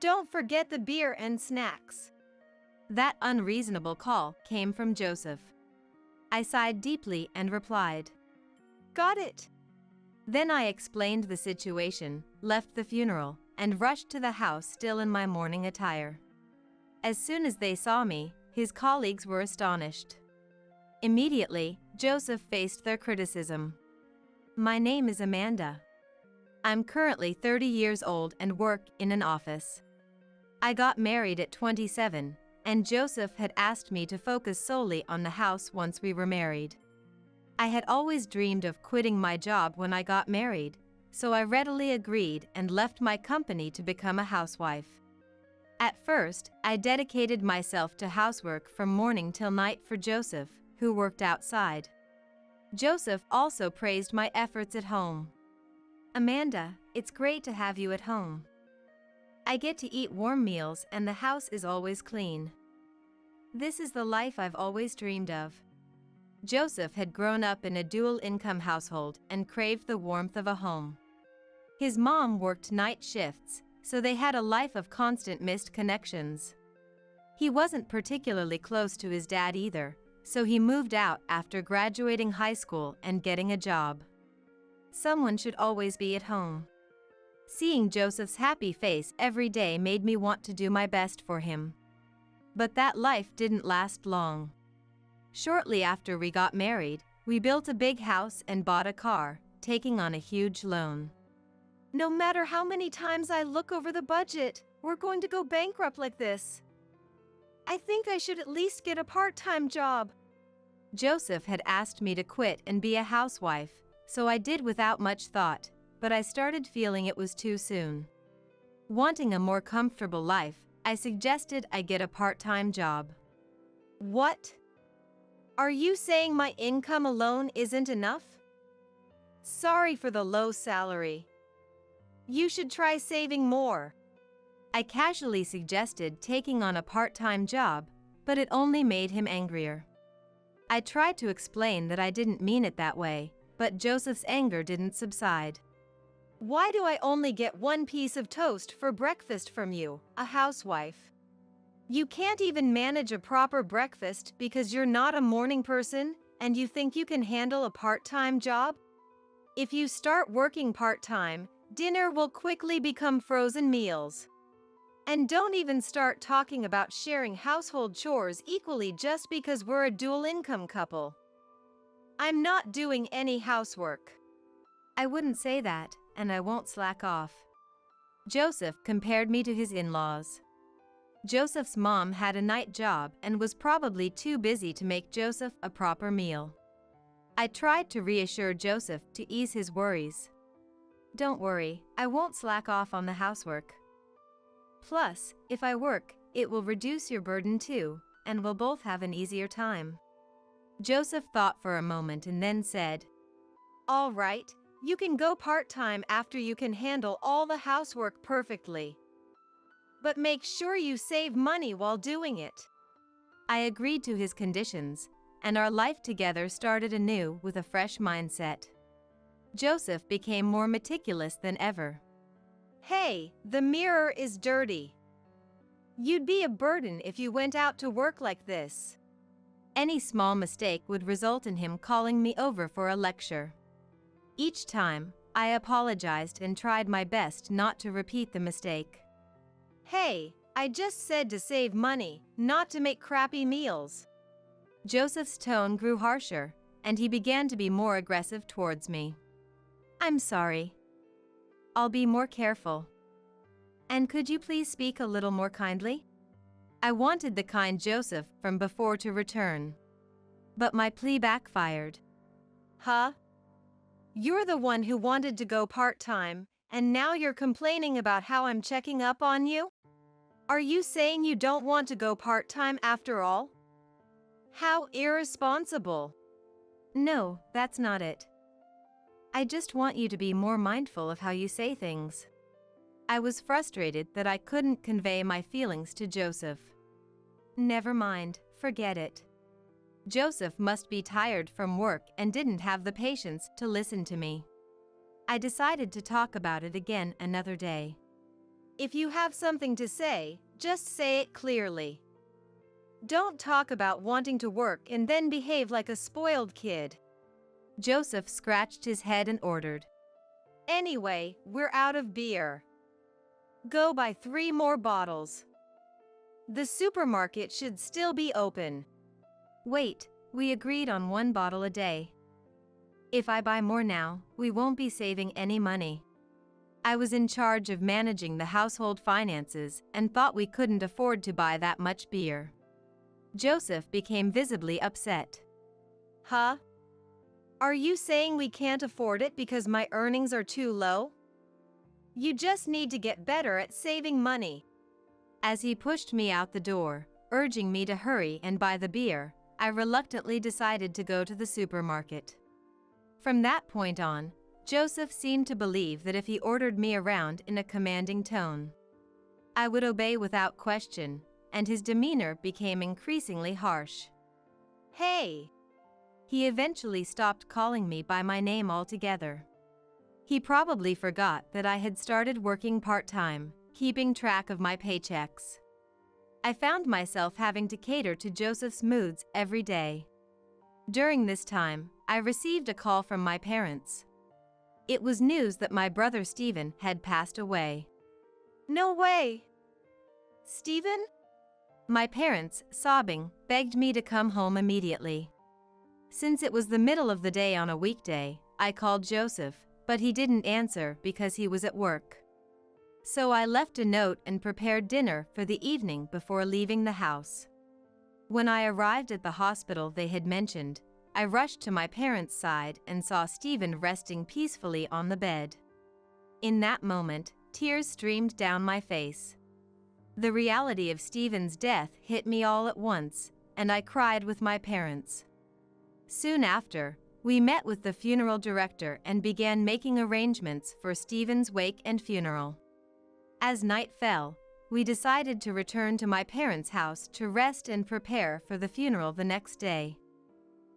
Don't forget the beer and snacks. That unreasonable call came from Joseph. I sighed deeply and replied, Got it. Then I explained the situation, left the funeral, and rushed to the house still in my morning attire. As soon as they saw me, his colleagues were astonished. Immediately, Joseph faced their criticism. My name is Amanda. I'm currently 30 years old and work in an office. I got married at 27, and Joseph had asked me to focus solely on the house once we were married. I had always dreamed of quitting my job when I got married, so I readily agreed and left my company to become a housewife. At first, I dedicated myself to housework from morning till night for Joseph, who worked outside. Joseph also praised my efforts at home. Amanda, it's great to have you at home. I get to eat warm meals and the house is always clean. This is the life I've always dreamed of. Joseph had grown up in a dual-income household and craved the warmth of a home. His mom worked night shifts, so they had a life of constant missed connections. He wasn't particularly close to his dad either, so he moved out after graduating high school and getting a job. Someone should always be at home. Seeing Joseph's happy face every day made me want to do my best for him. But that life didn't last long. Shortly after we got married, we built a big house and bought a car, taking on a huge loan. No matter how many times I look over the budget, we're going to go bankrupt like this. I think I should at least get a part-time job. Joseph had asked me to quit and be a housewife, so I did without much thought, but I started feeling it was too soon. Wanting a more comfortable life, I suggested I get a part-time job. What? Are you saying my income alone isn't enough? Sorry for the low salary. You should try saving more. I casually suggested taking on a part-time job, but it only made him angrier. I tried to explain that I didn't mean it that way, but Joseph's anger didn't subside. Why do I only get one piece of toast for breakfast from you, a housewife? You can't even manage a proper breakfast because you're not a morning person and you think you can handle a part-time job? If you start working part-time, dinner will quickly become frozen meals. And don't even start talking about sharing household chores equally just because we're a dual-income couple. I'm not doing any housework. I wouldn't say that, and I won't slack off. Joseph compared me to his in-laws. Joseph's mom had a night job and was probably too busy to make Joseph a proper meal. I tried to reassure Joseph to ease his worries. Don't worry, I won't slack off on the housework. Plus, if I work, it will reduce your burden too, and we'll both have an easier time. Joseph thought for a moment and then said, All right, you can go part-time after you can handle all the housework perfectly. But make sure you save money while doing it. I agreed to his conditions, and our life together started anew with a fresh mindset. Joseph became more meticulous than ever. Hey, the mirror is dirty. You'd be a burden if you went out to work like this. Any small mistake would result in him calling me over for a lecture. Each time, I apologized and tried my best not to repeat the mistake. Hey, I just said to save money, not to make crappy meals. Joseph's tone grew harsher, and he began to be more aggressive towards me. I'm sorry. I'll be more careful. And could you please speak a little more kindly? I wanted the kind Joseph from before to return. But my plea backfired. Huh? You're the one who wanted to go part-time, and now you're complaining about how I'm checking up on you? Are you saying you don't want to go part-time after all? How irresponsible. No, that's not it. I just want you to be more mindful of how you say things. I was frustrated that I couldn't convey my feelings to Joseph. Never mind, forget it. Joseph must be tired from work and didn't have the patience to listen to me. I decided to talk about it again another day. If you have something to say, just say it clearly. Don't talk about wanting to work and then behave like a spoiled kid. Joseph scratched his head and ordered. Anyway, we're out of beer. Go buy 3 more bottles. The supermarket should still be open. Wait, we agreed on 1 bottle a day. If I buy more now, we won't be saving any money. I was in charge of managing the household finances and thought we couldn't afford to buy that much beer. Joseph became visibly upset. Huh? Are you saying we can't afford it because my earnings are too low? You just need to get better at saving money. As he pushed me out the door, urging me to hurry and buy the beer, I reluctantly decided to go to the supermarket. From that point on, Joseph seemed to believe that if he ordered me around in a commanding tone, I would obey without question, and his demeanor became increasingly harsh. Hey! He eventually stopped calling me by my name altogether. He probably forgot that I had started working part-time, keeping track of my paychecks. I found myself having to cater to Joseph's moods every day. During this time, I received a call from my parents. It was news that my brother Stephen had passed away. No way! Stephen? My parents, sobbing, begged me to come home immediately. Since it was the middle of the day on a weekday, I called Joseph, but he didn't answer because he was at work. So I left a note and prepared dinner for the evening before leaving the house. When I arrived at the hospital they had mentioned, I rushed to my parents' side and saw Stephen resting peacefully on the bed. In that moment, tears streamed down my face. The reality of Stephen's death hit me all at once, and I cried with my parents. Soon after, we met with the funeral director and began making arrangements for Stephen's wake and funeral. As night fell, we decided to return to my parents' house to rest and prepare for the funeral the next day.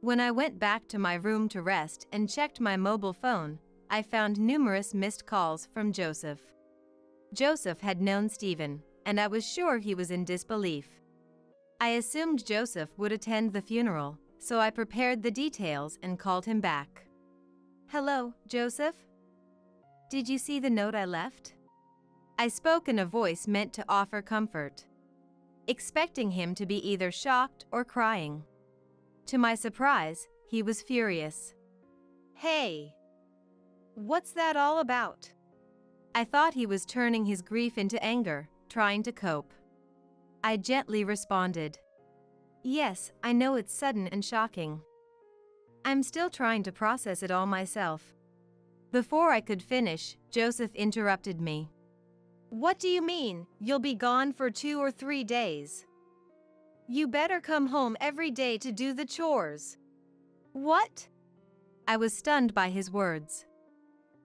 When I went back to my room to rest and checked my mobile phone, I found numerous missed calls from Joseph. Joseph had known Stephen, and I was sure he was in disbelief. I assumed Joseph would attend the funeral, so I prepared the details and called him back. "Hello, Joseph? Did you see the note I left?" I spoke in a voice meant to offer comfort, expecting him to be either shocked or crying. To my surprise, he was furious. Hey! What's that all about? I thought he was turning his grief into anger, trying to cope. I gently responded, "Yes, I know it's sudden and shocking. I'm still trying to process it all myself." Before I could finish, Joseph interrupted me. What do you mean, you'll be gone for 2 or 3 days? You better come home every day to do the chores. What? I was stunned by his words.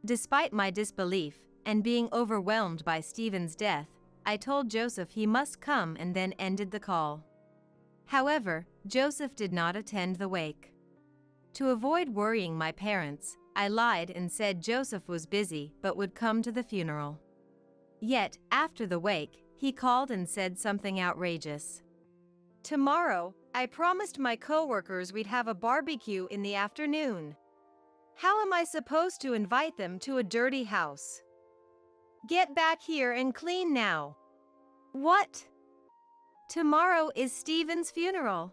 Despite my disbelief and being overwhelmed by Stephen's death, I told Joseph he must come and then ended the call. However, Joseph did not attend the wake. To avoid worrying my parents, I lied and said Joseph was busy but would come to the funeral. Yet, after the wake, he called and said something outrageous. Tomorrow, I promised my coworkers we'd have a barbecue in the afternoon. How am I supposed to invite them to a dirty house? Get back here and clean now. What? Tomorrow is Stephen's funeral.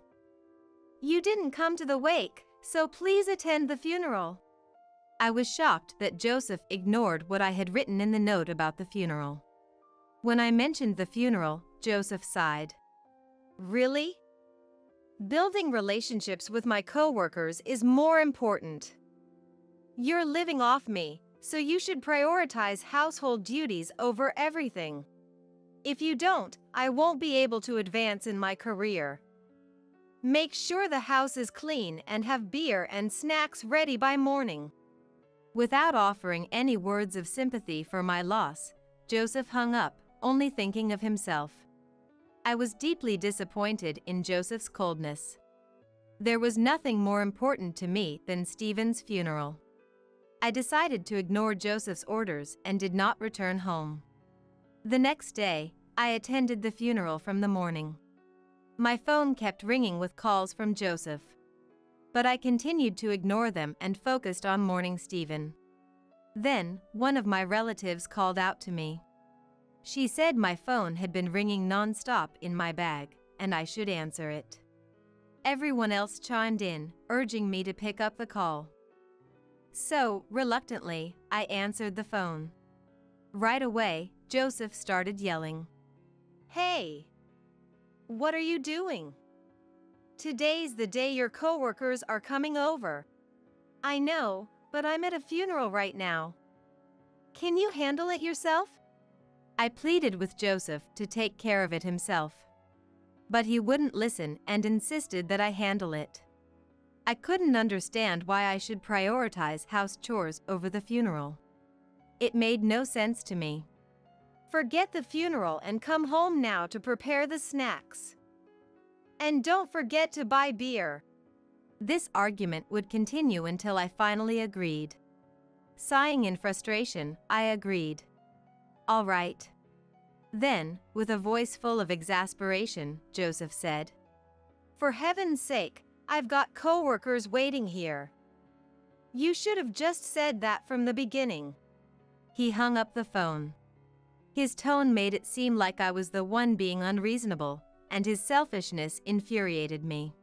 You didn't come to the wake, so please attend the funeral. I was shocked that Joseph ignored what I had written in the note about the funeral. When I mentioned the funeral, Joseph sighed. Really? Building relationships with my coworkers is more important. You're living off me, so you should prioritize household duties over everything. If you don't, I won't be able to advance in my career. Make sure the house is clean and have beer and snacks ready by morning. Without offering any words of sympathy for my loss, Joseph hung up, only thinking of himself. I was deeply disappointed in Joseph's coldness. There was nothing more important to me than Stephen's funeral. I decided to ignore Joseph's orders and did not return home. The next day, I attended the funeral from the morning. My phone kept ringing with calls from Joseph. But I continued to ignore them and focused on mourning Stephen. Then, one of my relatives called out to me. She said my phone had been ringing non-stop in my bag, and I should answer it. Everyone else chimed in, urging me to pick up the call. So, reluctantly, I answered the phone. Right away, Joseph started yelling. Hey! What are you doing? Today's the day your coworkers are coming over. I know, but I'm at a funeral right now. Can you handle it yourself? I pleaded with Joseph to take care of it himself. But he wouldn't listen and insisted that I handle it. I couldn't understand why I should prioritize house chores over the funeral. It made no sense to me. Forget the funeral and come home now to prepare the snacks. And don't forget to buy beer. This argument would continue until I finally agreed. Sighing in frustration, I agreed. All right. Then, with a voice full of exasperation, Joseph said, For heaven's sake, I've got coworkers waiting here. You should have just said that from the beginning. He hung up the phone. His tone made it seem like I was the one being unreasonable, and his selfishness infuriated me.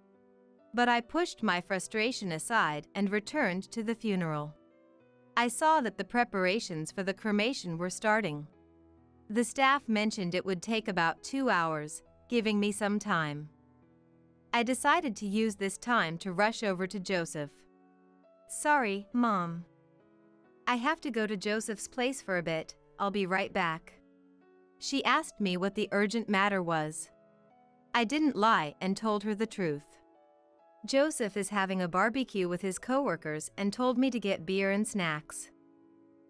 But I pushed my frustration aside and returned to the funeral. I saw that the preparations for the cremation were starting. The staff mentioned it would take about 2 hours, giving me some time. I decided to use this time to rush over to Joseph. Sorry, Mom. I have to go to Joseph's place for a bit, I'll be right back. She asked me what the urgent matter was. I didn't lie and told her the truth. Joseph is having a barbecue with his coworkers and told me to get beer and snacks.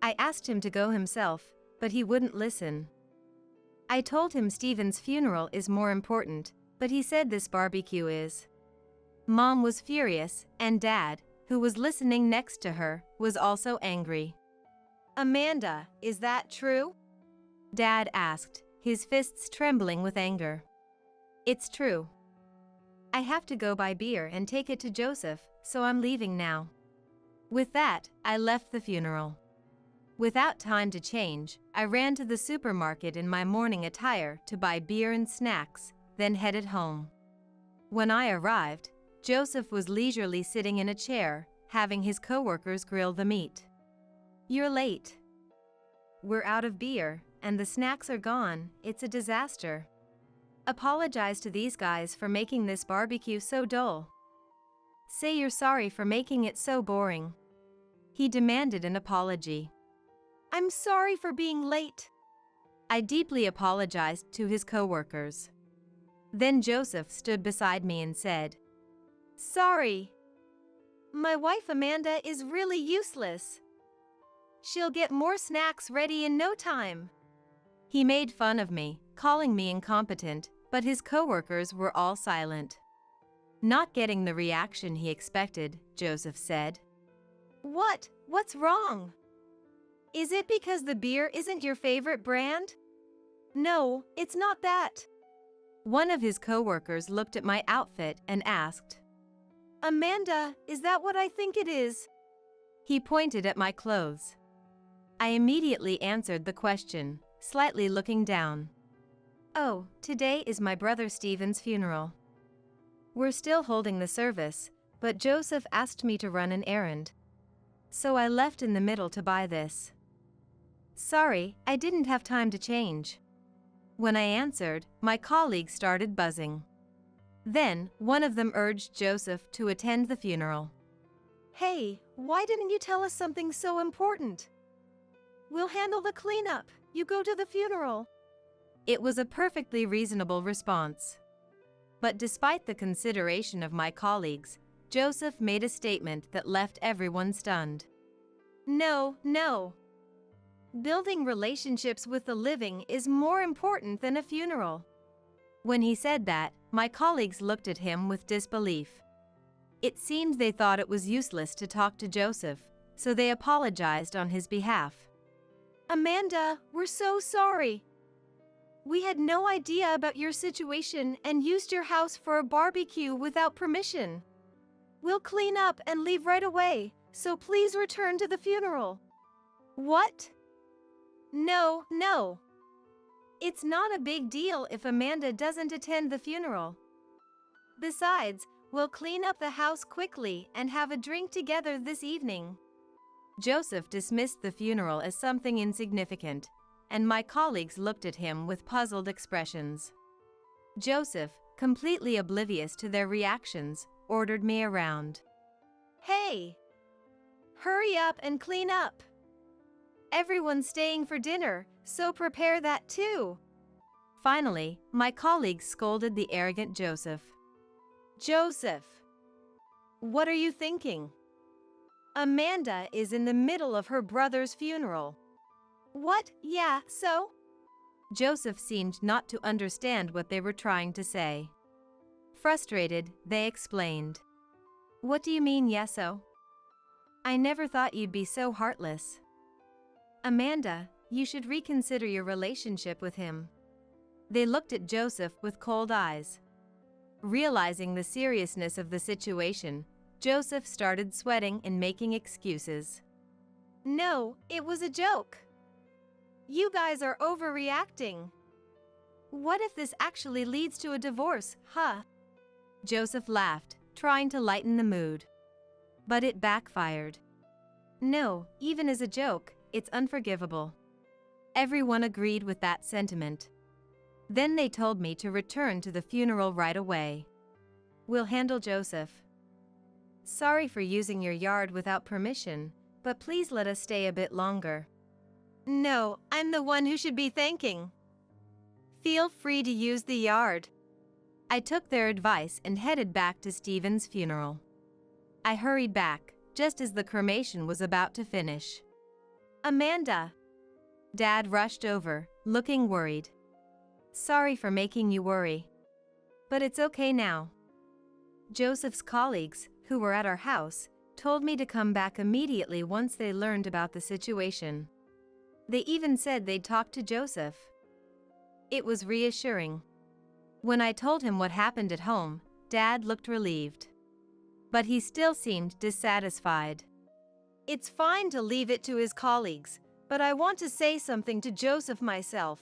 I asked him to go himself, but he wouldn't listen. I told him Stephen's funeral is more important, but he said this barbecue is. Mom was furious, and Dad, who was listening next to her, was also angry. Amanda, is that true? Dad asked, his fists trembling with anger. It's true. I have to go buy beer and take it to Joseph, so I'm leaving now. With that, I left the funeral. Without time to change, I ran to the supermarket in my morning attire to buy beer and snacks, then headed home. When I arrived, Joseph was leisurely sitting in a chair, having his coworkers grill the meat. You're late. We're out of beer, and the snacks are gone, it's a disaster. Apologize to these guys for making this barbecue so dull. Say you're sorry for making it so boring. He demanded an apology. I'm sorry for being late. I deeply apologized to his coworkers. Then Joseph stood beside me and said, Sorry. My wife Amanda is really useless. She'll get more snacks ready in no time. He made fun of me, calling me incompetent, but his coworkers were all silent. Not getting the reaction he expected, Joseph said, What's wrong? Is it because the beer isn't your favorite brand? No, it's not that. One of his coworkers looked at my outfit and asked, Amanda, is that what I think it is? He pointed at my clothes. I immediately answered the question, slightly looking down. Oh, today is my brother Stephen's funeral. We're still holding the service, but Joseph asked me to run an errand. So I left in the middle to buy this. Sorry, I didn't have time to change. When I answered, my colleagues started buzzing. Then, one of them urged Joseph to attend the funeral. Hey, why didn't you tell us something so important? We'll handle the cleanup. You go to the funeral. It was a perfectly reasonable response. But despite the consideration of my colleagues, Joseph made a statement that left everyone stunned. No. Building relationships with the living is more important than a funeral. When he said that, my colleagues looked at him with disbelief. It seemed they thought it was useless to talk to Joseph, so they apologized on his behalf. Amanda, we're so sorry. We had no idea about your situation and used your house for a barbecue without permission. We'll clean up and leave right away, so please return to the funeral. What? No. It's not a big deal if Amanda doesn't attend the funeral. Besides, we'll clean up the house quickly and have a drink together this evening. Joseph dismissed the funeral as something insignificant, and my colleagues looked at him with puzzled expressions. Joseph, completely oblivious to their reactions, ordered me around. Hey! Hurry up and clean up. Everyone's staying for dinner, so prepare that too. Finally, my colleagues scolded the arrogant Joseph. Joseph! What are you thinking? Amanda is in the middle of her brother's funeral. What? Yeah, so? Joseph seemed not to understand what they were trying to say. Frustrated, they explained. What do you mean, yeso? I never thought you'd be so heartless. Amanda, you should reconsider your relationship with him. They looked at Joseph with cold eyes. Realizing the seriousness of the situation, Joseph started sweating and making excuses. No, it was a joke. You guys are overreacting. What if this actually leads to a divorce, huh? Joseph laughed, trying to lighten the mood. But it backfired. No, even as a joke, it's unforgivable. Everyone agreed with that sentiment. Then they told me to return to the funeral right away. We'll handle Joseph. Sorry for using your yard without permission, but please let us stay a bit longer. No, I'm the one who should be thanking. Feel free to use the yard. I took their advice and headed back to Stephen's funeral. I hurried back, just as the cremation was about to finish. Amanda! Dad rushed over, looking worried. Sorry for making you worry. But it's okay now. Joseph's colleagues, who were at our house, told me to come back immediately once they learned about the situation. They even said they'd talk to Joseph. It was reassuring. When I told him what happened at home, Dad looked relieved. But he still seemed dissatisfied. It's fine to leave it to his colleagues, but I want to say something to Joseph myself.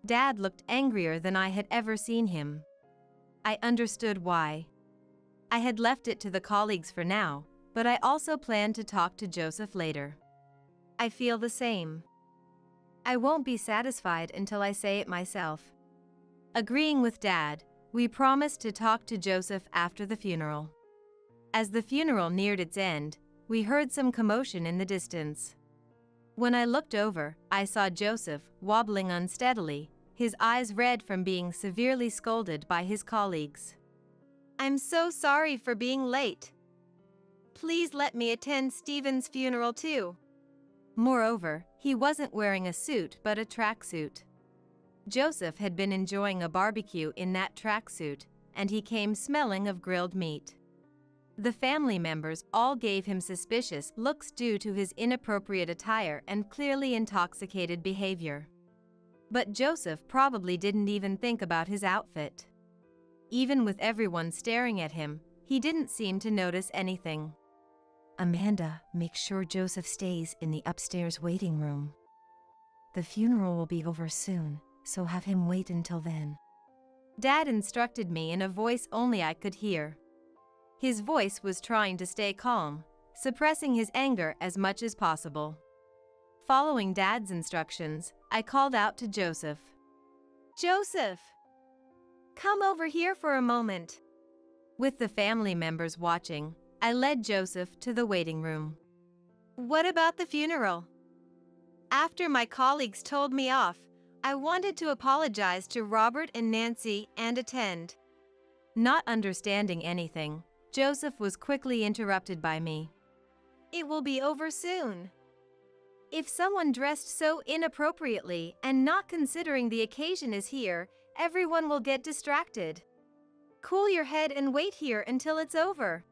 Dad looked angrier than I had ever seen him. I understood why. I had left it to the colleagues for now, but I also planned to talk to Joseph later. I feel the same. I won't be satisfied until I say it myself. Agreeing with Dad, we promised to talk to Joseph after the funeral. As the funeral neared its end, we heard some commotion in the distance. When I looked over, I saw Joseph wobbling unsteadily, his eyes red from being severely scolded by his colleagues. I'm so sorry for being late. Please let me attend Stephen's funeral too. Moreover, he wasn't wearing a suit but a tracksuit. Joseph had been enjoying a barbecue in that tracksuit, and he came smelling of grilled meat. The family members all gave him suspicious looks due to his inappropriate attire and clearly intoxicated behavior. But Joseph probably didn't even think about his outfit. Even with everyone staring at him, he didn't seem to notice anything. Amanda, make sure Joseph stays in the upstairs waiting room. The funeral will be over soon, so have him wait until then. Dad instructed me in a voice only I could hear. His voice was trying to stay calm, suppressing his anger as much as possible. Following Dad's instructions, I called out to Joseph. Joseph! Come over here for a moment. With the family members watching, I led Joseph to the waiting room. What about the funeral? After my colleagues told me off, I wanted to apologize to Robert and Nancy and attend. Not understanding anything, Joseph was quickly interrupted by me. It will be over soon. If someone dressed so inappropriately and not considering the occasion is here, everyone will get distracted. Cool your head and wait here until it's over.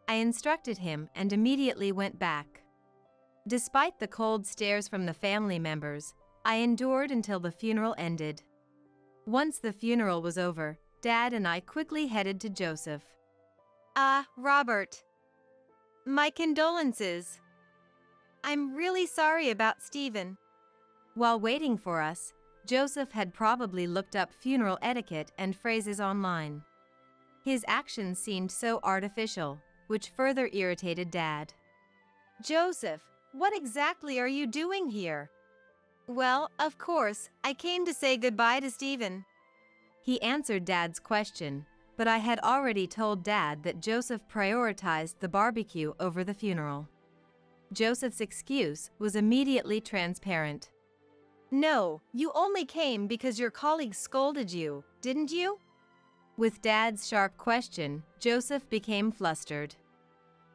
I instructed him and immediately went back. Despite the cold stares from the family members, I endured until the funeral ended. Once the funeral was over, Dad and I quickly headed to Joseph. Robert. My condolences. I'm really sorry about Stephen. While waiting for us, Joseph had probably looked up funeral etiquette and phrases online. His actions seemed so artificial, which further irritated Dad. Joseph, what exactly are you doing here? Well, of course, I came to say goodbye to Stephen. He answered Dad's question, but I had already told Dad that Joseph prioritized the barbecue over the funeral. Joseph's excuse was immediately transparent. No, you only came because your colleagues scolded you, didn't you? With Dad's sharp question, Joseph became flustered.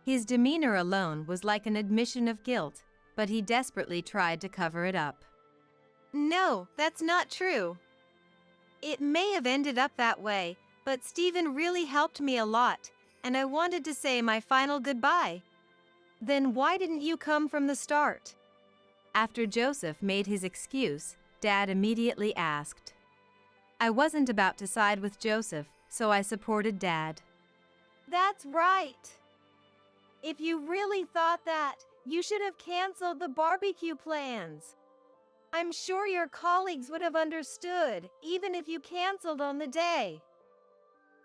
His demeanor alone was like an admission of guilt, but he desperately tried to cover it up. No, that's not true. It may have ended up that way, but Stephen really helped me a lot, and I wanted to say my final goodbye. Then why didn't you come from the start? After Joseph made his excuse, Dad immediately asked. I wasn't about to side with Joseph, so I supported Dad. That's right. If you really thought that, you should have canceled the barbecue plans. I'm sure your colleagues would have understood, even if you canceled on the day.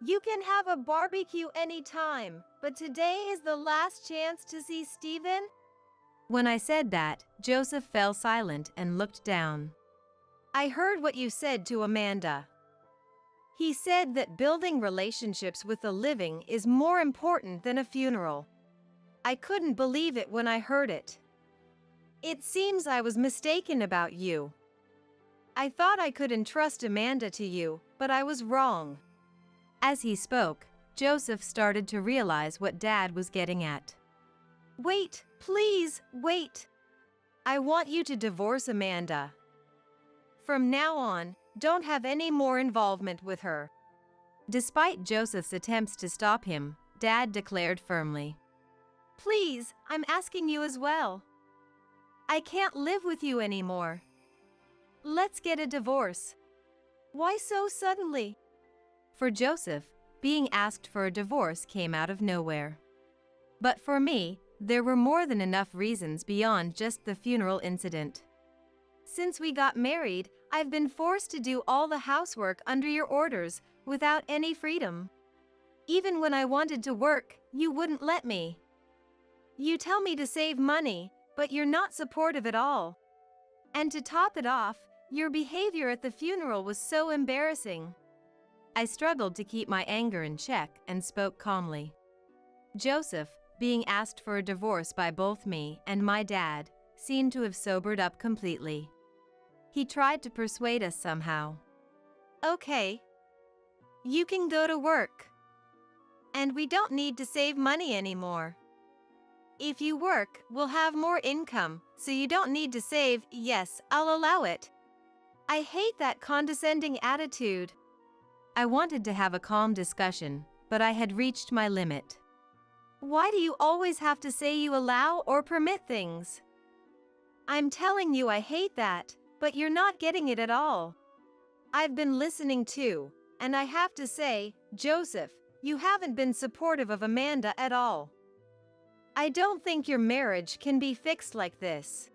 You can have a barbecue anytime, but today is the last chance to see Stephen. When I said that, Joseph fell silent and looked down. I heard what you said to Amanda. He said that building relationships with the living is more important than a funeral. I couldn't believe it when I heard it. It seems I was mistaken about you. I thought I could entrust Amanda to you, but I was wrong. As he spoke, Joseph started to realize what Dad was getting at. Wait, please, wait. I want you to divorce Amanda. From now on, don't have any more involvement with her. Despite Joseph's attempts to stop him, Dad declared firmly. Please, I'm asking you as well. I can't live with you anymore. Let's get a divorce. Why so suddenly? For Joseph, being asked for a divorce came out of nowhere. But for me, there were more than enough reasons beyond just the funeral incident. Since we got married, I've been forced to do all the housework under your orders, without any freedom. Even when I wanted to work, you wouldn't let me. You tell me to save money, but you're not supportive at all. And to top it off, your behavior at the funeral was so embarrassing. I struggled to keep my anger in check and spoke calmly. Joseph, being asked for a divorce by both me and my dad, seemed to have sobered up completely. He tried to persuade us somehow. Okay. You can go to work. And we don't need to save money anymore. If you work, we'll have more income, so you don't need to save. Yes, I'll allow it. I hate that condescending attitude. I wanted to have a calm discussion, but I had reached my limit. Why do you always have to say you allow or permit things? I'm telling you I hate that, but you're not getting it at all. I've been listening too, and I have to say, Joseph, you haven't been supportive of Amanda at all. I don't think your marriage can be fixed like this.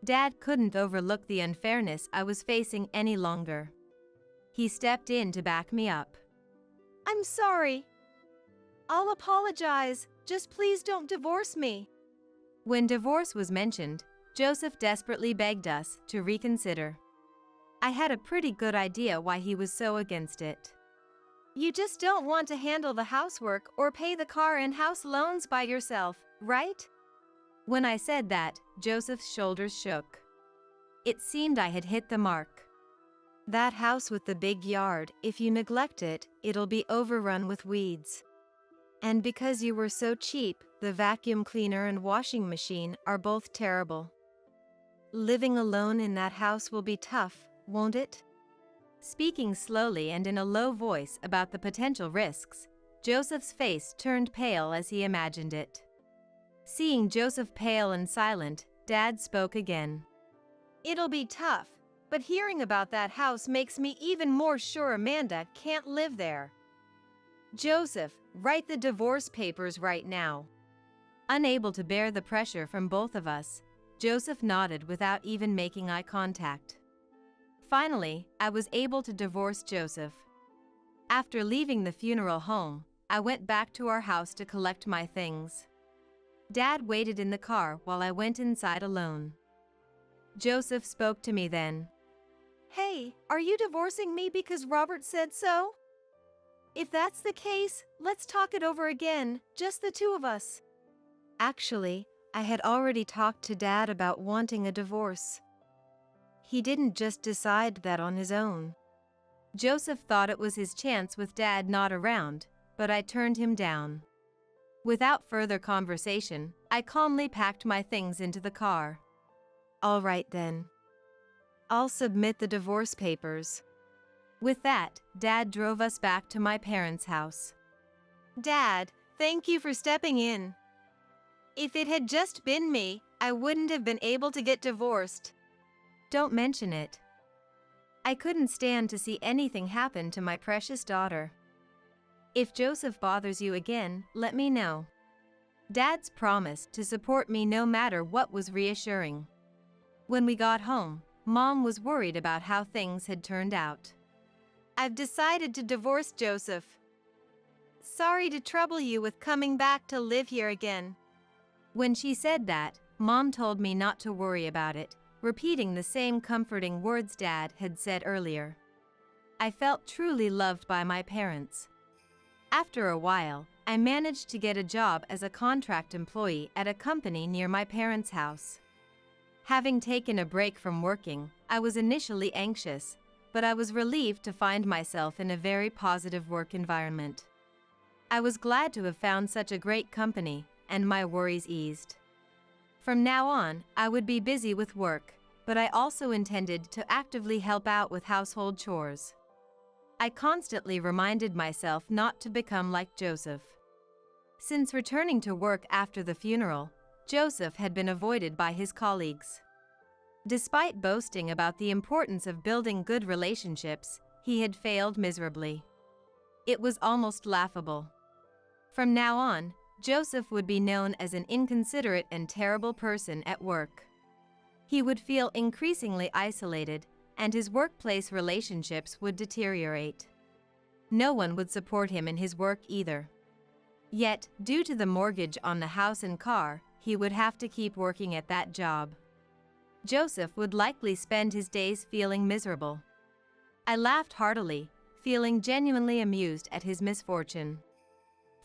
Dad couldn't overlook the unfairness I was facing any longer. He stepped in to back me up. I'm sorry. I'll apologize, just please don't divorce me. When divorce was mentioned, Joseph desperately begged us to reconsider. I had a pretty good idea why he was so against it. You just don't want to handle the housework or pay the car and house loans by yourself, right? When I said that, Joseph's shoulders shook. It seemed I had hit the mark. That house with the big yard, if you neglect it, it'll be overrun with weeds. And because you were so cheap, the vacuum cleaner and washing machine are both terrible. Living alone in that house will be tough, won't it? Speaking slowly and in a low voice about the potential risks, Joseph's face turned pale as he imagined it. Seeing Joseph pale and silent, Dad spoke again. It'll be tough, but hearing about that house makes me even more sure Amanda can't live there. Joseph, write the divorce papers right now. Unable to bear the pressure from both of us, Joseph nodded without even making eye contact. Finally, I was able to divorce Joseph. After leaving the funeral home, I went back to our house to collect my things. Dad waited in the car while I went inside alone. Joseph spoke to me then. Hey, are you divorcing me because Robert said so? If that's the case, let's talk it over again, just the two of us. Actually, I had already talked to Dad about wanting a divorce. He didn't just decide that on his own. Joseph thought it was his chance with Dad not around, but I turned him down. Without further conversation, I calmly packed my things into the car. All right then. I'll submit the divorce papers. With that, Dad drove us back to my parents' house. Dad, thank you for stepping in. If it had just been me, I wouldn't have been able to get divorced. Don't mention it. I couldn't stand to see anything happen to my precious daughter. If Joseph bothers you again, let me know. Dad's promise to support me no matter what was reassuring. When we got home, Mom was worried about how things had turned out. I've decided to divorce Joseph. Sorry to trouble you with coming back to live here again. When she said that, Mom told me not to worry about it, repeating the same comforting words Dad had said earlier. I felt truly loved by my parents. After a while, I managed to get a job as a contract employee at a company near my parents' house. Having taken a break from working, I was initially anxious, but I was relieved to find myself in a very positive work environment. I was glad to have found such a great company, and my worries eased. From now on, I would be busy with work, but I also intended to actively help out with household chores. I constantly reminded myself not to become like Joseph. Since returning to work after the funeral, Joseph had been avoided by his colleagues. Despite boasting about the importance of building good relationships, he had failed miserably. It was almost laughable. From now on, Joseph would be known as an inconsiderate and terrible person at work. He would feel increasingly isolated, and his workplace relationships would deteriorate. No one would support him in his work either. Yet, due to the mortgage on the house and car, he would have to keep working at that job. Joseph would likely spend his days feeling miserable. I laughed heartily, feeling genuinely amused at his misfortune.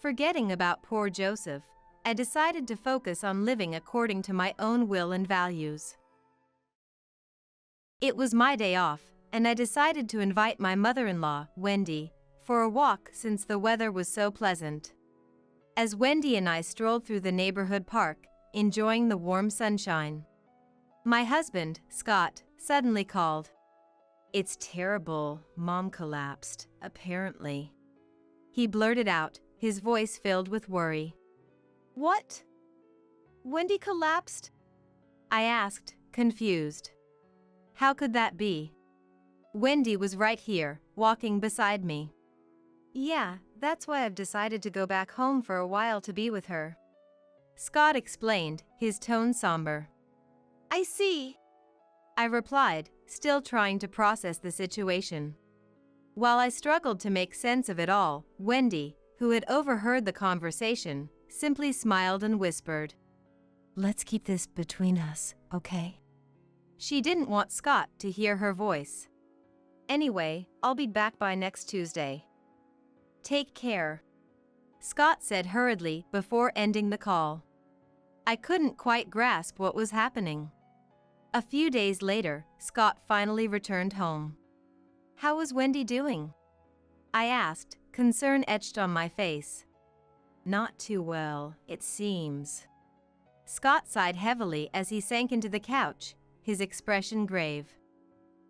Forgetting about poor Joseph, I decided to focus on living according to my own will and values. It was my day off, and I decided to invite my mother-in-law, Wendy, for a walk since the weather was so pleasant. As Wendy and I strolled through the neighborhood park, enjoying the warm sunshine, my husband, Scott, suddenly called. "It's terrible, Mom collapsed, apparently." He blurted out, his voice filled with worry. What? Wendy collapsed? I asked, confused. How could that be? Wendy was right here, walking beside me. Yeah, that's why I've decided to go back home for a while to be with her. Scott explained, his tone somber. I see. I replied, still trying to process the situation. While I struggled to make sense of it all, Wendy, who had overheard the conversation, simply smiled and whispered, "Let's keep this between us, okay?" She didn't want Scott to hear her voice. Anyway, I'll be back by next Tuesday. Take care, Scott said hurriedly before ending the call. I couldn't quite grasp what was happening. A few days later, Scott finally returned home. How was Wendy doing? I asked, concern etched on my face. Not too well, it seems. Scott sighed heavily as he sank into the couch, his expression grave.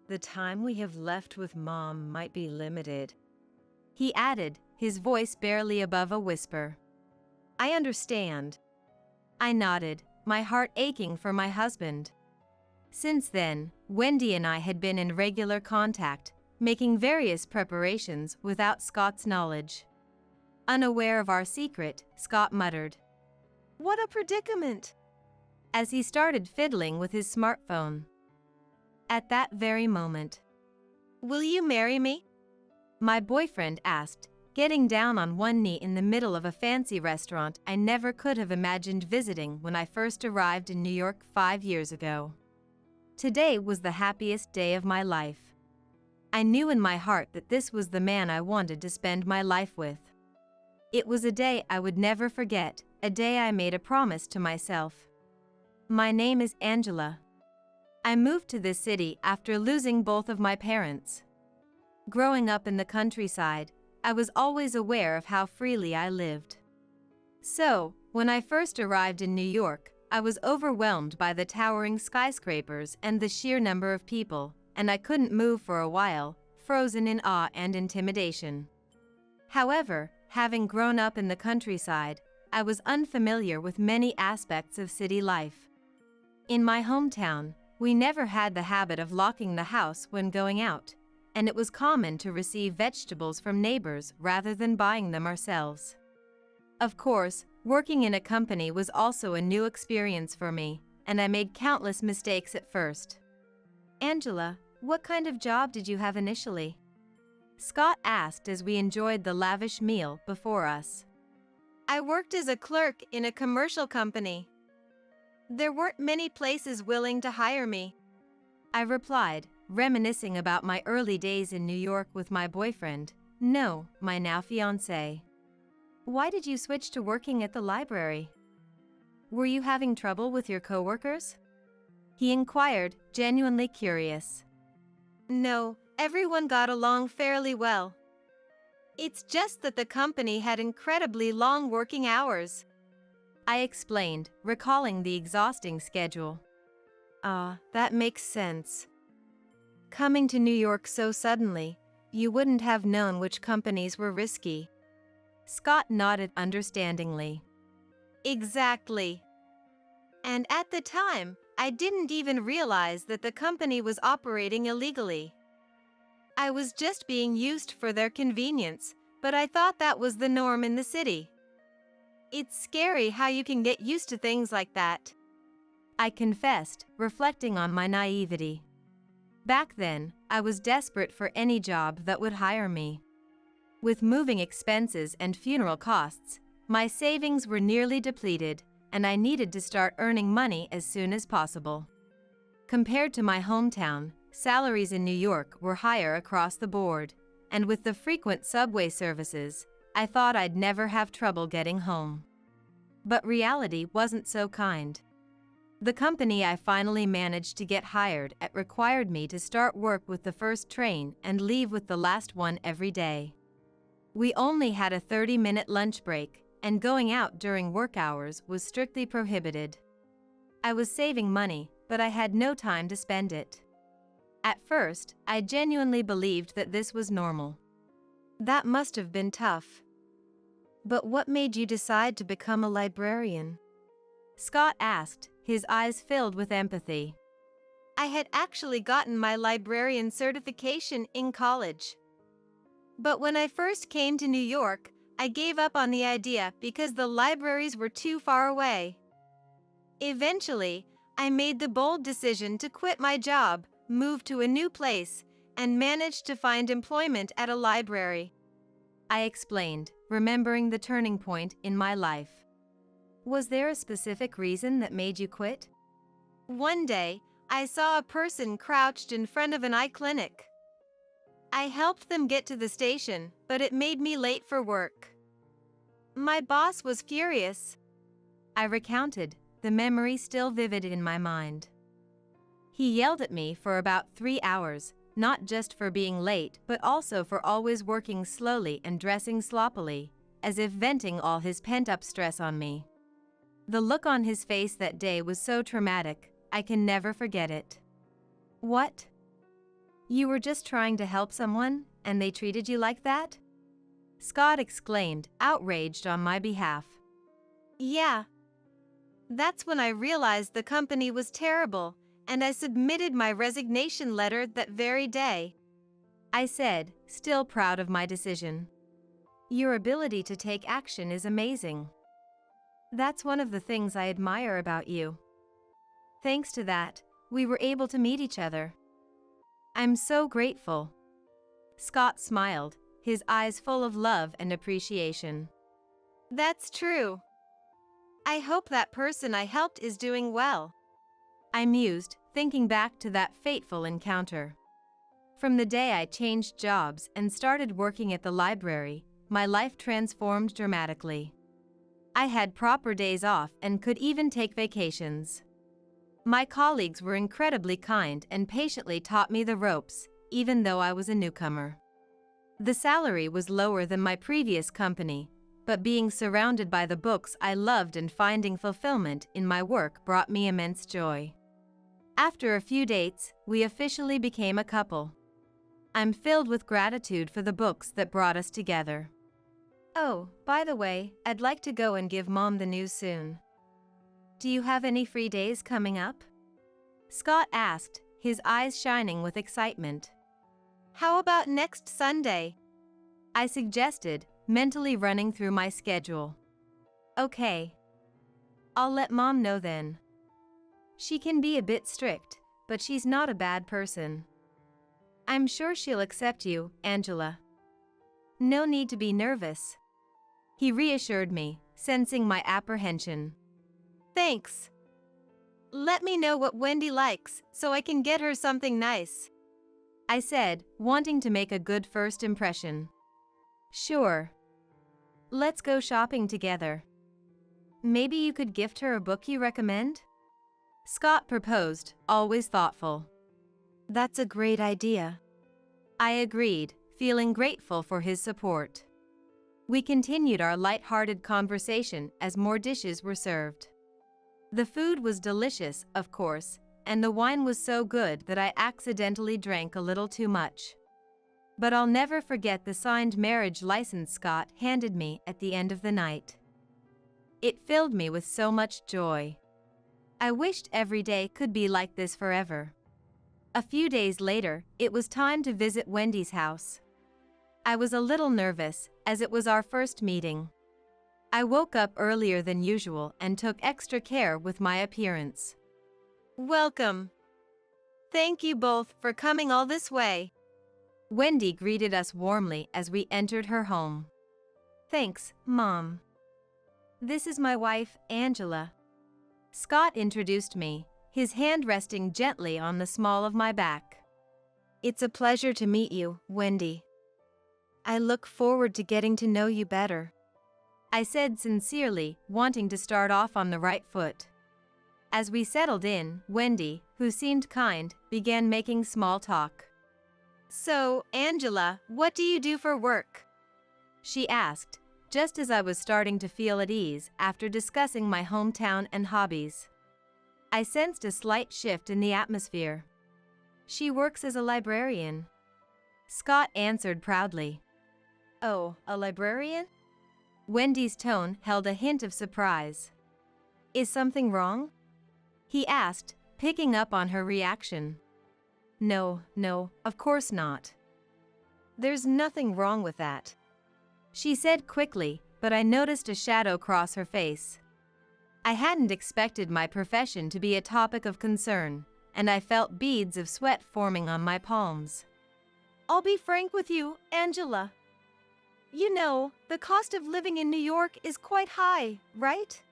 The time we have left with Mom might be limited, he added, his voice barely above a whisper. I understand. I nodded, my heart aching for my husband. Since then, Wendy and I had been in regular contact, making various preparations without Scott's knowledge. Unaware of our secret, Scott muttered, "What a predicament!" as he started fiddling with his smartphone. At that very moment, "Will you marry me?" my boyfriend asked, getting down on one knee in the middle of a fancy restaurant I never could have imagined visiting when I first arrived in New York 5 years ago. Today was the happiest day of my life. I knew in my heart that this was the man I wanted to spend my life with. It was a day I would never forget, a day I made a promise to myself. My name is Angela. I moved to this city after losing both of my parents. Growing up in the countryside, I was always aware of how freely I lived. So, when I first arrived in New York, I was overwhelmed by the towering skyscrapers and the sheer number of people, and I couldn't move for a while, frozen in awe and intimidation. However, having grown up in the countryside, I was unfamiliar with many aspects of city life. In my hometown, we never had the habit of locking the house when going out, and it was common to receive vegetables from neighbors rather than buying them ourselves. Of course, working in a company was also a new experience for me, and I made countless mistakes at first. Angela, what kind of job did you have initially? Scott asked as we enjoyed the lavish meal before us. I worked as a clerk in a commercial company. There weren't many places willing to hire me. I replied, reminiscing about my early days in New York with my boyfriend, no, my now fiancé. Why did you switch to working at the library? Were you having trouble with your coworkers? He inquired, genuinely curious. No, everyone got along fairly well. It's just that the company had incredibly long working hours. I explained, recalling the exhausting schedule. That makes sense. Coming to New York so suddenly, you wouldn't have known which companies were risky. Scott nodded understandingly. Exactly. And at the time, I didn't even realize that the company was operating illegally. I was just being used for their convenience, but I thought that was the norm in the city. It's scary how you can get used to things like that. I confessed, reflecting on my naivety. Back then, I was desperate for any job that would hire me. With moving expenses and funeral costs, my savings were nearly depleted, and I needed to start earning money as soon as possible. Compared to my hometown, salaries in New York were higher across the board, and with the frequent subway services, I thought I'd never have trouble getting home. But reality wasn't so kind. The company I finally managed to get hired at required me to start work with the first train and leave with the last one every day. We only had a 30-minute lunch break, and going out during work hours was strictly prohibited. I was saving money, but I had no time to spend it. At first, I genuinely believed that this was normal. That must have been tough. But what made you decide to become a librarian? Scott asked, his eyes filled with empathy. I had actually gotten my librarian certification in college. But when I first came to New York, I gave up on the idea because the libraries were too far away. Eventually, I made the bold decision to quit my job, move to a new place, and managed to find employment at a library. I explained, remembering the turning point in my life. Was there a specific reason that made you quit? One day, I saw a person crouched in front of an eye clinic. I helped them get to the station, but it made me late for work. My boss was furious. I recounted, the memory still vivid in my mind. He yelled at me for about 3 hours, not just for being late but also for always working slowly and dressing sloppily, as if venting all his pent-up stress on me. The look on his face that day was so traumatic, I can never forget it. What? You were just trying to help someone, and they treated you like that? Scott exclaimed, outraged on my behalf. Yeah. That's when I realized the company was terrible, and I submitted my resignation letter that very day. I said, still proud of my decision. Your ability to take action is amazing. That's one of the things I admire about you. Thanks to that, we were able to meet each other. I'm so grateful. Scott smiled, his eyes full of love and appreciation. That's true. I hope that person I helped is doing well. I mused, thinking back to that fateful encounter. From the day I changed jobs and started working at the library, my life transformed dramatically. I had proper days off and could even take vacations. My colleagues were incredibly kind and patiently taught me the ropes, even though I was a newcomer. The salary was lower than my previous company, but being surrounded by the books I loved and finding fulfillment in my work brought me immense joy. After a few dates, we officially became a couple. I'm filled with gratitude for the books that brought us together. Oh, by the way, I'd like to go and give Mom the news soon. Do you have any free days coming up? Scott asked, his eyes shining with excitement. How about next Sunday? I suggested, mentally running through my schedule. Okay. I'll let Mom know then. She can be a bit strict, but she's not a bad person. I'm sure she'll accept you, Angela. No need to be nervous. He reassured me, sensing my apprehension. Thanks. Let me know what Wendy likes so I can get her something nice, I said, wanting to make a good first impression. Sure. Let's go shopping together. Maybe you could gift her a book you recommend? Scott proposed, always thoughtful. That's a great idea. I agreed, feeling grateful for his support. We continued our light-hearted conversation as more dishes were served. The food was delicious, of course, and the wine was so good that I accidentally drank a little too much. But I'll never forget the signed marriage license Scott handed me at the end of the night. It filled me with so much joy. I wished every day could be like this forever. A few days later, it was time to visit Wendy's house. I was a little nervous, as it was our first meeting. I woke up earlier than usual and took extra care with my appearance. Welcome. Thank you both for coming all this way. Wendy greeted us warmly as we entered her home. Thanks, Mom. This is my wife, Angela. Scott introduced me, his hand resting gently on the small of my back. It's a pleasure to meet you, Wendy. I look forward to getting to know you better, I said sincerely, wanting to start off on the right foot. As we settled in, Wendy, who seemed kind, began making small talk. So, Angela, what do you do for work? She asked, just as I was starting to feel at ease after discussing my hometown and hobbies. I sensed a slight shift in the atmosphere. She works as a librarian, Scott answered proudly. Oh, a librarian? Wendy's tone held a hint of surprise. Is something wrong? He asked, picking up on her reaction. No, of course not. There's nothing wrong with that, she said quickly, but I noticed a shadow cross her face. I hadn't expected my profession to be a topic of concern, and I felt beads of sweat forming on my palms. I'll be frank with you, Angela. You know, the cost of living in New York is quite high, right?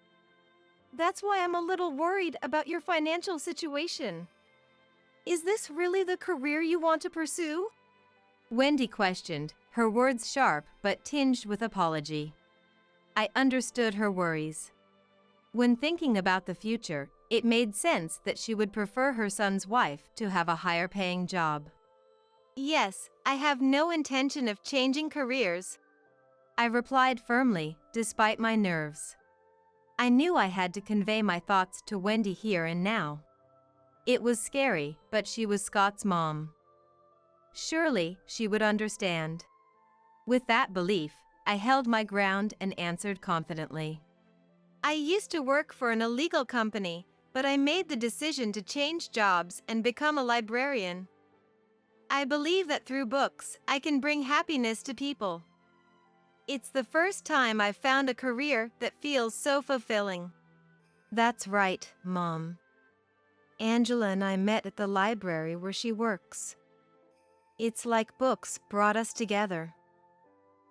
That's why I'm a little worried about your financial situation. Is this really the career you want to pursue? Wendy questioned, her words sharp but tinged with apology. I understood her worries. When thinking about the future, it made sense that she would prefer her son's wife to have a higher-paying job. Yes, I have no intention of changing careers, I replied firmly, despite my nerves. I knew I had to convey my thoughts to Wendy here and now. It was scary, but she was Scott's mom. Surely, she would understand. With that belief, I held my ground and answered confidently. I used to work for an illegal company, but I made the decision to change jobs and become a librarian. I believe that through books, I can bring happiness to people. It's the first time I've found a career that feels so fulfilling. That's right, Mom. Angela and I met at the library where she works. It's like books brought us together.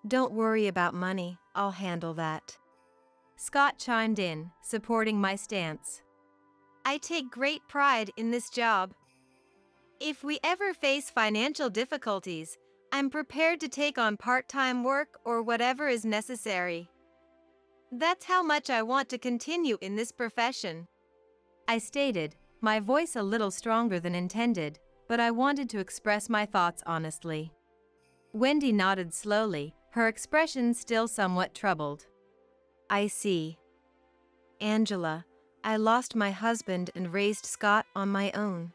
Don't worry about money, I'll handle that, Scott chimed in, supporting my stance. I take great pride in this job. If we ever face financial difficulties, I'm prepared to take on part-time work or whatever is necessary. That's how much I want to continue in this profession, I stated, my voice a little stronger than intended, but I wanted to express my thoughts honestly. Wendy nodded slowly, her expression still somewhat troubled. I see. Angela, I lost my husband and raised Scott on my own.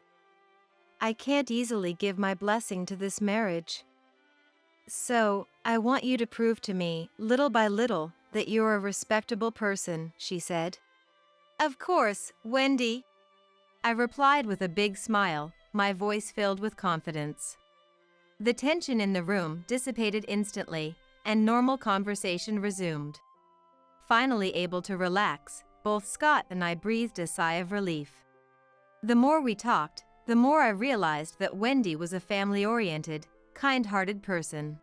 I can't easily give my blessing to this marriage. So, I want you to prove to me, little by little, that you're a respectable person, she said. Of course, Wendy, I replied with a big smile, my voice filled with confidence. The tension in the room dissipated instantly, and normal conversation resumed. Finally able to relax, both Scott and I breathed a sigh of relief. The more we talked, the more I realized that Wendy was a family-oriented, kind-hearted person.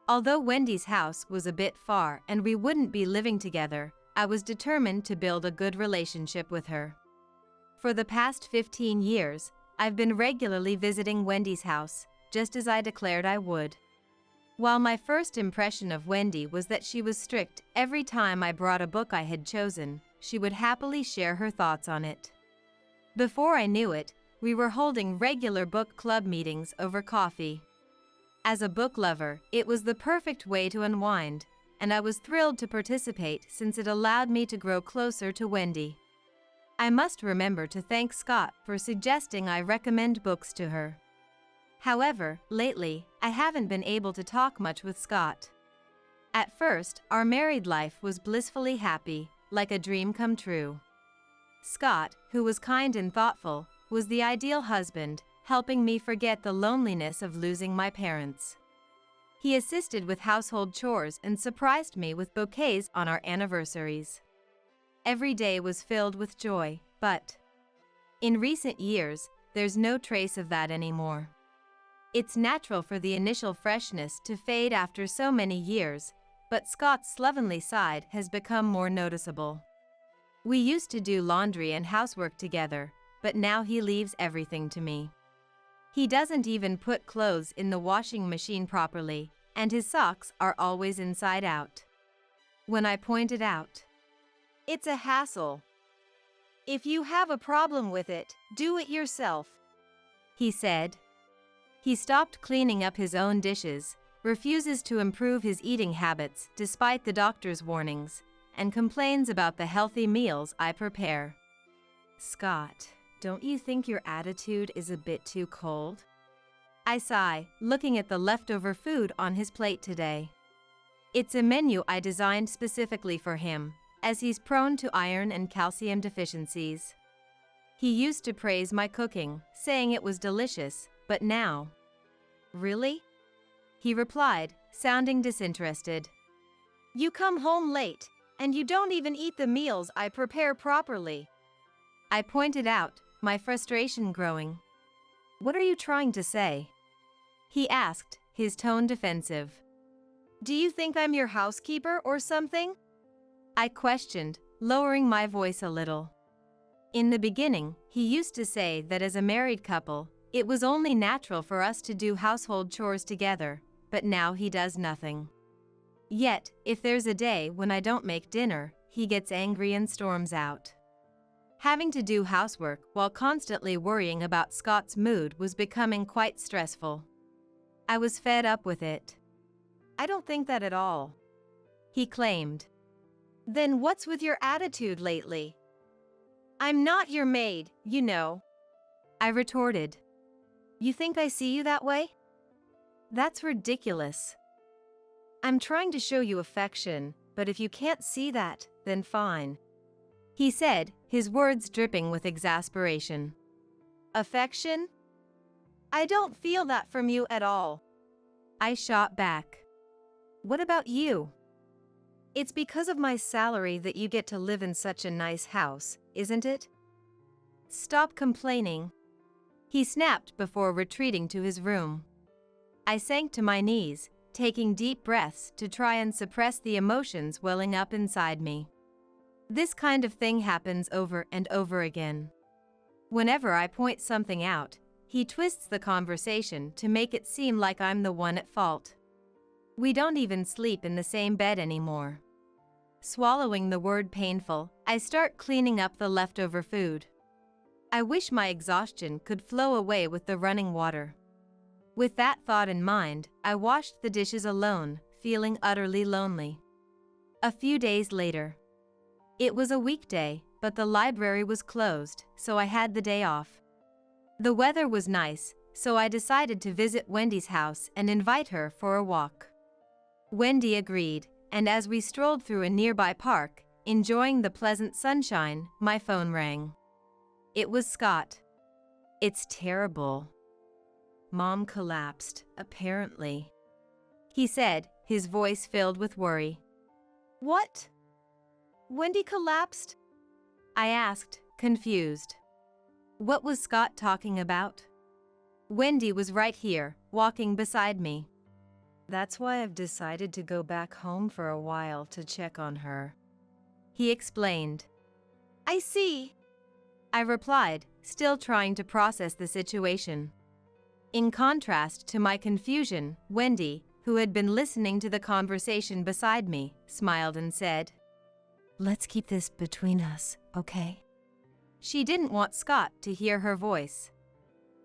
Although Wendy's house was a bit far and we wouldn't be living together, I was determined to build a good relationship with her. For the past 15 years, I've been regularly visiting Wendy's house, just as I declared I would. While my first impression of Wendy was that she was strict, every time I brought a book I had chosen, she would happily share her thoughts on it. Before I knew it, we were holding regular book club meetings over coffee. As a book lover, it was the perfect way to unwind, and I was thrilled to participate since it allowed me to grow closer to Wendy. I must remember to thank Scott for suggesting I recommend books to her. However, lately, I haven't been able to talk much with Scott. At first, our married life was blissfully happy, like a dream come true. Scott, who was kind and thoughtful, was the ideal husband, helping me forget the loneliness of losing my parents. He assisted with household chores and surprised me with bouquets on our anniversaries. Every day was filled with joy, but in recent years, there's no trace of that anymore. It's natural for the initial freshness to fade after so many years, but Scott's slovenly side has become more noticeable. We used to do laundry and housework together, but now he leaves everything to me. He doesn't even put clothes in the washing machine properly, and his socks are always inside out. When I pointed out, it's a hassle. If you have a problem with it, do it yourself, he said. He stopped cleaning up his own dishes, refuses to improve his eating habits despite the doctor's warnings, and complains about the healthy meals I prepare. Scott, don't you think your attitude is a bit too cold? I sigh, looking at the leftover food on his plate today. It's a menu I designed specifically for him, as he's prone to iron and calcium deficiencies. He used to praise my cooking, saying it was delicious, but now... Really? He replied, sounding disinterested. You come home late, and you don't even eat the meals I prepare properly. I pointed out, my frustration growing. What are you trying to say? He asked, his tone defensive. Do you think I'm your housekeeper or something? I questioned, lowering my voice a little. In the beginning, he used to say that as a married couple, it was only natural for us to do household chores together, but now he does nothing. Yet, if there's a day when I don't make dinner, he gets angry and storms out. Having to do housework while constantly worrying about Scott's mood was becoming quite stressful. I was fed up with it. I don't think that at all, he claimed. Then what's with your attitude lately? I'm not your maid, you know, I retorted. You think I see you that way? That's ridiculous. I'm trying to show you affection, but if you can't see that, then fine, he said, his words dripping with exasperation. Affection? I don't feel that from you at all, I shot back. What about you? It's because of my salary that you get to live in such a nice house, isn't it? Stop complaining, he snapped before retreating to his room. I sank to my knees, taking deep breaths to try and suppress the emotions welling up inside me. This kind of thing happens over and over again. Whenever I point something out, he twists the conversation to make it seem like I'm the one at fault. We don't even sleep in the same bed anymore. Swallowing the word painful, I start cleaning up the leftover food. I wish my exhaustion could flow away with the running water. With that thought in mind, I washed the dishes alone, feeling utterly lonely. A few days later. It was a weekday, but the library was closed, so I had the day off. The weather was nice, so I decided to visit Wendy's house and invite her for a walk. Wendy agreed, and as we strolled through a nearby park, enjoying the pleasant sunshine, my phone rang. It was Scott. "It's terrible. Mom collapsed, apparently," he said, his voice filled with worry. What? Wendy collapsed? I asked, confused. What was Scott talking about? Wendy was right here, walking beside me. "That's why I've decided to go back home for a while to check on her," he explained. I see. I replied, still trying to process the situation. In contrast to my confusion, Wendy, who had been listening to the conversation beside me, smiled and said, "Let's keep this between us, okay?" She didn't want Scott to hear her voice.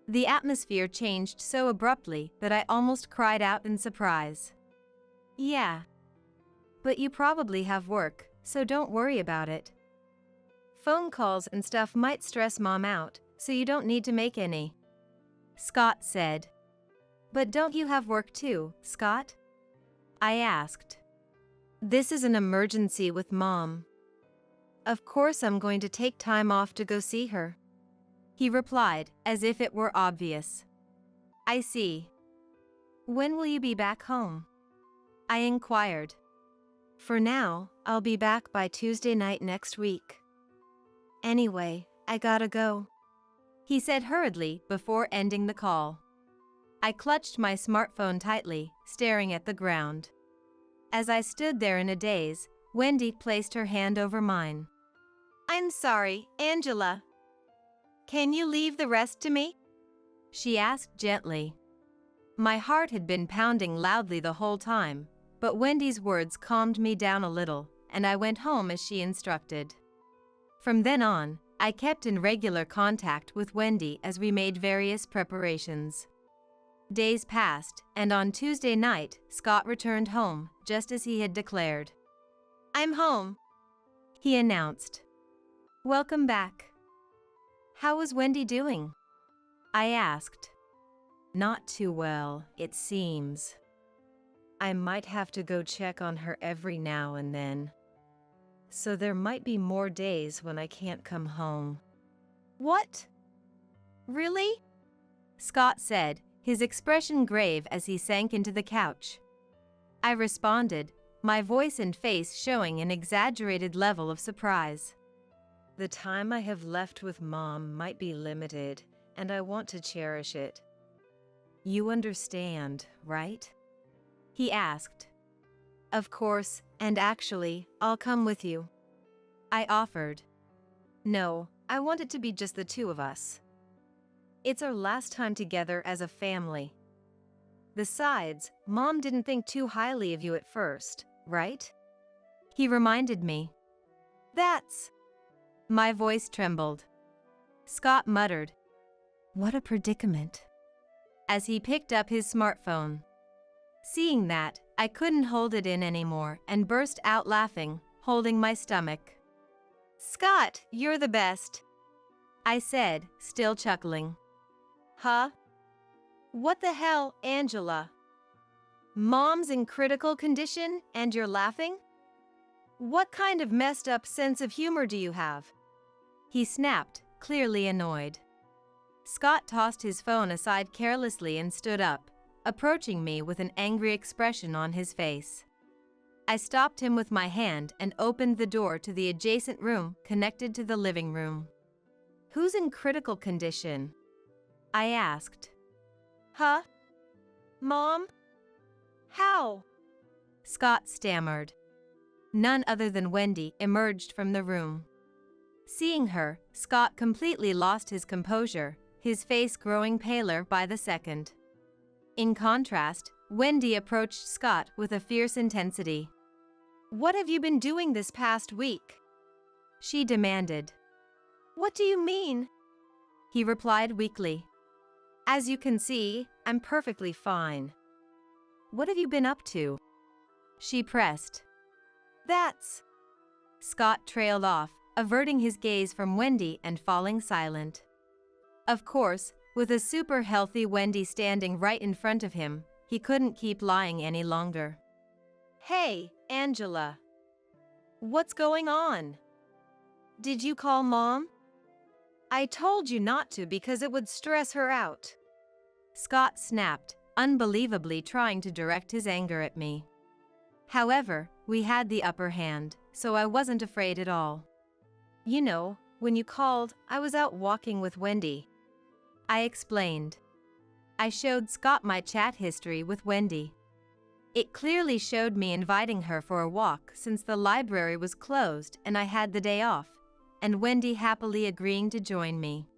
The atmosphere changed so abruptly that I almost cried out in surprise. "Yeah. But you probably have work, so don't worry about it. Phone calls and stuff might stress Mom out, so you don't need to make any," Scott said. "But don't you have work too, Scott?" I asked. "This is an emergency with Mom. Of course I'm going to take time off to go see her," he replied, as if it were obvious. "I see. When will you be back home?" I inquired. "For now, I'll be back by Tuesday night next week. Anyway, I gotta go," he said hurriedly before ending the call. I clutched my smartphone tightly, staring at the ground. As I stood there in a daze, Wendy placed her hand over mine. I'm sorry, Angela. Can you leave the rest to me? She asked gently. My heart had been pounding loudly the whole time, but Wendy's words calmed me down a little, and I went home as she instructed. From then on, I kept in regular contact with Wendy as we made various preparations. Days passed, and on Tuesday night, Scott returned home, just as he had declared. "I'm home," he announced. "Welcome back. How was Wendy doing?" I asked. "Not too well, it seems. I might have to go check on her every now and then. So there might be more days when I can't come home." "What? Really?" Scott said, his expression grave as he sank into the couch. I responded, my voice and face showing an exaggerated level of surprise. "The time I have left with Mom might be limited, and I want to cherish it. You understand, right?" he asked. "Of course, and actually, I'll come with you," I offered. "No, I want it to be just the two of us. It's our last time together as a family. Besides, Mom didn't think too highly of you at first, right?" he reminded me. That's... My voice trembled. Scott muttered, "What a predicament," as he picked up his smartphone. Seeing that, I couldn't hold it in anymore and burst out laughing, holding my stomach. "Scott, you're the best," I said, still chuckling. Huh? What the hell, Angela? Mom's in critical condition and you're laughing? What kind of messed up sense of humor do you have? He snapped, clearly annoyed. Scott tossed his phone aside carelessly and stood up, approaching me with an angry expression on his face. I stopped him with my hand and opened the door to the adjacent room connected to the living room. "Who's in critical condition?" I asked. Huh? Mom? How? Scott stammered. None other than Wendy emerged from the room. Seeing her, Scott completely lost his composure, his face growing paler by the second. In contrast, Wendy approached Scott with a fierce intensity. "What have you been doing this past week?" she demanded. "What do you mean?" he replied weakly. "As you can see, I'm perfectly fine. What have you been up to? She pressed. That's... Scott trailed off, averting his gaze from Wendy and falling silent. Of course, with a super healthy Wendy standing right in front of him, he couldn't keep lying any longer. Hey, Angela. What's going on? Did you call Mom? I told you not to because it would stress her out. Scott snapped, unbelievably trying to direct his anger at me. However, we had the upper hand, so I wasn't afraid at all. You know, when you called, I was out walking with Wendy. I explained. I showed Scott my chat history with Wendy. It clearly showed me inviting her for a walk since the library was closed and I had the day off, and Wendy happily agreeing to join me.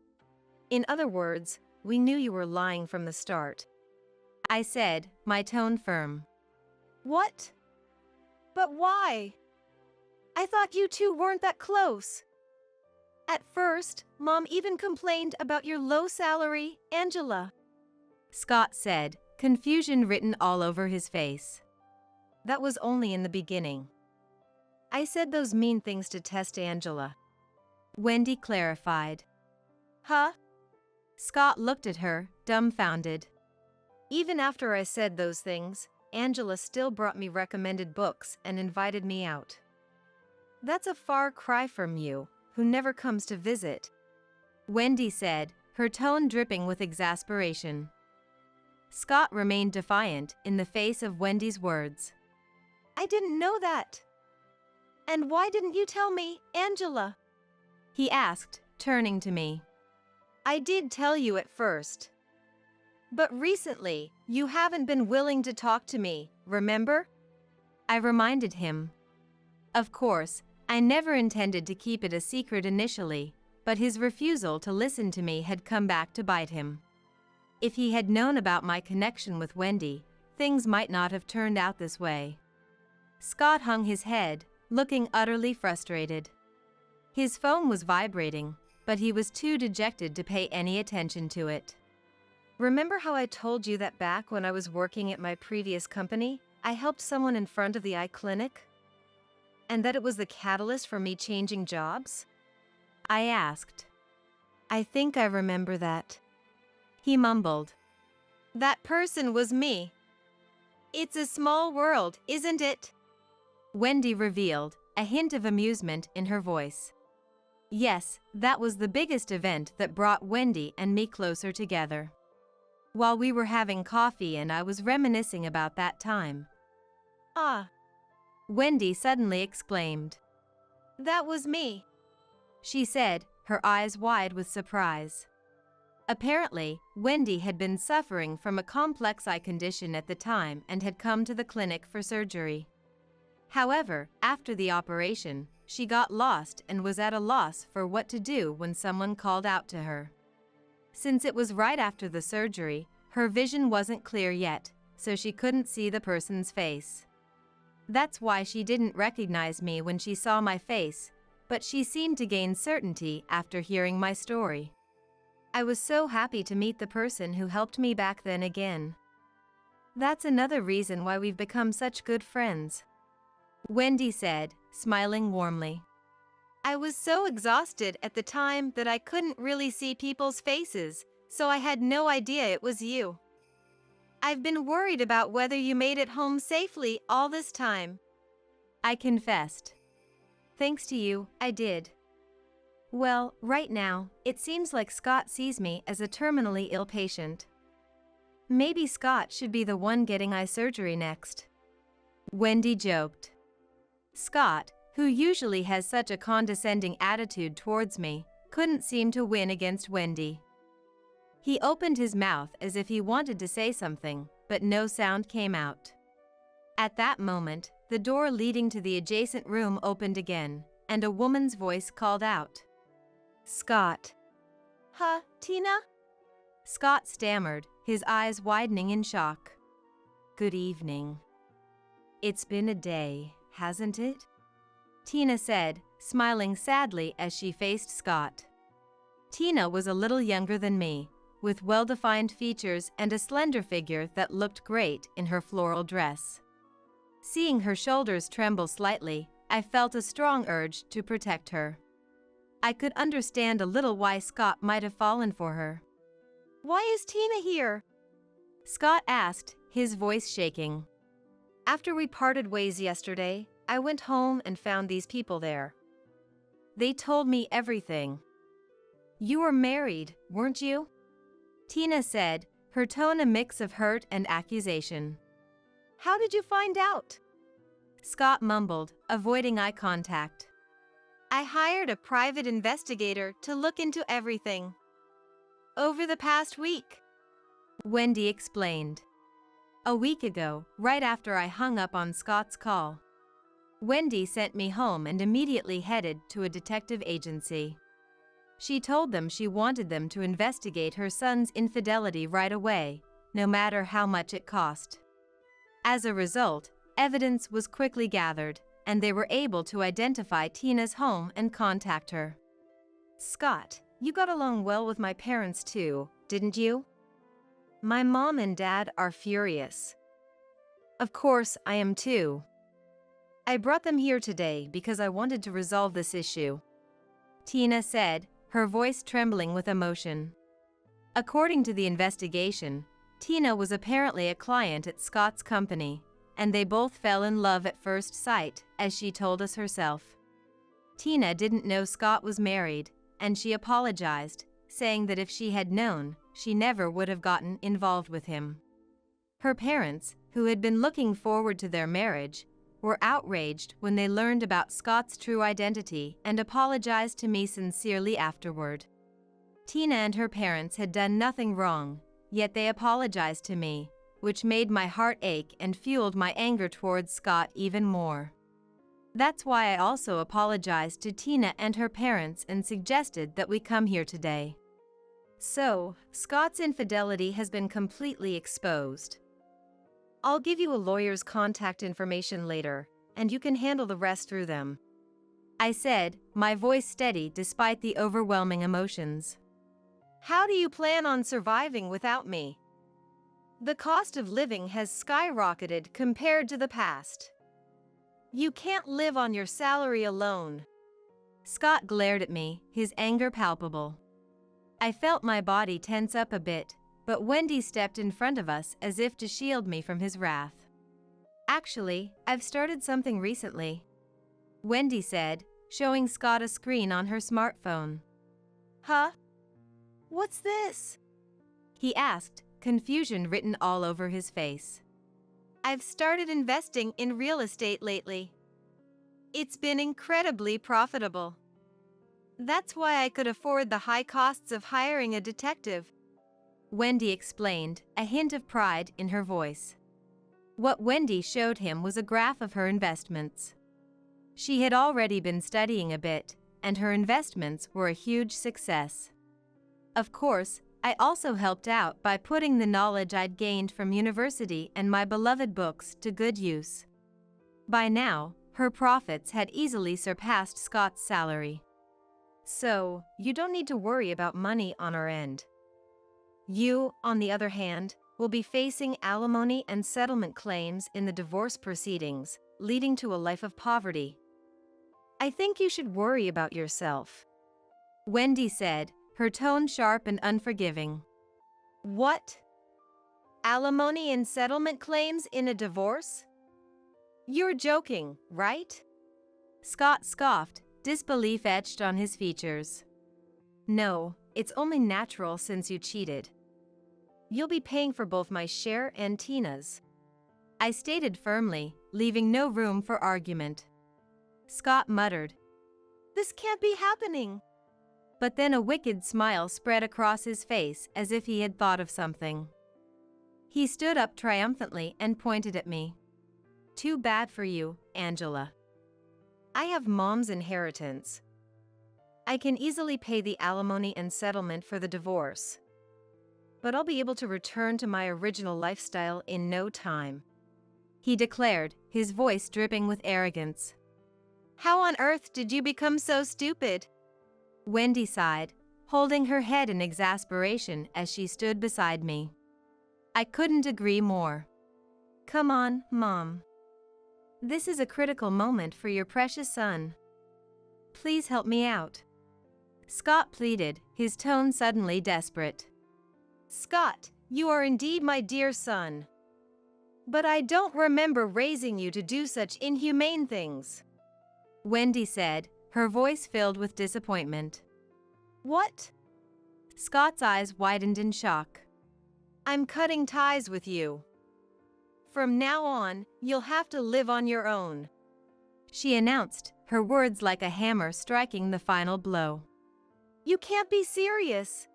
In other words, we knew you were lying from the start. I said, my tone firm. What? But why? I thought you two weren't that close. At first, Mom even complained about your low salary, Angela. Scott said, confusion written all over his face. That was only in the beginning. I said those mean things to test Angela. Wendy clarified. Huh? Scott looked at her, dumbfounded. Even after I said those things, Angela still brought me recommended books and invited me out. That's a far cry from you, who never comes to visit. Wendy said, her tone dripping with exasperation. Scott remained defiant in the face of Wendy's words. I didn't know that. And why didn't you tell me, Angela? He asked, turning to me. I did tell you at first. But recently, you haven't been willing to talk to me, remember? I reminded him. Of course, I never intended to keep it a secret initially, but his refusal to listen to me had come back to bite him. If he had known about my connection with Wendy, things might not have turned out this way. Scott hung his head, looking utterly frustrated. His phone was vibrating, but he was too dejected to pay any attention to it. Remember how I told you that back when I was working at my previous company, I helped someone in front of the eye clinic? And that it was the catalyst for me changing jobs? I asked. I think I remember that. He mumbled. That person was me. It's a small world, isn't it? Wendy revealed, a hint of amusement in her voice. Yes, that was the biggest event that brought Wendy and me closer together. While we were having coffee and I was reminiscing about that time. Ah. Wendy suddenly exclaimed. That was me. She said, her eyes wide with surprise. Apparently, Wendy had been suffering from a complex eye condition at the time and had come to the clinic for surgery. However, after the operation, she got lost and was at a loss for what to do when someone called out to her. Since it was right after the surgery, her vision wasn't clear yet, so she couldn't see the person's face. That's why she didn't recognize me when she saw my face, but she seemed to gain certainty after hearing my story. I was so happy to meet the person who helped me back then again. That's another reason why we've become such good friends. Wendy said, smiling warmly. I was so exhausted at the time that I couldn't really see people's faces, so I had no idea it was you. I've been worried about whether you made it home safely all this time. I confessed. Thanks to you, I did. Well, right now, it seems like Scott sees me as a terminally ill patient. Maybe Scott should be the one getting eye surgery next. Wendy joked. Scott, who usually has such a condescending attitude towards me, couldn't seem to win against Wendy. He opened his mouth as if he wanted to say something, but no sound came out. At that moment, the door leading to the adjacent room opened again, and a woman's voice called out. Scott. Huh, Tina? Scott stammered, his eyes widening in shock. Good evening. It's been a day, hasn't it? Tina said, smiling sadly as she faced Scott. Tina was a little younger than me, with well-defined features and a slender figure that looked great in her floral dress. Seeing her shoulders tremble slightly, I felt a strong urge to protect her. I could understand a little why Scott might have fallen for her. Why is Tina here? Scott asked, his voice shaking. After we parted ways yesterday, I went home and found these people there. They told me everything. You were married, weren't you? Tina said, her tone a mix of hurt and accusation. How did you find out? Scott mumbled, avoiding eye contact. I hired a private investigator to look into everything. Over the past week. Wendy explained. A week ago, right after I hung up on Scott's call. Wendy sent me home and immediately headed to a detective agency. She told them she wanted them to investigate her son's infidelity right away, no matter how much it cost. As a result, evidence was quickly gathered, and they were able to identify Tina's home and contact her. Scott, you got along well with my parents too, didn't you? My mom and dad are furious. Of course, I am too. I brought them here today because I wanted to resolve this issue. Tina said, her voice trembling with emotion. According to the investigation, Tina was apparently a client at Scott's company, and they both fell in love at first sight, as she told us herself. Tina didn't know Scott was married, and she apologized, saying that if she had known, she never would have gotten involved with him. Her parents, who had been looking forward to their marriage, were outraged when they learned about Scott's true identity and apologized to me sincerely afterward. Tina and her parents had done nothing wrong, yet they apologized to me, which made my heart ache and fueled my anger towards Scott even more. That's why I also apologized to Tina and her parents and suggested that we come here today. So, Scott's infidelity has been completely exposed. I'll give you a lawyer's contact information later, and you can handle the rest through them. I said, my voice steady despite the overwhelming emotions. How do you plan on surviving without me? The cost of living has skyrocketed compared to the past. You can't live on your salary alone. Scott glared at me, his anger palpable. I felt my body tense up a bit, but Wendy stepped in front of us as if to shield me from his wrath. Actually, I've started something recently, Wendy said, showing Scott a screen on her smartphone. Huh? What's this? He asked, confusion written all over his face. I've started investing in real estate lately. It's been incredibly profitable. That's why I could afford the high costs of hiring a detective, Wendy explained, a hint of pride in her voice. What Wendy showed him was a graph of her investments. She had already been studying a bit, and her investments were a huge success. Of course, I also helped out by putting the knowledge I'd gained from university and my beloved books to good use. By now, her profits had easily surpassed Scott's salary. So, you don't need to worry about money on our end. You, on the other hand, will be facing alimony and settlement claims in the divorce proceedings, leading to a life of poverty. I think you should worry about yourself, Wendy said, her tone sharp and unforgiving. What? Alimony and settlement claims in a divorce? You're joking, right? Scott scoffed, disbelief etched on his features. No, it's only natural since you cheated. You'll be paying for both my share and Tina's, I stated firmly, leaving no room for argument. Scott muttered, This can't be happening. But then a wicked smile spread across his face as if he had thought of something. He stood up triumphantly and pointed at me. Too bad for you, Angela. I have Mom's inheritance. I can easily pay the alimony and settlement for the divorce. But I'll be able to return to my original lifestyle in no time, he declared, his voice dripping with arrogance. How on earth did you become so stupid? Wendy sighed, holding her head in exasperation as she stood beside me. I couldn't agree more. Come on, Mom. This is a critical moment for your precious son. Please help me out. Scott pleaded, his tone suddenly desperate. Scott, you are indeed my dear son. But I don't remember raising you to do such inhumane things. Wendy said, her voice filled with disappointment. What? Scott's eyes widened in shock. I'm cutting ties with you. From now on, you'll have to live on your own, she announced, her words like a hammer striking the final blow. You can't be serious.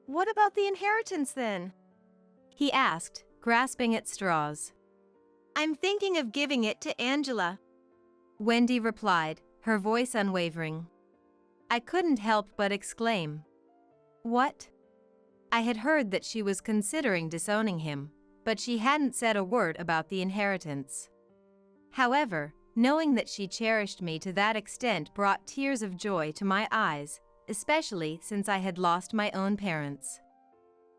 What about the inheritance then? He asked, grasping at straws. I'm thinking of giving it to Angela, Wendy replied, her voice unwavering. I couldn't help but exclaim. What? I had heard that she was considering disowning him, but she hadn't said a word about the inheritance. However, knowing that she cherished me to that extent brought tears of joy to my eyes, especially since I had lost my own parents.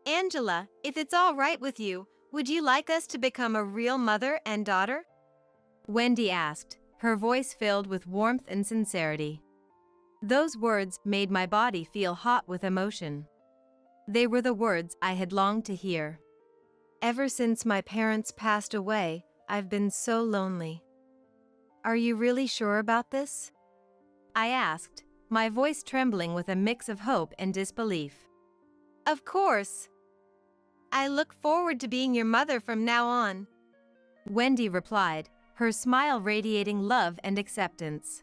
Angela, if it's all right with you, would you like us to become a real mother and daughter? Wendy asked, her voice filled with warmth and sincerity. Those words made my body feel hot with emotion. They were the words I had longed to hear. Ever since my parents passed away, I've been so lonely. Are you really sure about this? I asked, my voice trembling with a mix of hope and disbelief. Of course. I look forward to being your mother from now on, Wendy replied, her smile radiating love and acceptance.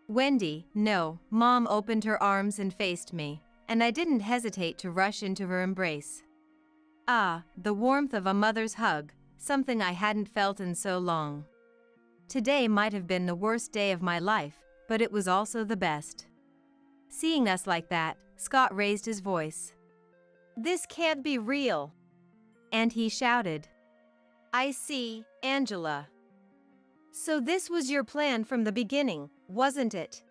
Wendy, no, Mom opened her arms and faced me, and I didn't hesitate to rush into her embrace. Ah, the warmth of a mother's hug, something I hadn't felt in so long. Today might have been the worst day of my life, but it was also the best. Seeing us like that, Scott raised his voice. This can't be real. And he shouted. I see, Angela. So this was your plan from the beginning, wasn't it?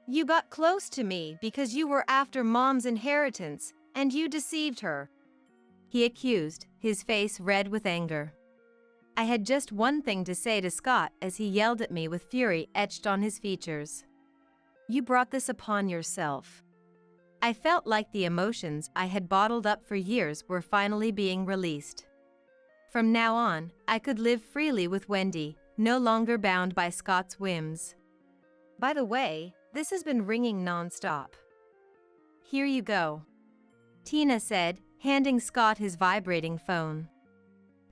You got close to me because you were after Mom's inheritance, and you deceived her, he accused, his face red with anger. I had just one thing to say to Scott as he yelled at me with fury etched on his features. You brought this upon yourself. I felt like the emotions I had bottled up for years were finally being released. From now on, I could live freely with Wendy, no longer bound by Scott's whims. By the way, this has been ringing non-stop. Here you go, Tina said, handing Scott his vibrating phone.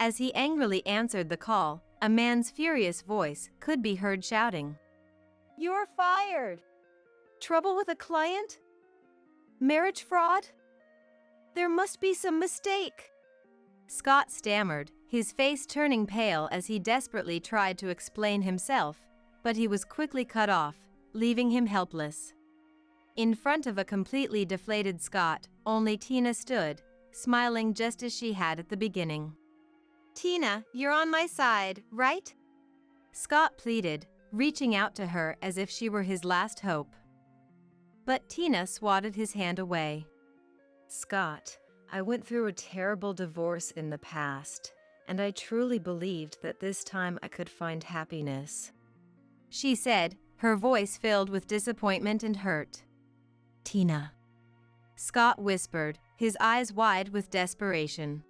As he angrily answered the call, a man's furious voice could be heard shouting. You're fired! Trouble with a client? Marriage fraud? There must be some mistake. Scott stammered, his face turning pale as he desperately tried to explain himself, but he was quickly cut off, leaving him helpless. In front of a completely deflated Scott, only Tina stood, smiling just as she had at the beginning. Tina, you're on my side, right? Scott pleaded, reaching out to her as if she were his last hope. But Tina swatted his hand away. Scott, I went through a terrible divorce in the past, and I truly believed that this time I could find happiness, she said, her voice filled with disappointment and hurt. Tina, Scott whispered, his eyes wide with desperation.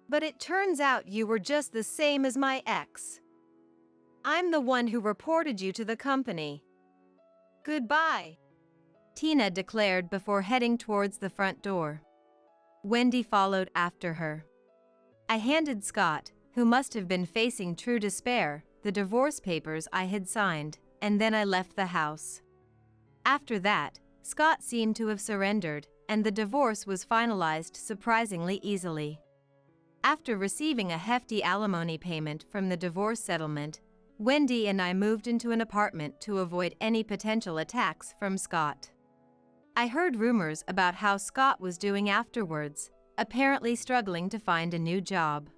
But it turns out you were just the same as my ex. I'm the one who reported you to the company. Goodbye, Tina declared before heading towards the front door. Wendy followed after her. I handed Scott, who must have been facing true despair, the divorce papers I had signed, and then I left the house. After that, Scott seemed to have surrendered, and the divorce was finalized surprisingly easily. After receiving a hefty alimony payment from the divorce settlement, Wendy and I moved into an apartment to avoid any potential attacks from Scott. I heard rumors about how Scott was doing afterwards, apparently struggling to find a new job.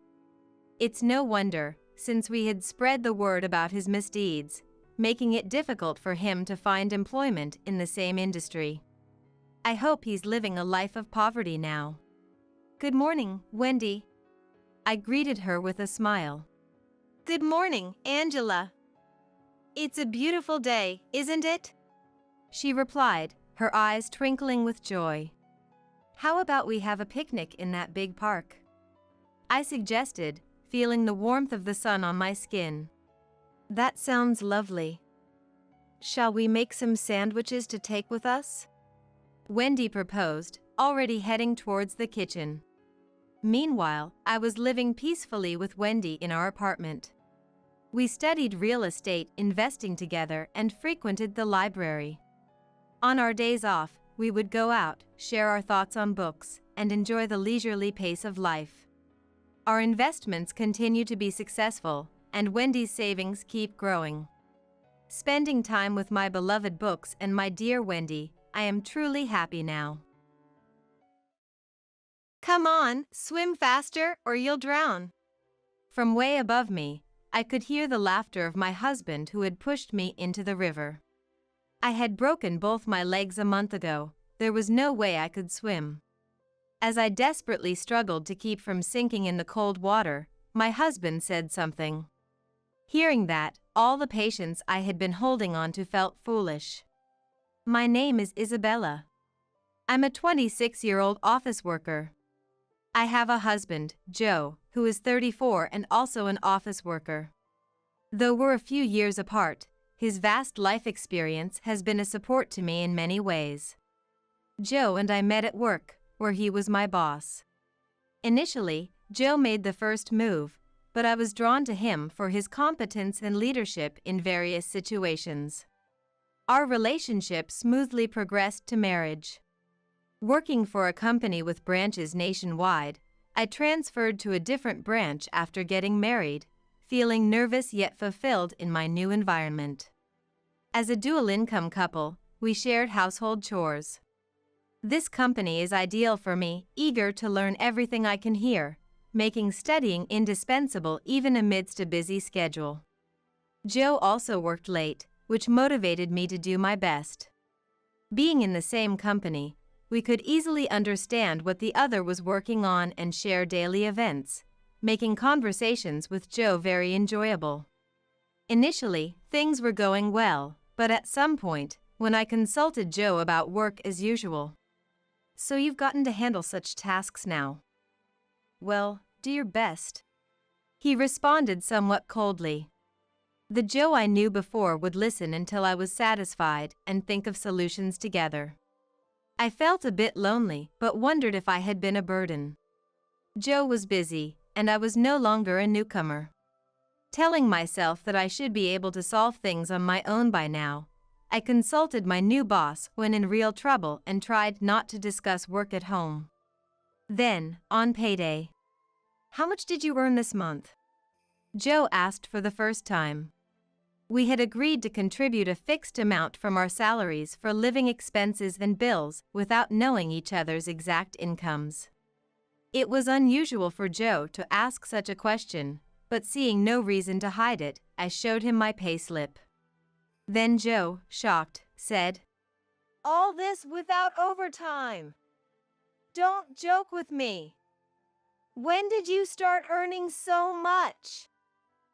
It's no wonder, since we had spread the word about his misdeeds, making it difficult for him to find employment in the same industry. I hope he's living a life of poverty now. Good morning, Wendy. I greeted her with a smile. Good morning, Angela. It's a beautiful day, isn't it? She replied, her eyes twinkling with joy. How about we have a picnic in that big park? I suggested, feeling the warmth of the sun on my skin. That sounds lovely. Shall we make some sandwiches to take with us? Wendy proposed, already heading towards the kitchen. Meanwhile, I was living peacefully with Wendy in our apartment. We studied real estate investing together and frequented the library. On our days off, we would go out, share our thoughts on books, and enjoy the leisurely pace of life. Our investments continue to be successful, and Wendy's savings keep growing. Spending time with my beloved books and my dear Wendy, I am truly happy now. Come on, swim faster or you'll drown. From way above me, I could hear the laughter of my husband who had pushed me into the river. I had broken both my legs a month ago. There was no way I could swim. As I desperately struggled to keep from sinking in the cold water, my husband said something. Hearing that, all the patience I had been holding on to felt foolish. My name is Isabella. I'm a 26-year-old office worker. I have a husband, Joe, who is 34 and also an office worker. Though we're a few years apart, his vast life experience has been a support to me in many ways. Joe and I met at work, where he was my boss. Initially, Joe made the first move, but I was drawn to him for his competence and leadership in various situations. Our relationship smoothly progressed to marriage. Working for a company with branches nationwide, I transferred to a different branch after getting married, feeling nervous yet fulfilled in my new environment. As a dual-income couple, we shared household chores. This company is ideal for me, eager to learn everything I can here, making studying indispensable even amidst a busy schedule. Joe also worked late, which motivated me to do my best. Being in the same company, we could easily understand what the other was working on and share daily events, making conversations with Joe very enjoyable. Initially, things were going well, but at some point, when I consulted Joe about work as usual. So you've gotten to handle such tasks now. Well, do your best. He responded somewhat coldly. The Joe I knew before would listen until I was satisfied and think of solutions together. I felt a bit lonely, but wondered if I had been a burden. Joe was busy, and I was no longer a newcomer. Telling myself that I should be able to solve things on my own by now, I consulted my new boss when in real trouble and tried not to discuss work at home. Then, on payday, "How much did you earn this month?" Joe asked for the first time. We had agreed to contribute a fixed amount from our salaries for living expenses and bills without knowing each other's exact incomes. It was unusual for Joe to ask such a question, but seeing no reason to hide it, I showed him my payslip. Then Joe, shocked, said, All this without overtime. Don't joke with me. When did you start earning so much?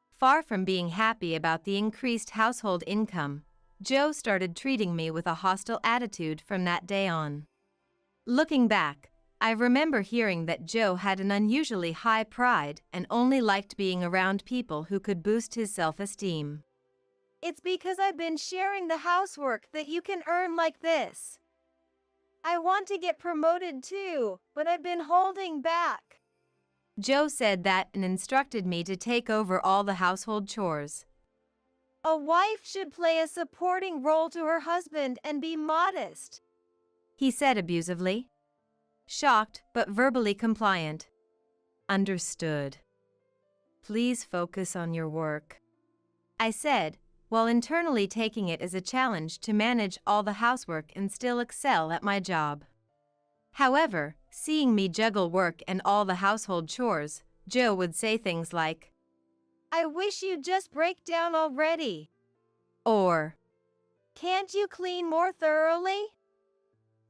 Far from being happy about the increased household income, Joe started treating me with a hostile attitude from that day on. Looking back, I remember hearing that Joe had an unusually high pride and only liked being around people who could boost his self-esteem. It's because I've been sharing the housework that you can earn like this. I want to get promoted too, but I've been holding back. Joe said that and instructed me to take over all the household chores. A wife should play a supporting role to her husband and be modest, he said abusively. Shocked, but verbally compliant. Understood. Please focus on your work, I said, while internally taking it as a challenge to manage all the housework and still excel at my job. However, seeing me juggle work and all the household chores, Joe would say things like, I wish you'd just break down already. Or, Can't you clean more thoroughly?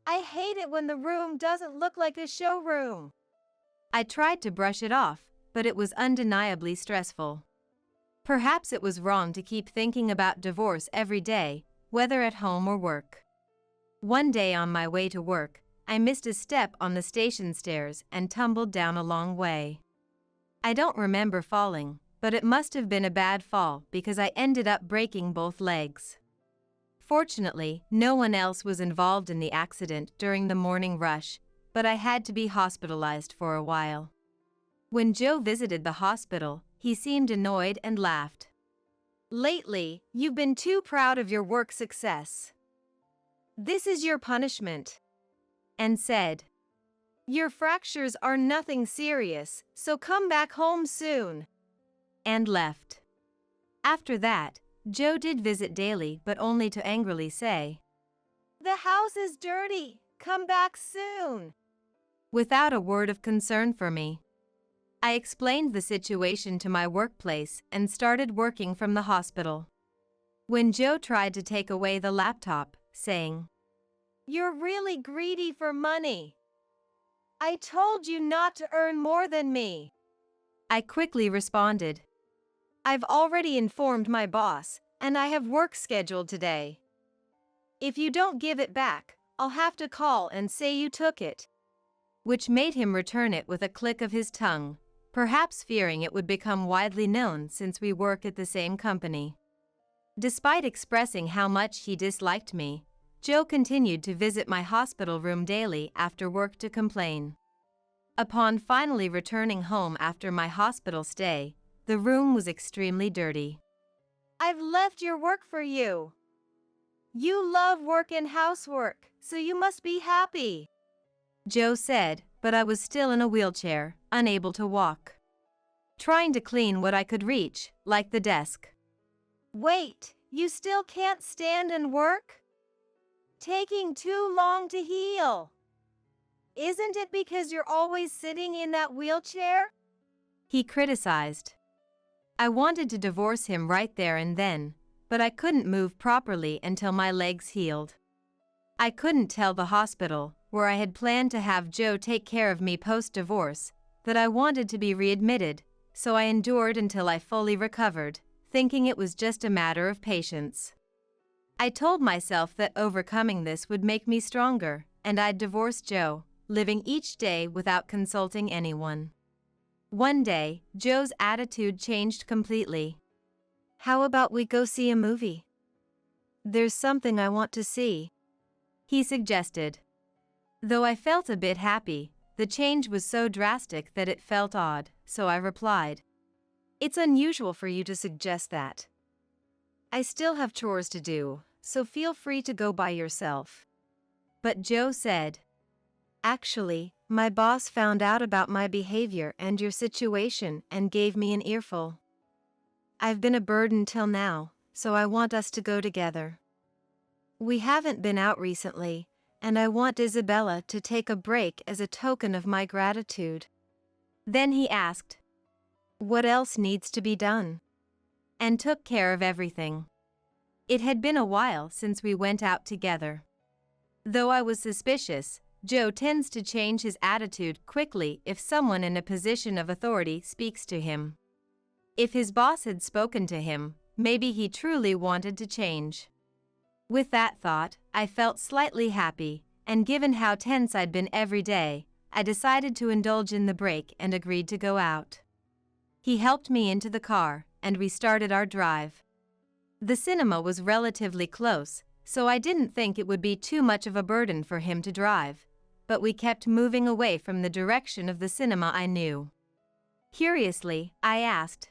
I hate it when the room doesn't look like a showroom. I tried to brush it off, but it was undeniably stressful. Perhaps it was wrong to keep thinking about divorce every day, whether at home or work. One day on my way to work, I missed a step on the station stairs and tumbled down a long way. I don't remember falling, but it must have been a bad fall because I ended up breaking both legs. Fortunately, no one else was involved in the accident during the morning rush, but I had to be hospitalized for a while. When Joe visited the hospital, he seemed annoyed and laughed. Lately, you've been too proud of your work success. This is your punishment. And said, Your fractures are nothing serious, so come back home soon. And left. After that, Joe did visit daily but only to angrily say, The house is dirty, come back soon. Without a word of concern for me. I explained the situation to my workplace and started working from the hospital. When Joe tried to take away the laptop, saying, You're really greedy for money. I told you not to earn more than me. I quickly responded, I've already informed my boss, and I have work scheduled today. If you don't give it back, I'll have to call and say you took it. Which made him return it with a click of his tongue, perhaps fearing it would become widely known since we work at the same company. Despite expressing how much he disliked me, Joe continued to visit my hospital room daily after work to complain. Upon finally returning home after my hospital stay, the room was extremely dirty. I've left your work for you. You love work and housework, so you must be happy. Joe said, but I was still in a wheelchair, unable to walk. Trying to clean what I could reach, like the desk. Wait, you still can't stand and work? Taking too long to heal. Isn't it because you're always sitting in that wheelchair? He criticized. I wanted to divorce him right there and then, but I couldn't move properly until my legs healed. I couldn't tell the hospital, where I had planned to have Joe take care of me post-divorce, that I wanted to be readmitted, so I endured until I fully recovered, thinking it was just a matter of patience. I told myself that overcoming this would make me stronger, and I'd divorce Joe, living each day without consulting anyone. One day, Joe's attitude changed completely. How about we go see a movie? There's something I want to see, he suggested. Though I felt a bit happy, the change was so drastic that it felt odd, so I replied, It's unusual for you to suggest that. I still have chores to do, so feel free to go by yourself. But Joe said, Actually, my boss found out about my behavior and your situation and gave me an earful. I've been a burden till now, so I want us to go together. We haven't been out recently, and I want Isabella to take a break as a token of my gratitude. Then he asked, What else needs to be done? And took care of everything. It had been a while since we went out together. Though I was suspicious, Joe tends to change his attitude quickly if someone in a position of authority speaks to him. If his boss had spoken to him, maybe he truly wanted to change. With that thought, I felt slightly happy, and given how tense I'd been every day, I decided to indulge in the break and agreed to go out. He helped me into the car, and we started our drive. The cinema was relatively close, so I didn't think it would be too much of a burden for him to drive, but we kept moving away from the direction of the cinema I knew. Curiously, I asked,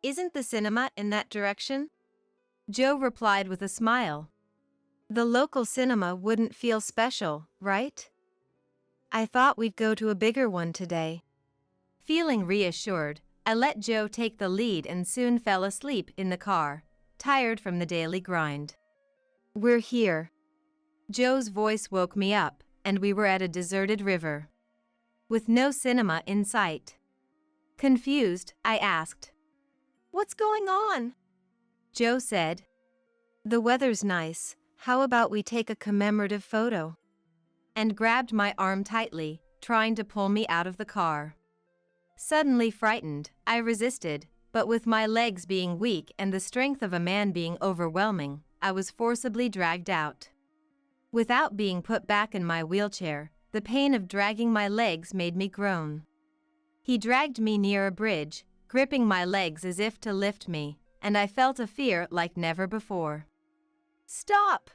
Isn't the cinema in that direction? Joe replied with a smile. The local cinema wouldn't feel special, right? I thought we'd go to a bigger one today. Feeling reassured, I let Joe take the lead and soon fell asleep in the car, tired from the daily grind. We're here. Joe's voice woke me up, and we were at a deserted river, with no cinema in sight. Confused, I asked, What's going on? Joe said, The weather's nice, how about we take a commemorative photo? and grabbed my arm tightly, trying to pull me out of the car. Suddenly frightened, I resisted, but with my legs being weak and the strength of a man being overwhelming, I was forcibly dragged out. Without being put back in my wheelchair, the pain of dragging my legs made me groan. He dragged me near a bridge, gripping my legs as if to lift me, and I felt a fear like never before. Stop!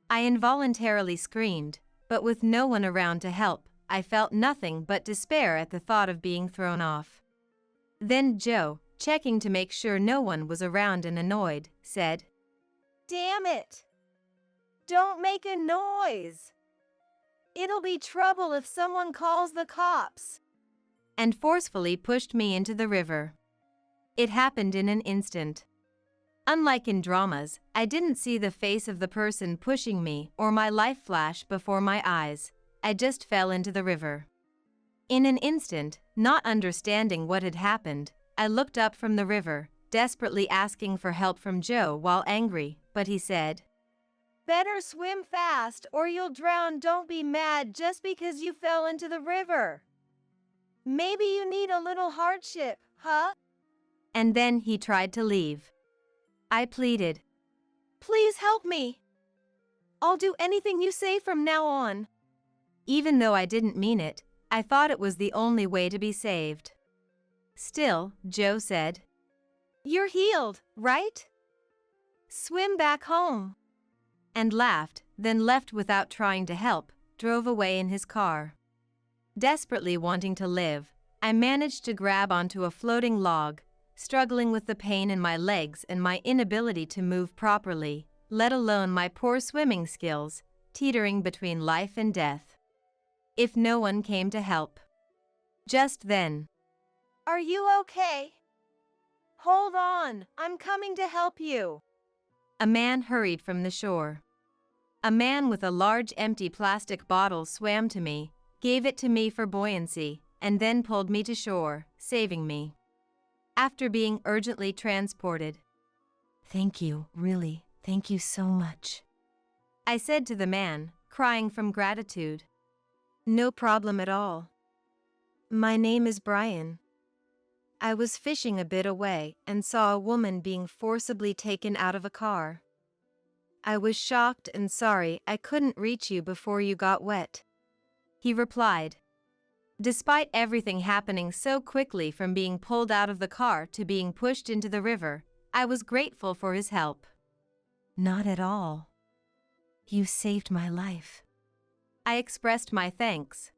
I involuntarily screamed, but with no one around to help, I felt nothing but despair at the thought of being thrown off. Then Joe, checking to make sure no one was around and annoyed, said, Damn it! Don't make a noise! It'll be trouble if someone calls the cops. And forcefully pushed me into the river. It happened in an instant. Unlike in dramas, I didn't see the face of the person pushing me or my life flash before my eyes. I just fell into the river. In an instant, not understanding what had happened, I looked up from the river, desperately asking for help from Joe while angry, but he said, Better swim fast or you'll drown. Don't be mad just because you fell into the river. Maybe you need a little hardship, huh? And then he tried to leave. I pleaded, Please help me. I'll do anything you say from now on. Even though I didn't mean it, I thought it was the only way to be saved. Still, Joe said, You're healed, right? Swim back home. And laughed, then left without trying to help, drove away in his car. Desperately wanting to live, I managed to grab onto a floating log, struggling with the pain in my legs and my inability to move properly, let alone my poor swimming skills, teetering between life and death. If no one came to help. Just then, Are you okay? Hold on, I'm coming to help you. a man hurried from the shore. A man with a large empty plastic bottle swam to me, gave it to me for buoyancy, and then pulled me to shore, saving me. After being urgently transported. Thank you, really, thank you so much, I said to the man, crying from gratitude. No problem at all. My name is Brian. I was fishing a bit away and saw a woman being forcibly taken out of a car. I was shocked and sorry I couldn't reach you before you got wet, he replied. Despite everything happening so quickly, from being pulled out of the car to being pushed into the river, I was grateful for his help. Not at all. You saved my life, I expressed my thanks.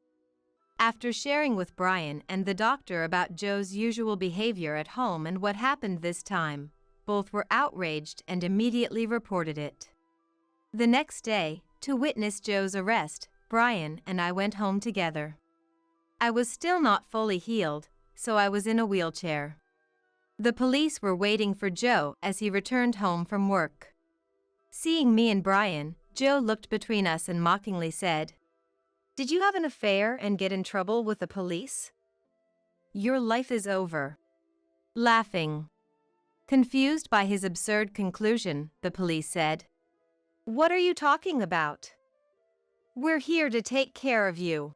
After sharing with Brian and the doctor about Joe's usual behavior at home and what happened this time, both were outraged and immediately reported it. The next day, to witness Joe's arrest, Brian and I went home together. I was still not fully healed, so I was in a wheelchair. The police were waiting for Joe as he returned home from work. Seeing me and Brian, Joe looked between us and mockingly said, Did you have an affair and get in trouble with the police? Your life is over. Laughing. Confused by his absurd conclusion, the police said, What are you talking about? We're here to take care of you.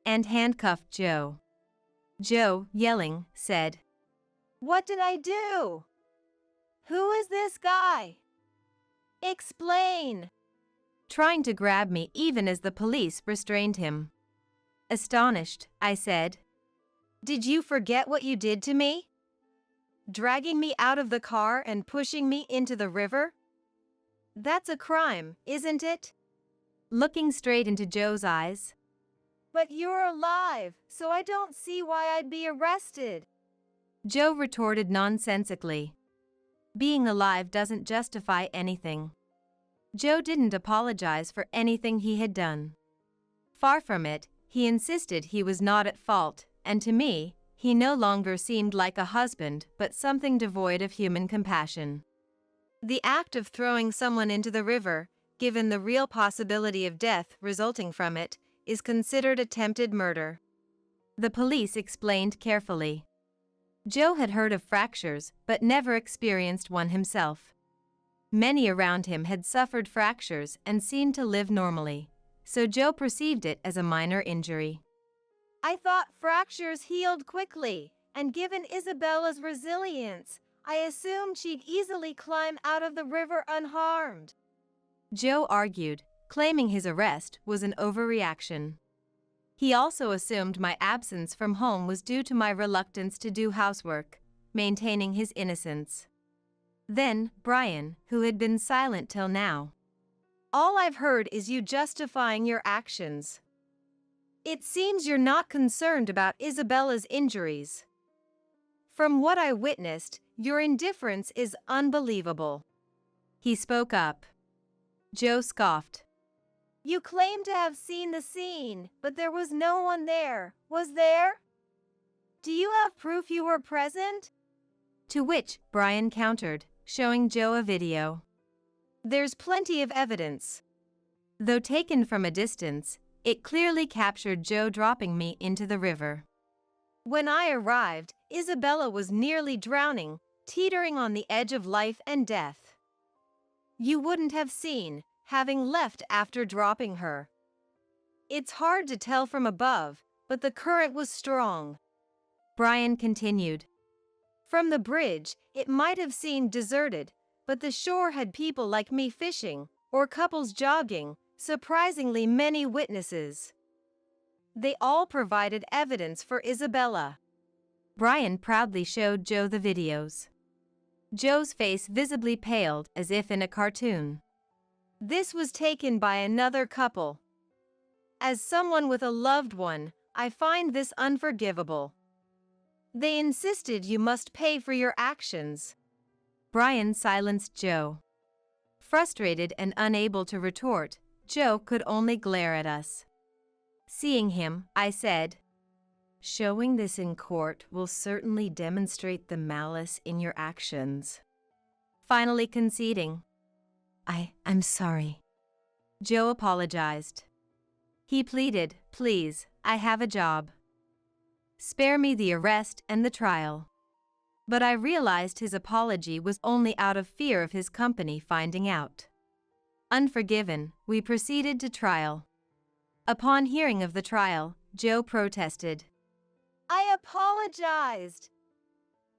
And handcuffed Joe. Joe, yelling, said, What did I do? Who is this guy? Explain. Trying to grab me even as the police restrained him. Astonished, I said, Did you forget what you did to me? Dragging me out of the car and pushing me into the river? That's a crime, isn't it? Looking straight into Joe's eyes. But you're alive, so I don't see why I'd be arrested. Joe retorted nonsensically. Being alive doesn't justify anything. Joe didn't apologize for anything he had done. Far from it, he insisted he was not at fault, and to me, he no longer seemed like a husband but something devoid of human compassion. The act of throwing someone into the river, given the real possibility of death resulting from it, is considered attempted murder. The police explained carefully. Joe had heard of fractures but never experienced one himself. Many around him had suffered fractures and seemed to live normally, so Joe perceived it as a minor injury. I thought fractures healed quickly, and given Isabella's resilience, I assumed she'd easily climb out of the river unharmed. Joe argued, claiming his arrest was an overreaction. He also assumed my absence from home was due to my reluctance to do housework, maintaining his innocence. Then, Brian, who had been silent till now. All I've heard is you justifying your actions. It seems you're not concerned about Isabella's injuries. From what I witnessed, your indifference is unbelievable. He spoke up. Joe scoffed. You claim to have seen the scene, but there was no one there, was there? Do you have proof you were present? To which Brian countered, showing Joe a video. There's plenty of evidence. Though taken from a distance, it clearly captured Joe dropping me into the river. When I arrived, Isabella was nearly drowning, teetering on the edge of life and death. You wouldn't have seen, having left after dropping her. It's hard to tell from above, but the current was strong. Brian continued. From the bridge, it might have seemed deserted, but the shore had people like me fishing, or couples jogging, surprisingly many witnesses. They all provided evidence for Isabella. Brian proudly showed Joe the videos. Joe's face visibly paled as if in a cartoon. This was taken by another couple. As someone with a loved one, I find this unforgivable. They insisted you must pay for your actions. Brian silenced Joe. Frustrated and unable to retort, Joe could only glare at us. Seeing him, I said, "Showing this in court will certainly demonstrate the malice in your actions." Finally conceding, I'm sorry. Joe apologized. He pleaded, "Please, I have a job. Spare me the arrest and the trial." But I realized his apology was only out of fear of his company finding out. Unforgiven, we proceeded to trial. Upon hearing of the trial, Joe protested. I apologized.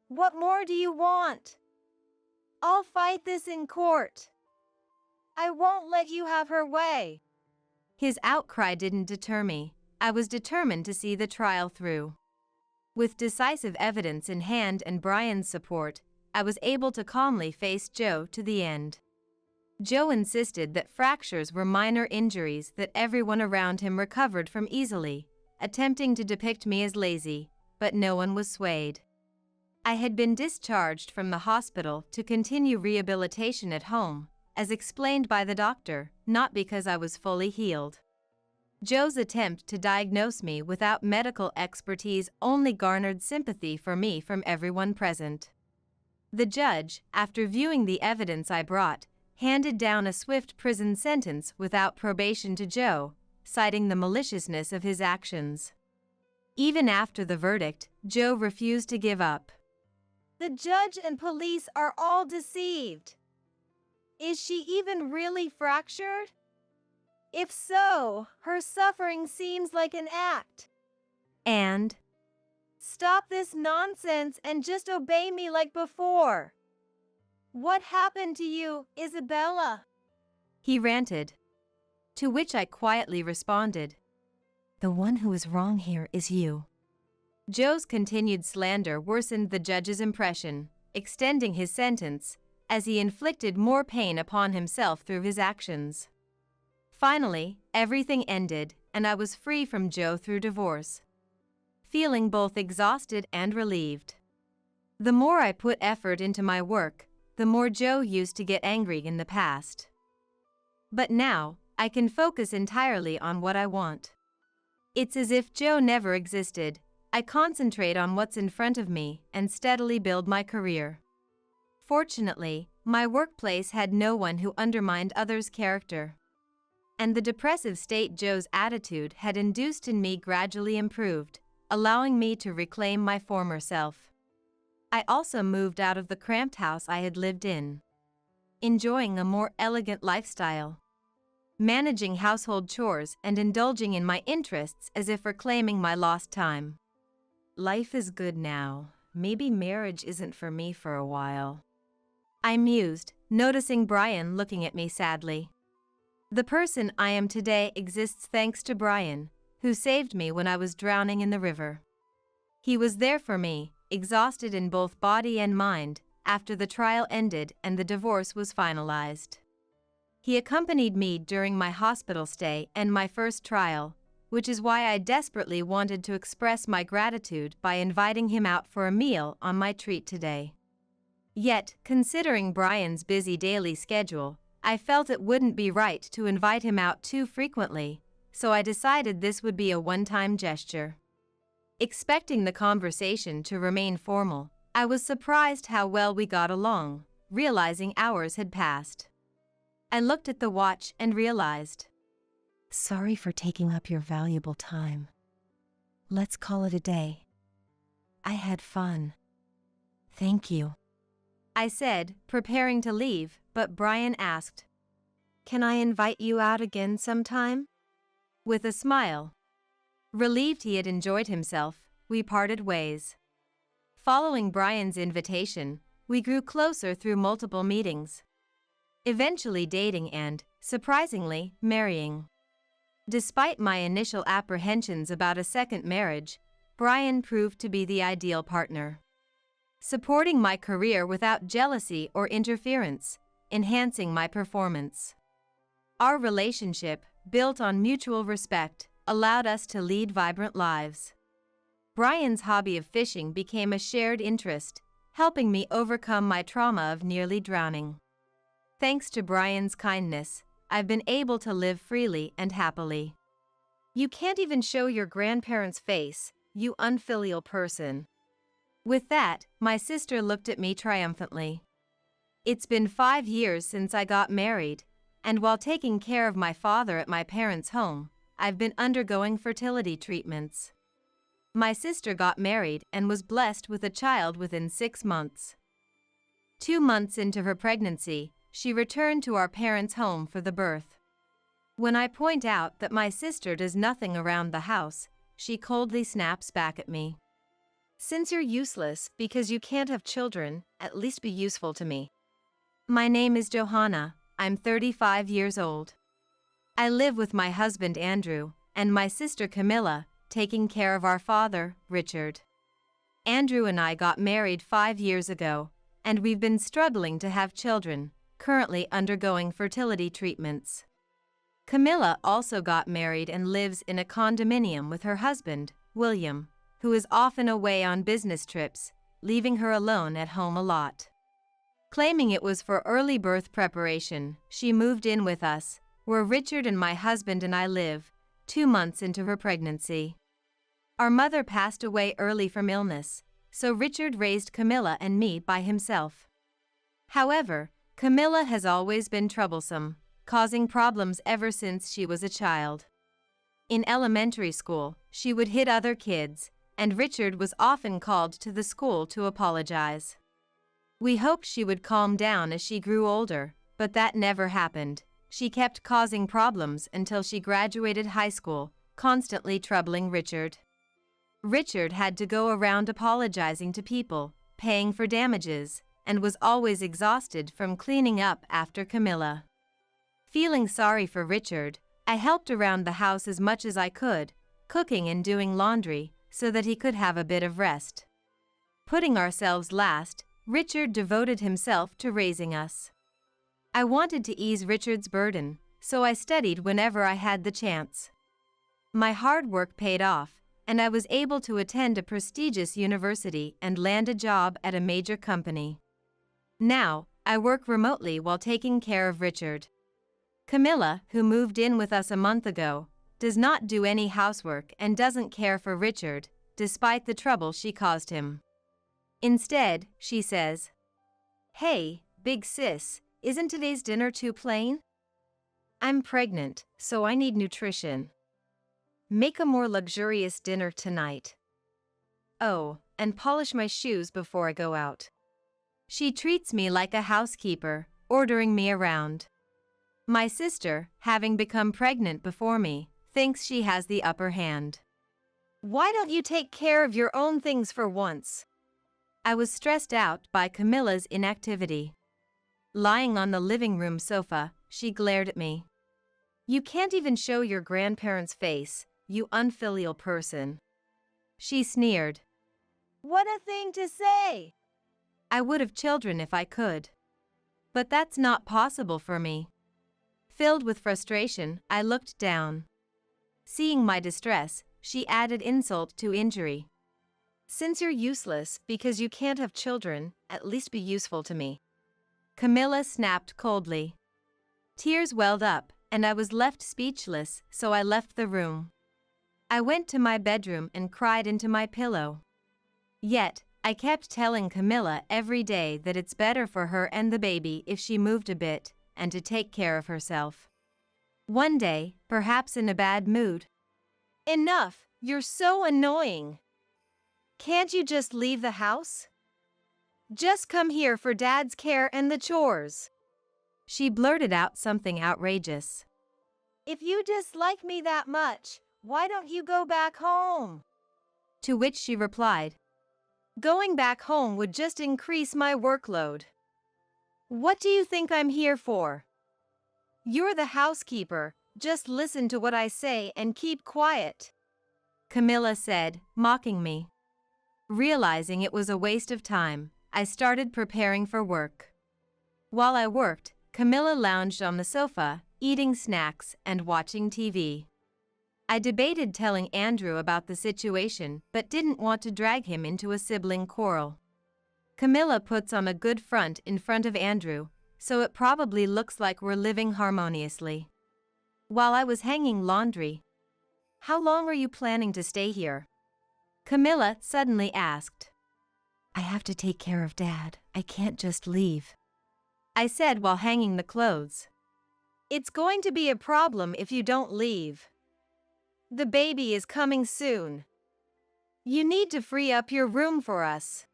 What more do you want? I'll fight this in court. I won't let you have her way. His outcry didn't deter me. I was determined to see the trial through. With decisive evidence in hand and Brian's support, I was able to calmly face Joe to the end. Joe insisted that fractures were minor injuries that everyone around him recovered from easily, attempting to depict me as lazy, but no one was swayed. I had been discharged from the hospital to continue rehabilitation at home, as explained by the doctor, not because I was fully healed. Joe's attempt to diagnose me without medical expertise only garnered sympathy for me from everyone present. The judge, after viewing the evidence I brought, handed down a swift prison sentence without probation to Joe, citing the maliciousness of his actions. Even after the verdict, Joe refused to give up. The judge and police are all deceived. Is she even really fractured? If so, her suffering seems like an act. And stop this nonsense and just obey me like before. What happened to you, Isabella? He ranted. To which I quietly responded, "The one who is wrong here is you." Joe's continued slander worsened the judge's impression, extending his sentence, as he inflicted more pain upon himself through his actions. Finally, everything ended, and I was free from Joe through divorce, feeling both exhausted and relieved. The more I put effort into my work, the more Joe used to get angry in the past. But now, I can focus entirely on what I want. It's as if Joe never existed. I concentrate on what's in front of me and steadily build my career. Fortunately, my workplace had no one who undermined others' character. And the depressive state Joe's attitude had induced in me gradually improved, allowing me to reclaim my former self. I also moved out of the cramped house I had lived in, enjoying a more elegant lifestyle. managing household chores and indulging in my interests as if reclaiming my lost time. Life is good now. Maybe marriage isn't for me for a while. I mused, noticing Brian looking at me sadly. The person I am today exists thanks to Brian, who saved me when I was drowning in the river. He was there for me, exhausted in both body and mind, after the trial ended and the divorce was finalized. He accompanied me during my hospital stay and my first trial, which is why I desperately wanted to express my gratitude by inviting him out for a meal on my treat today. Yet, considering Brian's busy daily schedule, I felt it wouldn't be right to invite him out too frequently, so I decided this would be a one-time gesture. Expecting the conversation to remain formal, I was surprised how well we got along, realizing hours had passed. I looked at the watch and realized. Sorry for taking up your valuable time. Let's call it a day. I had fun. Thank you. I said, preparing to leave, but Brian asked, Can I invite you out again sometime? With a smile. Relieved he had enjoyed himself, we parted ways. Following Brian's invitation, we grew closer through multiple meetings. Eventually dating and, surprisingly, marrying. Despite my initial apprehensions about a second marriage, Brian proved to be the ideal partner. Supporting my career without jealousy or interference, enhancing my performance. Our relationship, built on mutual respect, allowed us to lead vibrant lives. Brian's hobby of fishing became a shared interest, helping me overcome my trauma of nearly drowning. Thanks to Brian's kindness, I've been able to live freely and happily. You can't even show your grandparents' face, you unfilial person. With that, my sister looked at me triumphantly. It's been 5 years since I got married, and while taking care of my father at my parents' home, I've been undergoing fertility treatments. My sister got married and was blessed with a child within 6 months. 2 months into her pregnancy, she returned to our parents' home for the birth. When I point out that my sister does nothing around the house, she coldly snaps back at me. Since you're useless because you can't have children, at least be useful to me. My name is Johanna, I'm 35 years old. I live with my husband Andrew and my sister Camilla, taking care of our father, Richard. Andrew and I got married 5 years ago, and we've been struggling to have children, currently undergoing fertility treatments. Camilla also got married and lives in a condominium with her husband, William, who is often away on business trips, leaving her alone at home a lot. Claiming it was for early birth preparation, she moved in with us, where Richard and my husband and I live, 2 months into her pregnancy. Our mother passed away early from illness, so Richard raised Camilla and me by himself. However, Camilla has always been troublesome, causing problems ever since she was a child. In elementary school, she would hit other kids, and Richard was often called to the school to apologize. We hoped she would calm down as she grew older, but that never happened. She kept causing problems until she graduated high school, constantly troubling Richard. Richard had to go around apologizing to people, paying for damages, and was always exhausted from cleaning up after Camilla. Feeling sorry for Richard, I helped around the house as much as I could, cooking and doing laundry, so that he could have a bit of rest. Putting ourselves last, Richard devoted himself to raising us. I wanted to ease Richard's burden, so I studied whenever I had the chance. My hard work paid off, and I was able to attend a prestigious university and land a job at a major company. Now, I work remotely while taking care of Richard. Camilla, who moved in with us a month ago, does not do any housework and doesn't care for Richard, despite the trouble she caused him. Instead, she says, "Hey, big sis, isn't today's dinner too plain? I'm pregnant, so I need nutrition. Make a more luxurious dinner tonight. Oh, and polish my shoes before I go out." She treats me like a housekeeper, ordering me around. My sister, having become pregnant before me, thinks she has the upper hand. Why don't you take care of your own things for once? I was stressed out by Camilla's inactivity. Lying on the living room sofa, she glared at me. You can't even show your grandparents' face, you unfilial person. She sneered. What a thing to say! I would have children if I could. But that's not possible for me. Filled with frustration, I looked down. Seeing my distress, she added insult to injury. Since you're useless because you can't have children, at least be useful to me. Camilla snapped coldly. Tears welled up, and I was left speechless, so I left the room. I went to my bedroom and cried into my pillow. Yet, I kept telling Camilla every day that it's better for her and the baby if she moved a bit, and to take care of herself. One day, perhaps in a bad mood. Enough, you're so annoying. Can't you just leave the house? Just come here for Dad's care and the chores. She blurted out something outrageous. If you dislike me that much, why don't you go back home? To which she replied, Going back home would just increase my workload. What do you think I'm here for? You're the housekeeper, just listen to what I say and keep quiet. Camilla said, mocking me. Realizing it was a waste of time, I started preparing for work. While I worked, Camilla lounged on the sofa, eating snacks and watching TV. I debated telling Andrew about the situation but didn't want to drag him into a sibling quarrel. Camilla puts on a good front in front of Andrew, so it probably looks like we're living harmoniously. While I was hanging laundry, "How long are you planning to stay here?" Camilla suddenly asked. "I have to take care of Dad. I can't just leave," I said while hanging the clothes. It's going to be a problem if you don't leave. The baby is coming soon. You need to free up your room for us.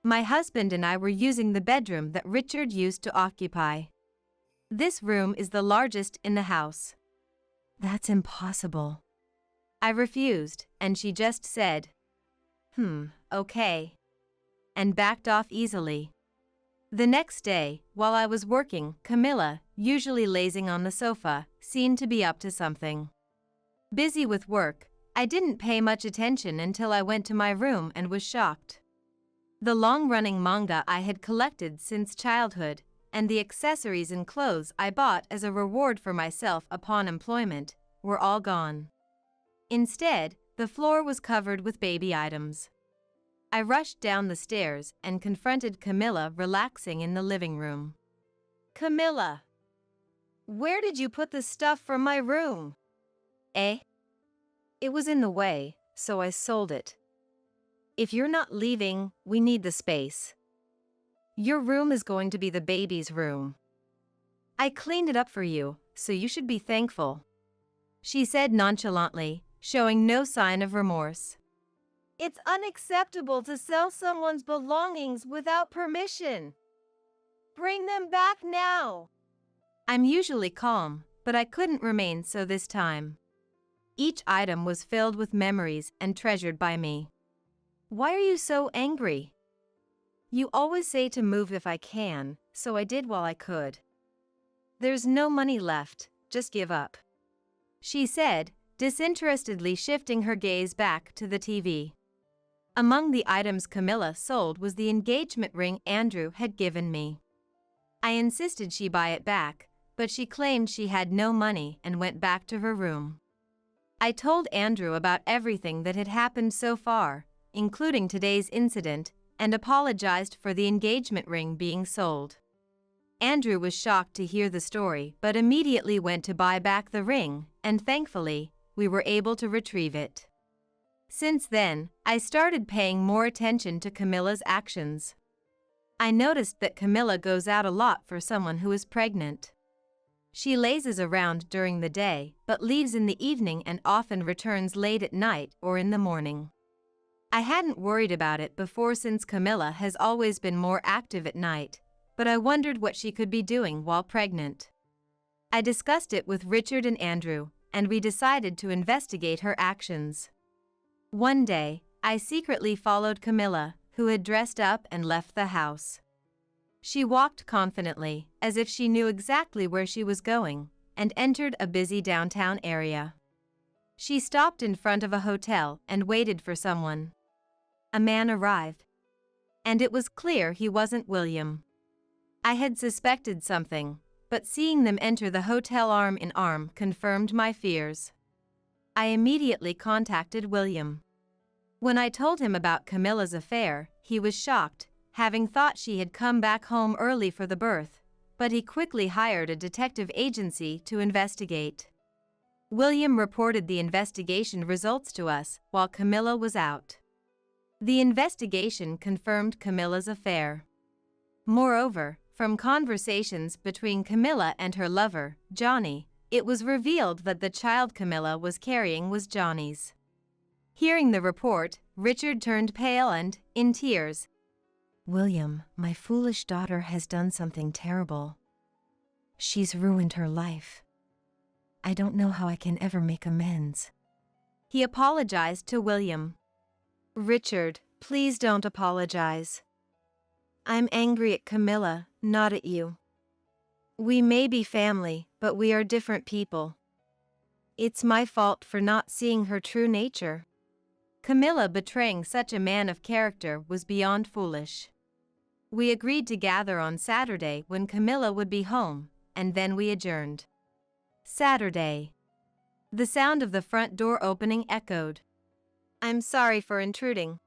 My husband and I were using the bedroom that Richard used to occupy. This room is the largest in the house. That's impossible. I refused, and she just said, okay, and backed off easily. The next day, while I was working, Camilla, usually lazing on the sofa, seemed to be up to something. Busy with work, I didn't pay much attention until I went to my room and was shocked. The long-running manga I had collected since childhood, and the accessories and clothes I bought as a reward for myself upon employment, were all gone. Instead, the floor was covered with baby items. I rushed down the stairs and confronted Camilla relaxing in the living room. Camilla, where did you put the stuff from my room? Eh? It was in the way, so I sold it. If you're not leaving, we need the space. Your room is going to be the baby's room. I cleaned it up for you, so you should be thankful, she said nonchalantly, showing no sign of remorse. It's unacceptable to sell someone's belongings without permission. Bring them back now. I'm usually calm, but I couldn't remain so this time. Each item was filled with memories and treasured by me. Why are you so angry? You always say to move if I can, so I did while I could. There's no money left, just give up, she said, disinterestedly shifting her gaze back to the TV. Among the items Camilla sold was the engagement ring Andrew had given me. I insisted she buy it back, but she claimed she had no money and went back to her room. I told Andrew about everything that had happened so far, including today's incident, and apologized for the engagement ring being sold. Andrew was shocked to hear the story but immediately went to buy back the ring, and thankfully, we were able to retrieve it. Since then, I started paying more attention to Camilla's actions. I noticed that Camilla goes out a lot for someone who is pregnant. She lazes around during the day, but leaves in the evening and often returns late at night or in the morning. I hadn't worried about it before since Camilla has always been more active at night, but I wondered what she could be doing while pregnant. I discussed it with Richard and Andrew, and we decided to investigate her actions. One day, I secretly followed Camilla, who had dressed up and left the house. She walked confidently, as if she knew exactly where she was going, and entered a busy downtown area. She stopped in front of a hotel and waited for someone. A man arrived, and it was clear he wasn't William. I had suspected something, but seeing them enter the hotel arm in arm confirmed my fears. I immediately contacted William. When I told him about Camilla's affair, he was shocked, having thought she had come back home early for the birth, but he quickly hired a detective agency to investigate. William reported the investigation results to us while Camilla was out. The investigation confirmed Camilla's affair. Moreover, from conversations between Camilla and her lover, Johnny, it was revealed that the child Camilla was carrying was Johnny's. Hearing the report, Richard turned pale and, in tears, William, my foolish daughter has done something terrible. She's ruined her life. I don't know how I can ever make amends. He apologized to William. Richard, please don't apologize. I'm angry at Camilla, not at you. We may be family, but we are different people. It's my fault for not seeing her true nature. Camilla betraying such a man of character was beyond foolish. We agreed to gather on Saturday when Camilla would be home, and then we adjourned. Saturday. The sound of the front door opening echoed. I'm sorry for intruding.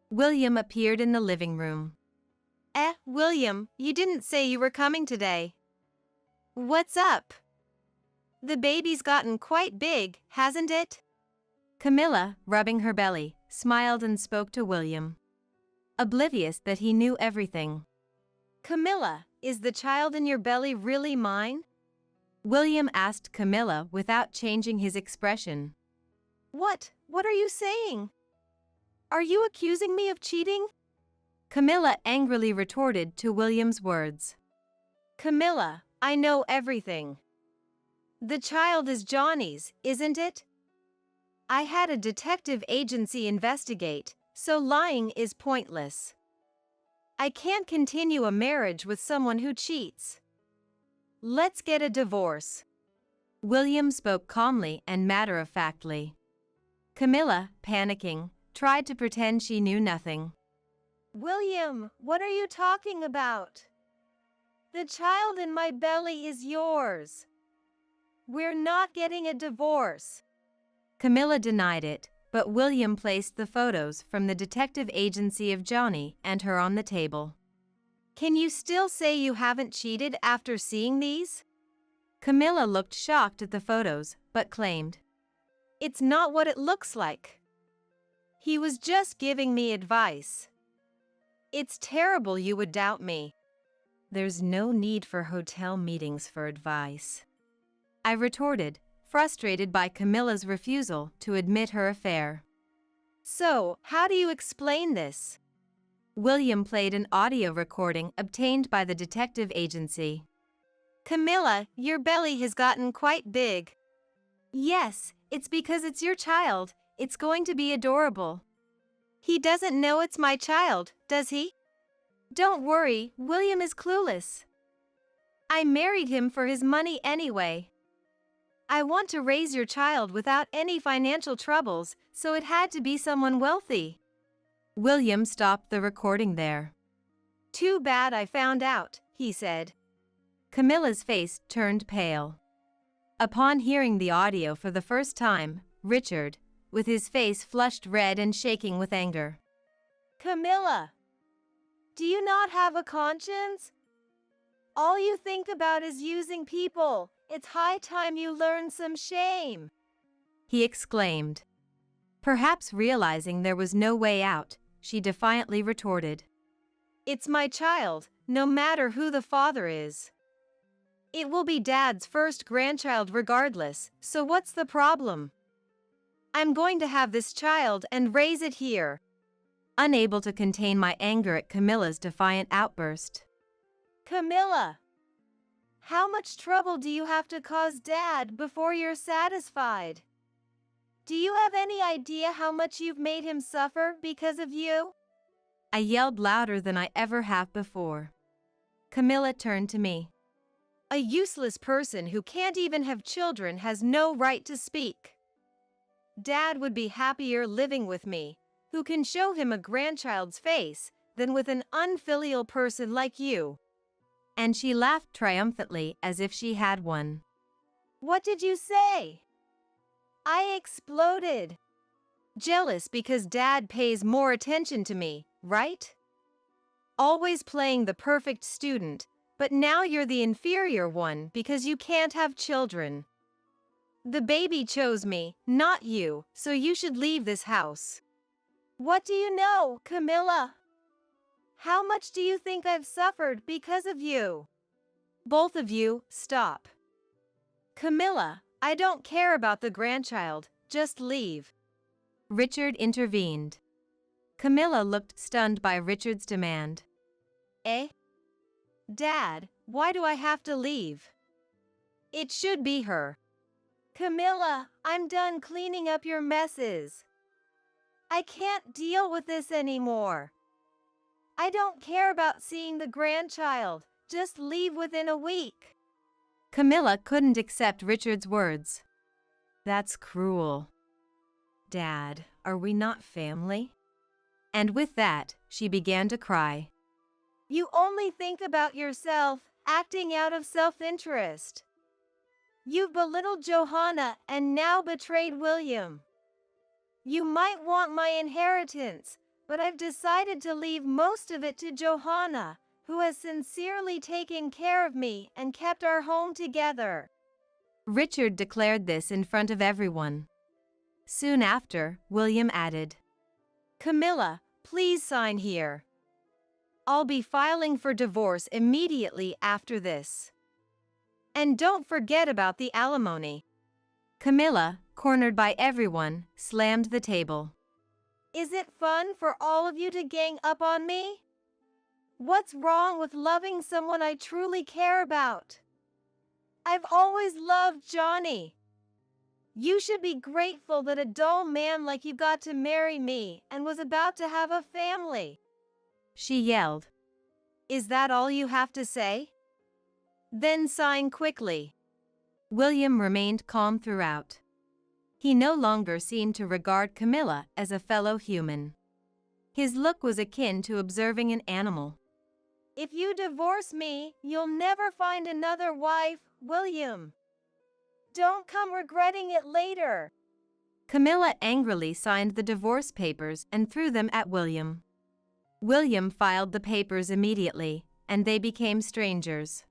William appeared in the living room. William, you didn't say you were coming today. What's up? The baby's gotten quite big, hasn't it? Camilla, rubbing her belly, smiled and spoke to William, oblivious that he knew everything. Camilla, is the child in your belly really mine? William asked Camilla without changing his expression. What are you saying? Are you accusing me of cheating? Camilla angrily retorted to William's words. Camilla, I know everything. The child is Johnny's, isn't it? I had a detective agency investigate, so lying is pointless. I can't continue a marriage with someone who cheats. Let's get a divorce. William spoke calmly and matter-of-factly. Camilla, panicking, tried to pretend she knew nothing. William, what are you talking about? The child in my belly is yours. We're not getting a divorce. Camilla denied it, but William placed the photos from the detective agency of Johnny and her on the table. Can you still say you haven't cheated after seeing these? Camilla looked shocked at the photos, but claimed, It's not what it looks like. He was just giving me advice. It's terrible you would doubt me. There's no need for hotel meetings for advice, I retorted, frustrated by Camilla's refusal to admit her affair. So, how do you explain this? William played an audio recording obtained by the detective agency. Camilla, your belly has gotten quite big. Yes, it's because it's your child. It's going to be adorable. He doesn't know it's my child, does he? Don't worry, William is clueless. I married him for his money anyway. I want to raise your child without any financial troubles, so it had to be someone wealthy. William stopped the recording there. Too bad I found out, he said. Camilla's face turned pale. Upon hearing the audio for the first time, Richard, with his face flushed red and shaking with anger. Camilla, do you not have a conscience? All you think about is using people. It's high time you learn some shame, he exclaimed. Perhaps realizing there was no way out, she defiantly retorted. It's my child, no matter who the father is. It will be Dad's first grandchild regardless, so what's the problem? I'm going to have this child and raise it here. Unable to contain my anger at Camilla's defiant outburst. Camilla, How much trouble do you have to cause Dad before you're satisfied? Do you have any idea how much you've made him suffer because of you? I yelled louder than I ever have before. Camilla turned to me. A useless person who can't even have children has no right to speak. Dad would be happier living with me, who can show him a grandchild's face, than with an unfilial person like you. And she laughed triumphantly as if she had one. What did you say? I exploded. Jealous because Dad pays more attention to me, right? Always playing the perfect student, but now you're the inferior one because you can't have children. The baby chose me, not you, so you should leave this house. What do you know, Camilla? How much do you think I've suffered because of you? Both of you, stop. Camilla, I don't care about the grandchild, just leave. Richard intervened. Camilla looked stunned by Richard's demand. Eh? Dad, why do I have to leave? It should be her. Camilla, I'm done cleaning up your messes. I can't deal with this anymore. I don't care about seeing the grandchild, just leave within a week. Camilla couldn't accept Richard's words. That's cruel. Dad, are we not family? And with that, she began to cry. You only think about yourself, acting out of self-interest. You've belittled Johanna and now betrayed William. You might want my inheritance, but I've decided to leave most of it to Johanna, who has sincerely taken care of me and kept our home together. Richard declared this in front of everyone. Soon after, William added, Camilla, please sign here. I'll be filing for divorce immediately after this. And don't forget about the alimony. Camilla, cornered by everyone, slammed the table. Is it fun for all of you to gang up on me? What's wrong with loving someone I truly care about? I've always loved Johnny. You should be grateful that a dull man like you got to marry me and was about to have a family. She yelled. Is that all you have to say? Then sign quickly. William remained calm throughout. He no longer seemed to regard Camilla as a fellow human. His look was akin to observing an animal. If you divorce me, you'll never find another wife, William. Don't come regretting it later. Camilla angrily signed the divorce papers and threw them at William. William filed the papers immediately, and they became strangers.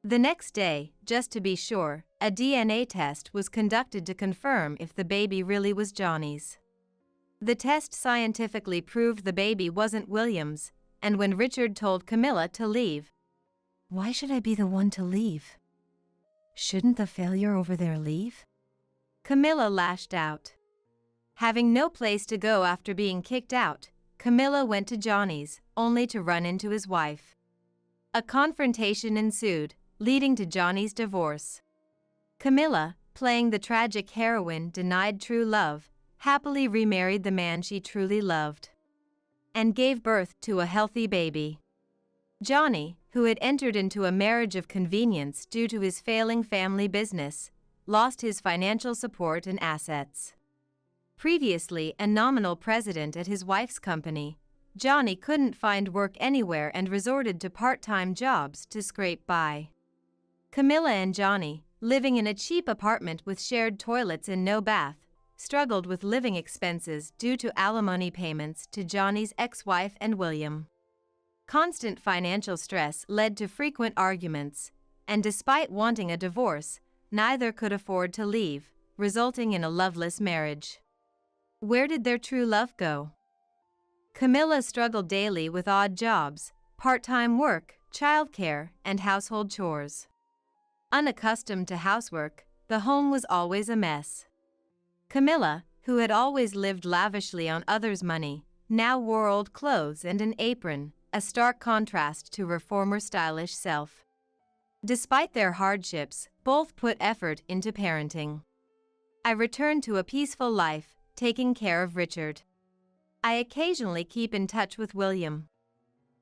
The next day, just to be sure, a DNA test was conducted to confirm if the baby really was Johnny's. The test scientifically proved the baby wasn't William's, and when Richard told Camilla to leave, "Why should I be the one to leave? Shouldn't the failure over there leave?" Camilla lashed out. Having no place to go after being kicked out, Camilla went to Johnny's, only to run into his wife. A confrontation ensued, leading to Johnny's divorce. Camilla, playing the tragic heroine denied true love, happily remarried the man she truly loved, and gave birth to a healthy baby. Johnny, who had entered into a marriage of convenience due to his failing family business, lost his financial support and assets. Previously a nominal president at his wife's company, Johnny couldn't find work anywhere and resorted to part-time jobs to scrape by. Camilla and Johnny, living in a cheap apartment with shared toilets and no bath, struggled with living expenses due to alimony payments to Johnny's ex-wife and William. Constant financial stress led to frequent arguments, and despite wanting a divorce, neither could afford to leave, resulting in a loveless marriage. Where did their true love go? Camilla struggled daily with odd jobs, part-time work, childcare, and household chores. Unaccustomed to housework, the home was always a mess. Camilla, who had always lived lavishly on others' money, now wore old clothes and an apron, a stark contrast to her former stylish self. Despite their hardships, both put effort into parenting. I returned to a peaceful life, taking care of Richard. I occasionally keep in touch with William,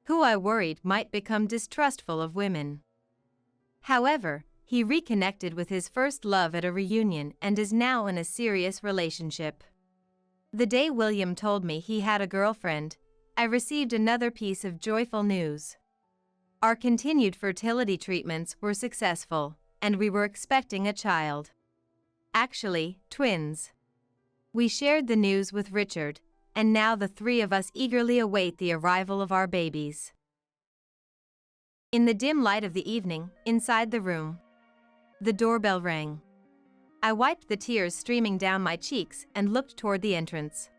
who I worried might become distrustful of women. However, he reconnected with his first love at a reunion and is now in a serious relationship. The day William told me he had a girlfriend, I received another piece of joyful news. Our continued fertility treatments were successful, and we were expecting a child. Actually, twins. We shared the news with Richard, and now the three of us eagerly await the arrival of our babies. In the dim light of the evening, inside the room, the doorbell rang. I wiped the tears streaming down my cheeks and looked toward the entrance.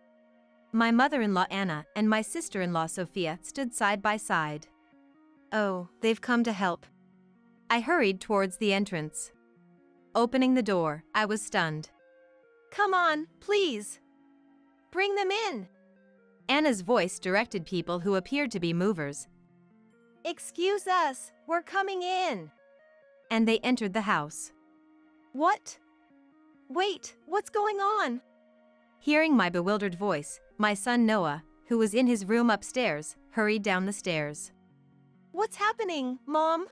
My mother-in-law Anna and my sister-in-law Sophia stood side by side. Oh, they've come to help. I hurried towards the entrance. Opening the door, I was stunned. Come on, please. Bring them in. Anna's voice directed people who appeared to be movers. Excuse us, we're coming in. And they entered the house. What? Wait, what's going on? Hearing my bewildered voice, my son Noah, who was in his room upstairs, hurried down the stairs. What's happening, Mom?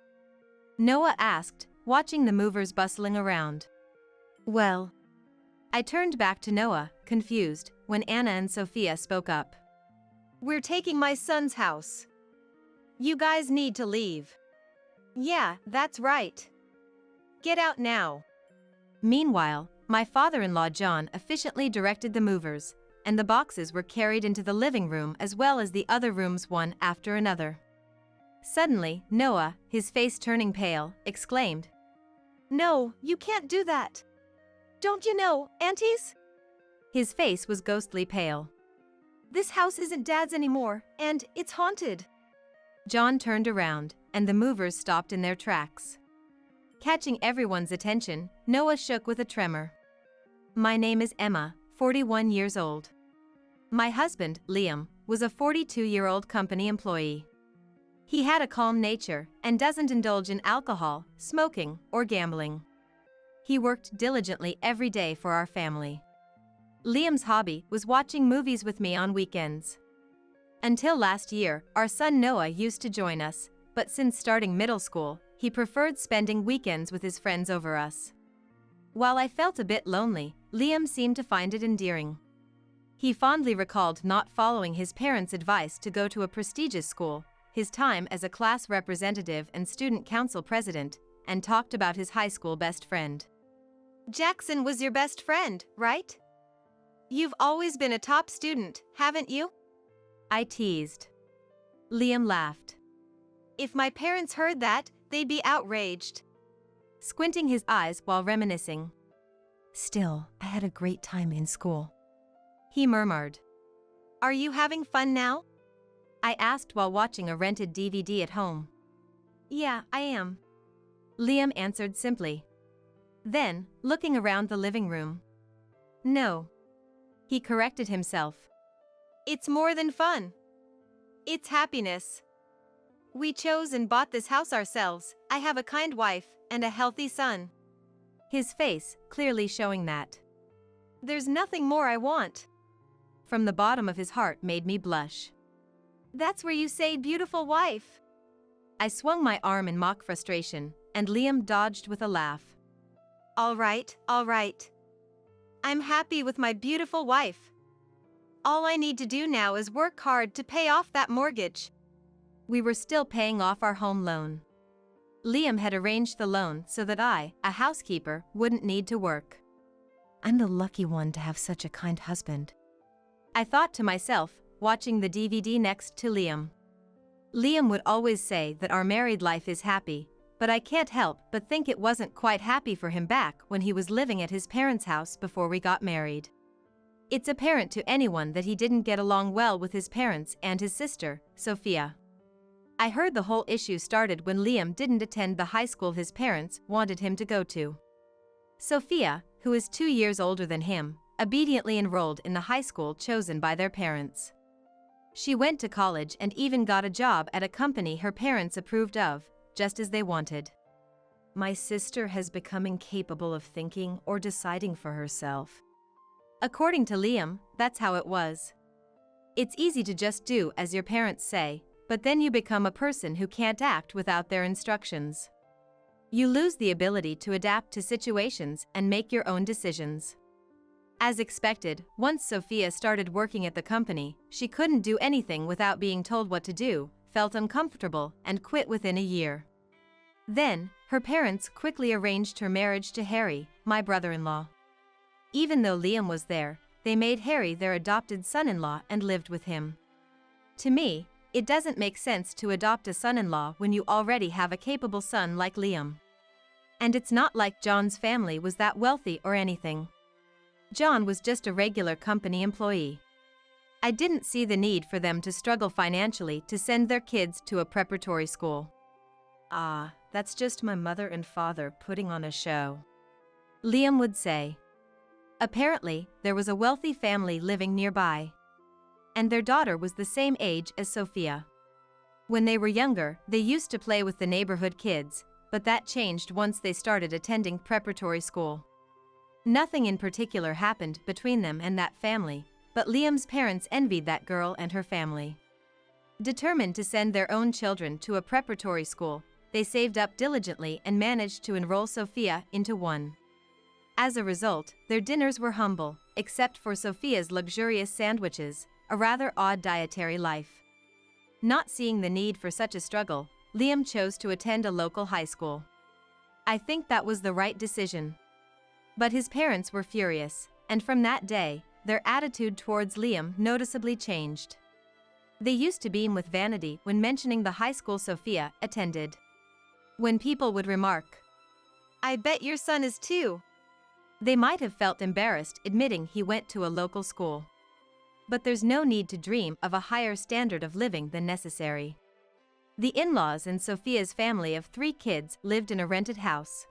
Noah asked, watching the movers bustling around. Well, I turned back to Noah, confused, when Anna and Sophia spoke up. We're taking my son's house. You guys need to leave. Yeah, that's right. Get out now. Meanwhile, my father-in-law John efficiently directed the movers, and the boxes were carried into the living room as well as the other rooms one after another. Suddenly, Noah, his face turning pale, exclaimed, No, you can't do that. Don't you know, aunties? His face was ghostly pale. This house isn't Dad's anymore, and it's haunted. John turned around, and the movers stopped in their tracks. Catching everyone's attention, Noah shook with a tremor. My name is Emma, 41 years old. My husband, Liam, was a 42-year-old company employee. He had a calm nature and doesn't indulge in alcohol, smoking, or gambling. He worked diligently every day for our family. Liam's hobby was watching movies with me on weekends. Until last year, our son Noah used to join us, but since starting middle school, he preferred spending weekends with his friends over us. While I felt a bit lonely, Liam seemed to find it endearing. He fondly recalled not following his parents' advice to go to a prestigious school, his time as a class representative and student council president, and talked about his high school best friend. Jackson was your best friend, right? You've always been a top student, haven't you? I teased. Liam laughed. If my parents heard that, they'd be outraged. Squinting his eyes while reminiscing. Still, I had a great time in school. He murmured. Are you having fun now? I asked while watching a rented DVD at home. Yeah, I am. Liam answered simply. Then, looking around the living room. No. He corrected himself. It's more than fun. It's happiness. We chose and bought this house ourselves. I have a kind wife and a healthy son. His face clearly showing that. There's nothing more I want. From the bottom of his heart made me blush. That's where you say beautiful wife. I swung my arm in mock frustration, and Liam dodged with a laugh. All right, all right. I'm happy with my beautiful wife. All I need to do now is work hard to pay off that mortgage. We were still paying off our home loan. Liam had arranged the loan so that I, a housekeeper, wouldn't need to work. I'm the lucky one to have such a kind husband. I thought to myself, watching the DVD next to Liam. Liam would always say that our married life is happy, but I can't help but think it wasn't quite happy for him back when he was living at his parents' house before we got married. It's apparent to anyone that he didn't get along well with his parents and his sister, Sophia. I heard the whole issue started when Liam didn't attend the high school his parents wanted him to go to. Sophia, who is 2 years older than him, obediently enrolled in the high school chosen by their parents. She went to college and even got a job at a company her parents approved of, just as they wanted. My sister has become incapable of thinking or deciding for herself. According to Liam, that's how it was. It's easy to just do as your parents say, but then you become a person who can't act without their instructions. You lose the ability to adapt to situations and make your own decisions. As expected, once Sophia started working at the company, she couldn't do anything without being told what to do, felt uncomfortable, and quit within a year. Then, her parents quickly arranged her marriage to Harry, my brother-in-law. Even though Liam was there, they made Harry their adopted son-in-law and lived with him. To me, it doesn't make sense to adopt a son-in-law when you already have a capable son like Liam. And it's not like John's family was that wealthy or anything. John was just a regular company employee. I didn't see the need for them to struggle financially to send their kids to a preparatory school. Ah, that's just my mother and father putting on a show, Liam would say. Apparently, there was a wealthy family living nearby. And their daughter was the same age as Sophia. When they were younger, they used to play with the neighborhood kids, but that changed once they started attending preparatory school. Nothing in particular happened between them and that family, but Liam's parents envied that girl and her family. Determined to send their own children to a preparatory school, they saved up diligently and managed to enroll Sophia into one. As a result, their dinners were humble, except for Sophia's luxurious sandwiches, a rather odd dietary life. Not seeing the need for such a struggle, Liam chose to attend a local high school. I think that was the right decision. But his parents were furious, and from that day, their attitude towards Liam noticeably changed. They used to beam with vanity when mentioning the high school Sophia attended. When people would remark, "I bet your son is too," they might have felt embarrassed admitting he went to a local school. But there's no need to dream of a higher standard of living than necessary. The in-laws and Sophia's family of 3 kids lived in a rented house.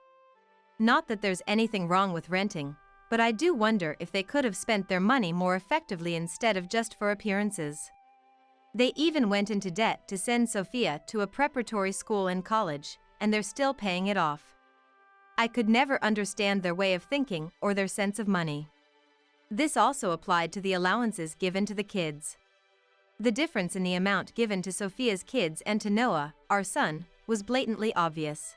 Not that there's anything wrong with renting, but I do wonder if they could have spent their money more effectively instead of just for appearances. They even went into debt to send Sophia to a preparatory school and college, and they're still paying it off. I could never understand their way of thinking or their sense of money. This also applied to the allowances given to the kids. The difference in the amount given to Sophia's kids and to Noah, our son, was blatantly obvious.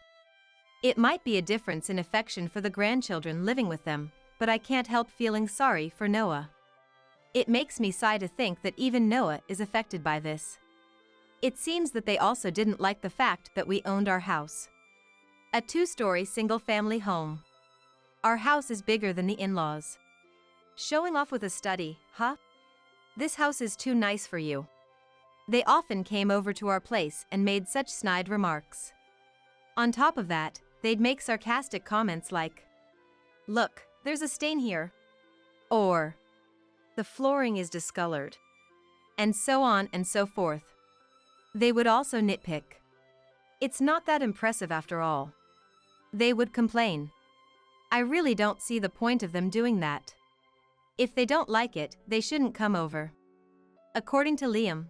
It might be a difference in affection for the grandchildren living with them, but I can't help feeling sorry for Noah. It makes me sigh to think that even Noah is affected by this. It seems that they also didn't like the fact that we owned our house. A 2-story single-family home. Our house is bigger than the in-laws. Showing off with a study, huh? This house is too nice for you. They often came over to our place and made such snide remarks. On top of that, they'd make sarcastic comments like, "Look, there's a stain here." Or, "The flooring is discolored." And so on and so forth. They would also nitpick. "It's not that impressive after all." They would complain. I really don't see the point of them doing that. If they don't like it, they shouldn't come over. According to Liam,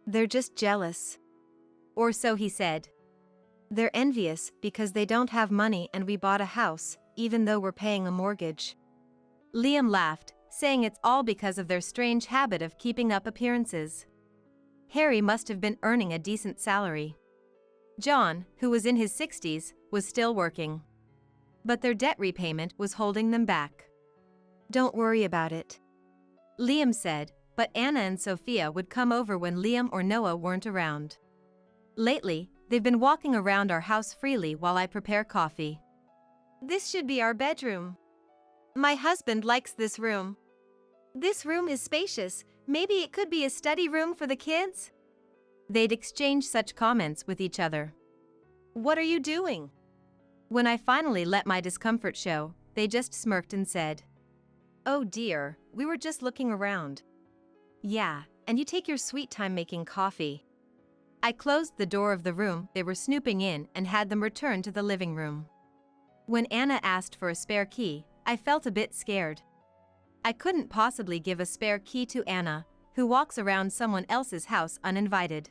they're just jealous. Or so he said. They're envious because they don't have money and we bought a house, even though we're paying a mortgage. Liam laughed, saying it's all because of their strange habit of keeping up appearances. Harry must have been earning a decent salary. John, who was in his 60s, was still working. But their debt repayment was holding them back. "Don't worry about it," Liam said, but Anna and Sophia would come over when Liam or Noah weren't around. Lately, they've been walking around our house freely while I prepare coffee. "This should be our bedroom. My husband likes this room. This room is spacious, maybe it could be a study room for the kids?" They'd exchange such comments with each other. "What are you doing?" When I finally let my discomfort show, they just smirked and said, "Oh dear, we were just looking around." "Yeah, and you take your sweet time making coffee." I closed the door of the room they were snooping in and had them return to the living room. When Anna asked for a spare key, I felt a bit scared. I couldn't possibly give a spare key to Anna, who walks around someone else's house uninvited.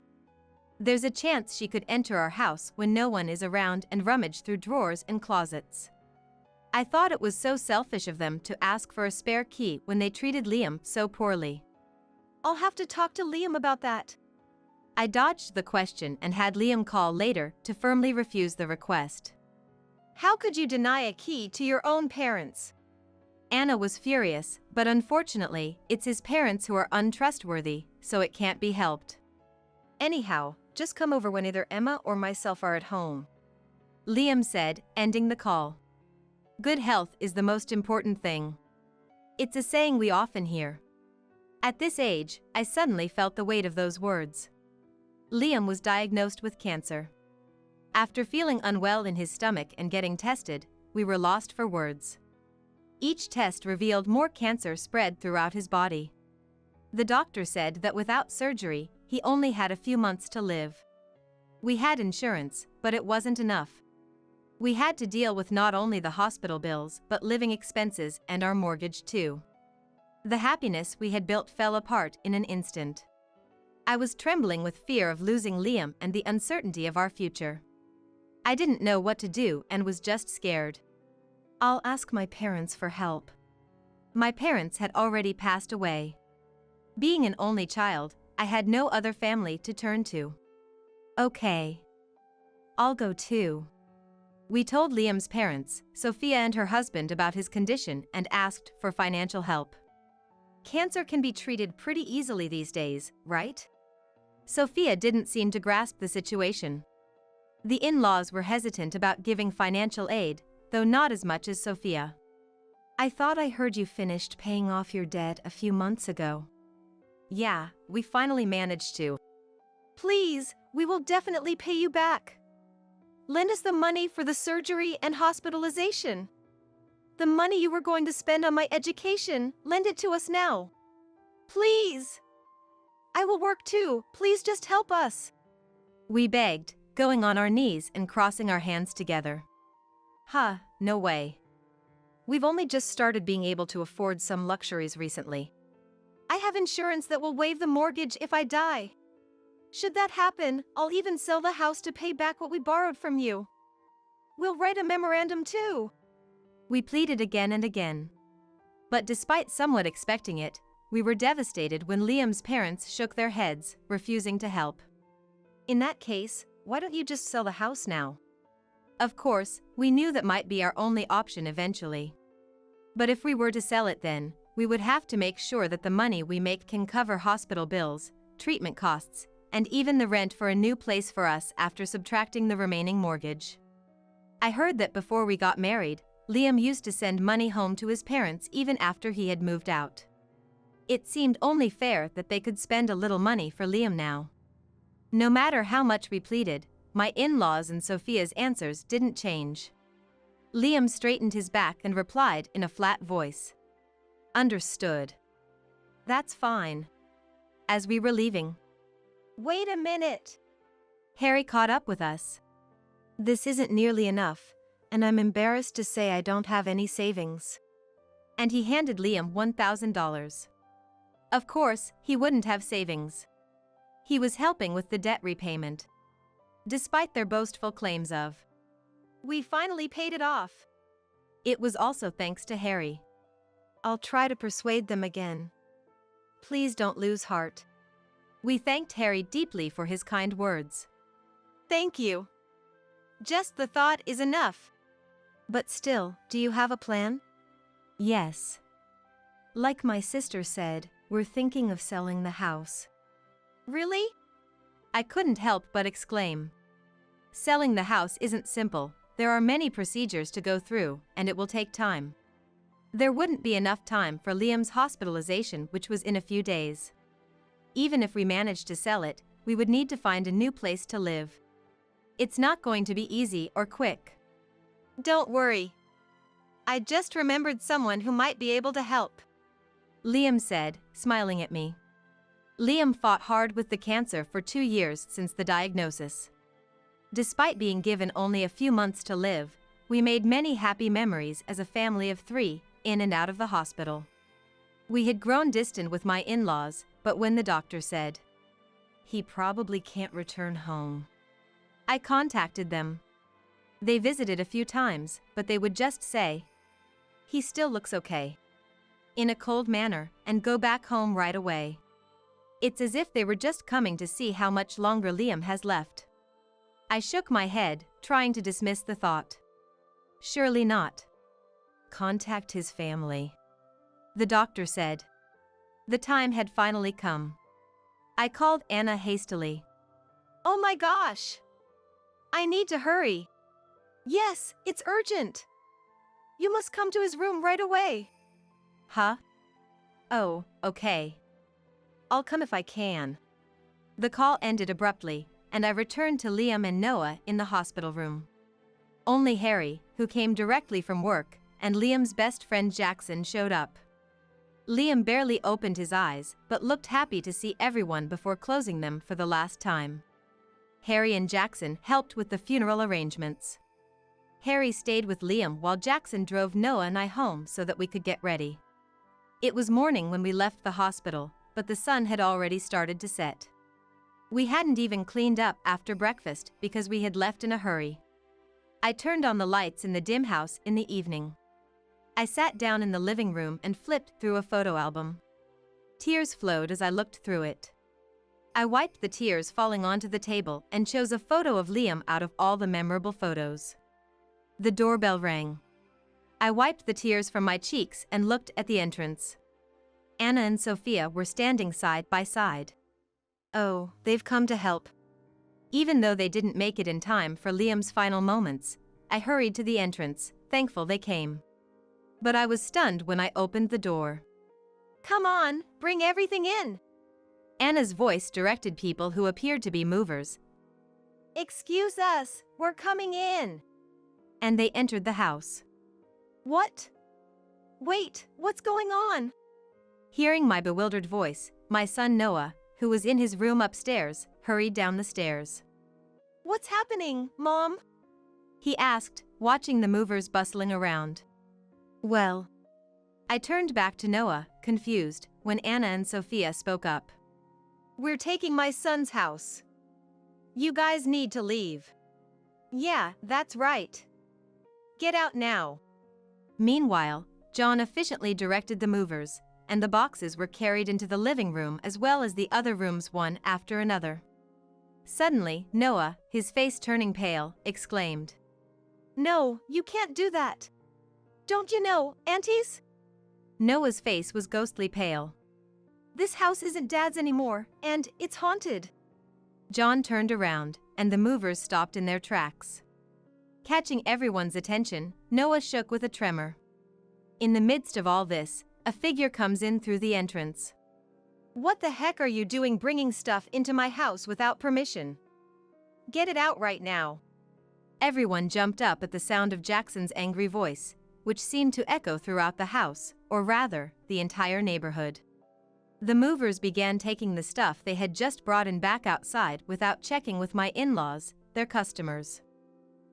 There's a chance she could enter our house when no one is around and rummage through drawers and closets. I thought it was so selfish of them to ask for a spare key when they treated Liam so poorly. I'll have to talk to Liam about that. I dodged the question and had Liam call later to firmly refuse the request. How could you deny a key to your own parents? Anna was furious, but unfortunately, it's his parents who are untrustworthy, so it can't be helped. Anyhow, just come over when either Emma or myself are at home, Liam said, ending the call. Good health is the most important thing. It's a saying we often hear. At this age, I suddenly felt the weight of those words. Liam was diagnosed with cancer. After feeling unwell in his stomach and getting tested, we were lost for words. Each test revealed more cancer spread throughout his body. The doctor said that without surgery, he only had a few months to live. We had insurance, but it wasn't enough. We had to deal with not only the hospital bills but living expenses and our mortgage too. The happiness we had built fell apart in an instant. I was trembling with fear of losing Liam and the uncertainty of our future. I didn't know what to do and was just scared. I'll ask my parents for help. My parents had already passed away. Being an only child, I had no other family to turn to. Okay. I'll go too. We told Liam's parents, Sophia and her husband, about his condition and asked for financial help. Cancer can be treated pretty easily these days, right? Sophia didn't seem to grasp the situation. The in-laws were hesitant about giving financial aid, though not as much as Sophia. I thought I heard you finished paying off your debt a few months ago. Yeah, we finally managed to. Please, we will definitely pay you back. Lend us the money for the surgery and hospitalization. The money you were going to spend on my education, lend it to us now. Please. I will work too, please just help us. We begged, going on our knees and crossing our hands together. No way. We've only just started being able to afford some luxuries recently. I have insurance that will waive the mortgage if I die. Should that happen, I'll even sell the house to pay back what we borrowed from you. We'll write a memorandum too. We pleaded again and again. But despite somewhat expecting it, we were devastated when Liam's parents shook their heads, refusing to help. In that case, why don't you just sell the house now? Of course, we knew that might be our only option eventually. But if we were to sell it then, we would have to make sure that the money we make can cover hospital bills, treatment costs, and even the rent for a new place for us after subtracting the remaining mortgage. I heard that before we got married, Liam used to send money home to his parents even after he had moved out. It seemed only fair that they could spend a little money for Liam now. No matter how much we pleaded, my in-laws and Sophia's answers didn't change. Liam straightened his back and replied in a flat voice. Understood. That's fine. As we were leaving. Wait a minute. Harry caught up with us. This isn't nearly enough, and I'm embarrassed to say I don't have any savings. And he handed Liam $1,000. Of course, he wouldn't have savings. He was helping with the debt repayment. Despite their boastful claims of, we finally paid it off. It was also thanks to Harry. I'll try to persuade them again. Please don't lose heart. We thanked Harry deeply for his kind words. Thank you. Just the thought is enough. But still, do you have a plan? Yes. Like my sister said, we're thinking of selling the house. Really? I couldn't help but exclaim. Selling the house isn't simple, there are many procedures to go through, and it will take time. There wouldn't be enough time for Liam's hospitalization, which was in a few days. Even if we managed to sell it, we would need to find a new place to live. It's not going to be easy or quick. Don't worry. I just remembered someone who might be able to help. Liam said, smiling at me. Liam fought hard with the cancer for 2 years since the diagnosis. Despite being given only a few months to live, we made many happy memories as a family of 3, in and out of the hospital. We had grown distant with my in-laws, but when the doctor said He probably can't return home. I contacted them. They visited a few times, but they would just say, "He still looks okay," in a cold manner, and go back home right away. It's as if they were just coming to see how much longer Liam has left. I shook my head, trying to dismiss the thought. Surely not. Contact his family, the doctor said. The time had finally come. I called Anna hastily. Oh my gosh! I need to hurry. Yes, it's urgent. You must come to his room right away. Huh? Oh, okay. I'll come if I can. The call ended abruptly, and I returned to Liam and Noah in the hospital room. Only Harry, who came directly from work, and Liam's best friend Jackson showed up. Liam barely opened his eyes, but looked happy to see everyone before closing them for the last time. Harry and Jackson helped with the funeral arrangements. Harry stayed with Liam while Jackson drove Noah and I home so that we could get ready. It was morning when we left the hospital, but the sun had already started to set. We hadn't even cleaned up after breakfast because we had left in a hurry. I turned on the lights in the dim house in the evening. I sat down in the living room and flipped through a photo album. Tears flowed as I looked through it. I wiped the tears falling onto the table and chose a photo of Liam out of all the memorable photos. The doorbell rang. I wiped the tears from my cheeks and looked at the entrance. Anna and Sophia were standing side by side. Oh, they've come to help. Even though they didn't make it in time for Liam's final moments, I hurried to the entrance, thankful they came. But I was stunned when I opened the door. Come on, bring everything in. Anna's voice directed people who appeared to be movers. Excuse us, we're coming in. And they entered the house. What? Wait, what's going on? Hearing my bewildered voice, my son Noah, who was in his room upstairs, hurried down the stairs. What's happening, Mom? He asked, watching the movers bustling around. Well, I turned back to Noah, confused, when Anna and Sophia spoke up. We're taking my son's house. You guys need to leave. Yeah, that's right. Get out now. Meanwhile, John efficiently directed the movers, and the boxes were carried into the living room as well as the other rooms one after another. Suddenly, Noah, his face turning pale, exclaimed. No, you can't do that. Don't you know, aunties? Noah's face was ghostly pale. This house isn't Dad's anymore, and it's haunted. John turned around, and the movers stopped in their tracks. Catching everyone's attention, Noah shook with a tremor. In the midst of all this, a figure comes in through the entrance. What the heck are you doing bringing stuff into my house without permission? Get it out right now. Everyone jumped up at the sound of Jackson's angry voice, which seemed to echo throughout the house, or rather, the entire neighborhood. The movers began taking the stuff they had just brought in back outside without checking with my in-laws, their customers.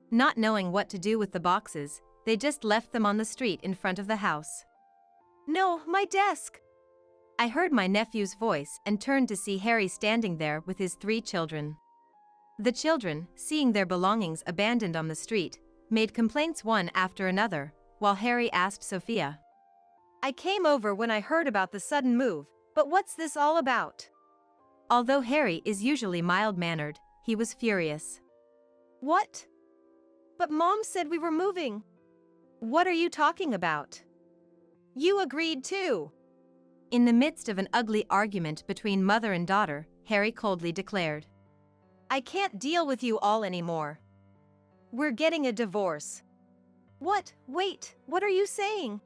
Not knowing what to do with the boxes, they just left them on the street in front of the house. No, my desk! I heard my nephew's voice and turned to see Harry standing there with his 3 children. The children, seeing their belongings abandoned on the street, made complaints one after another, while Harry asked Sophia. I came over when I heard about the sudden move, but what's this all about? Although Harry is usually mild-mannered, he was furious. What? But Mom said we were moving. What are you talking about? You agreed too. In the midst of an ugly argument between mother and daughter, Harry coldly declared. I can't deal with you all anymore. We're getting a divorce. What? Wait, what are you saying?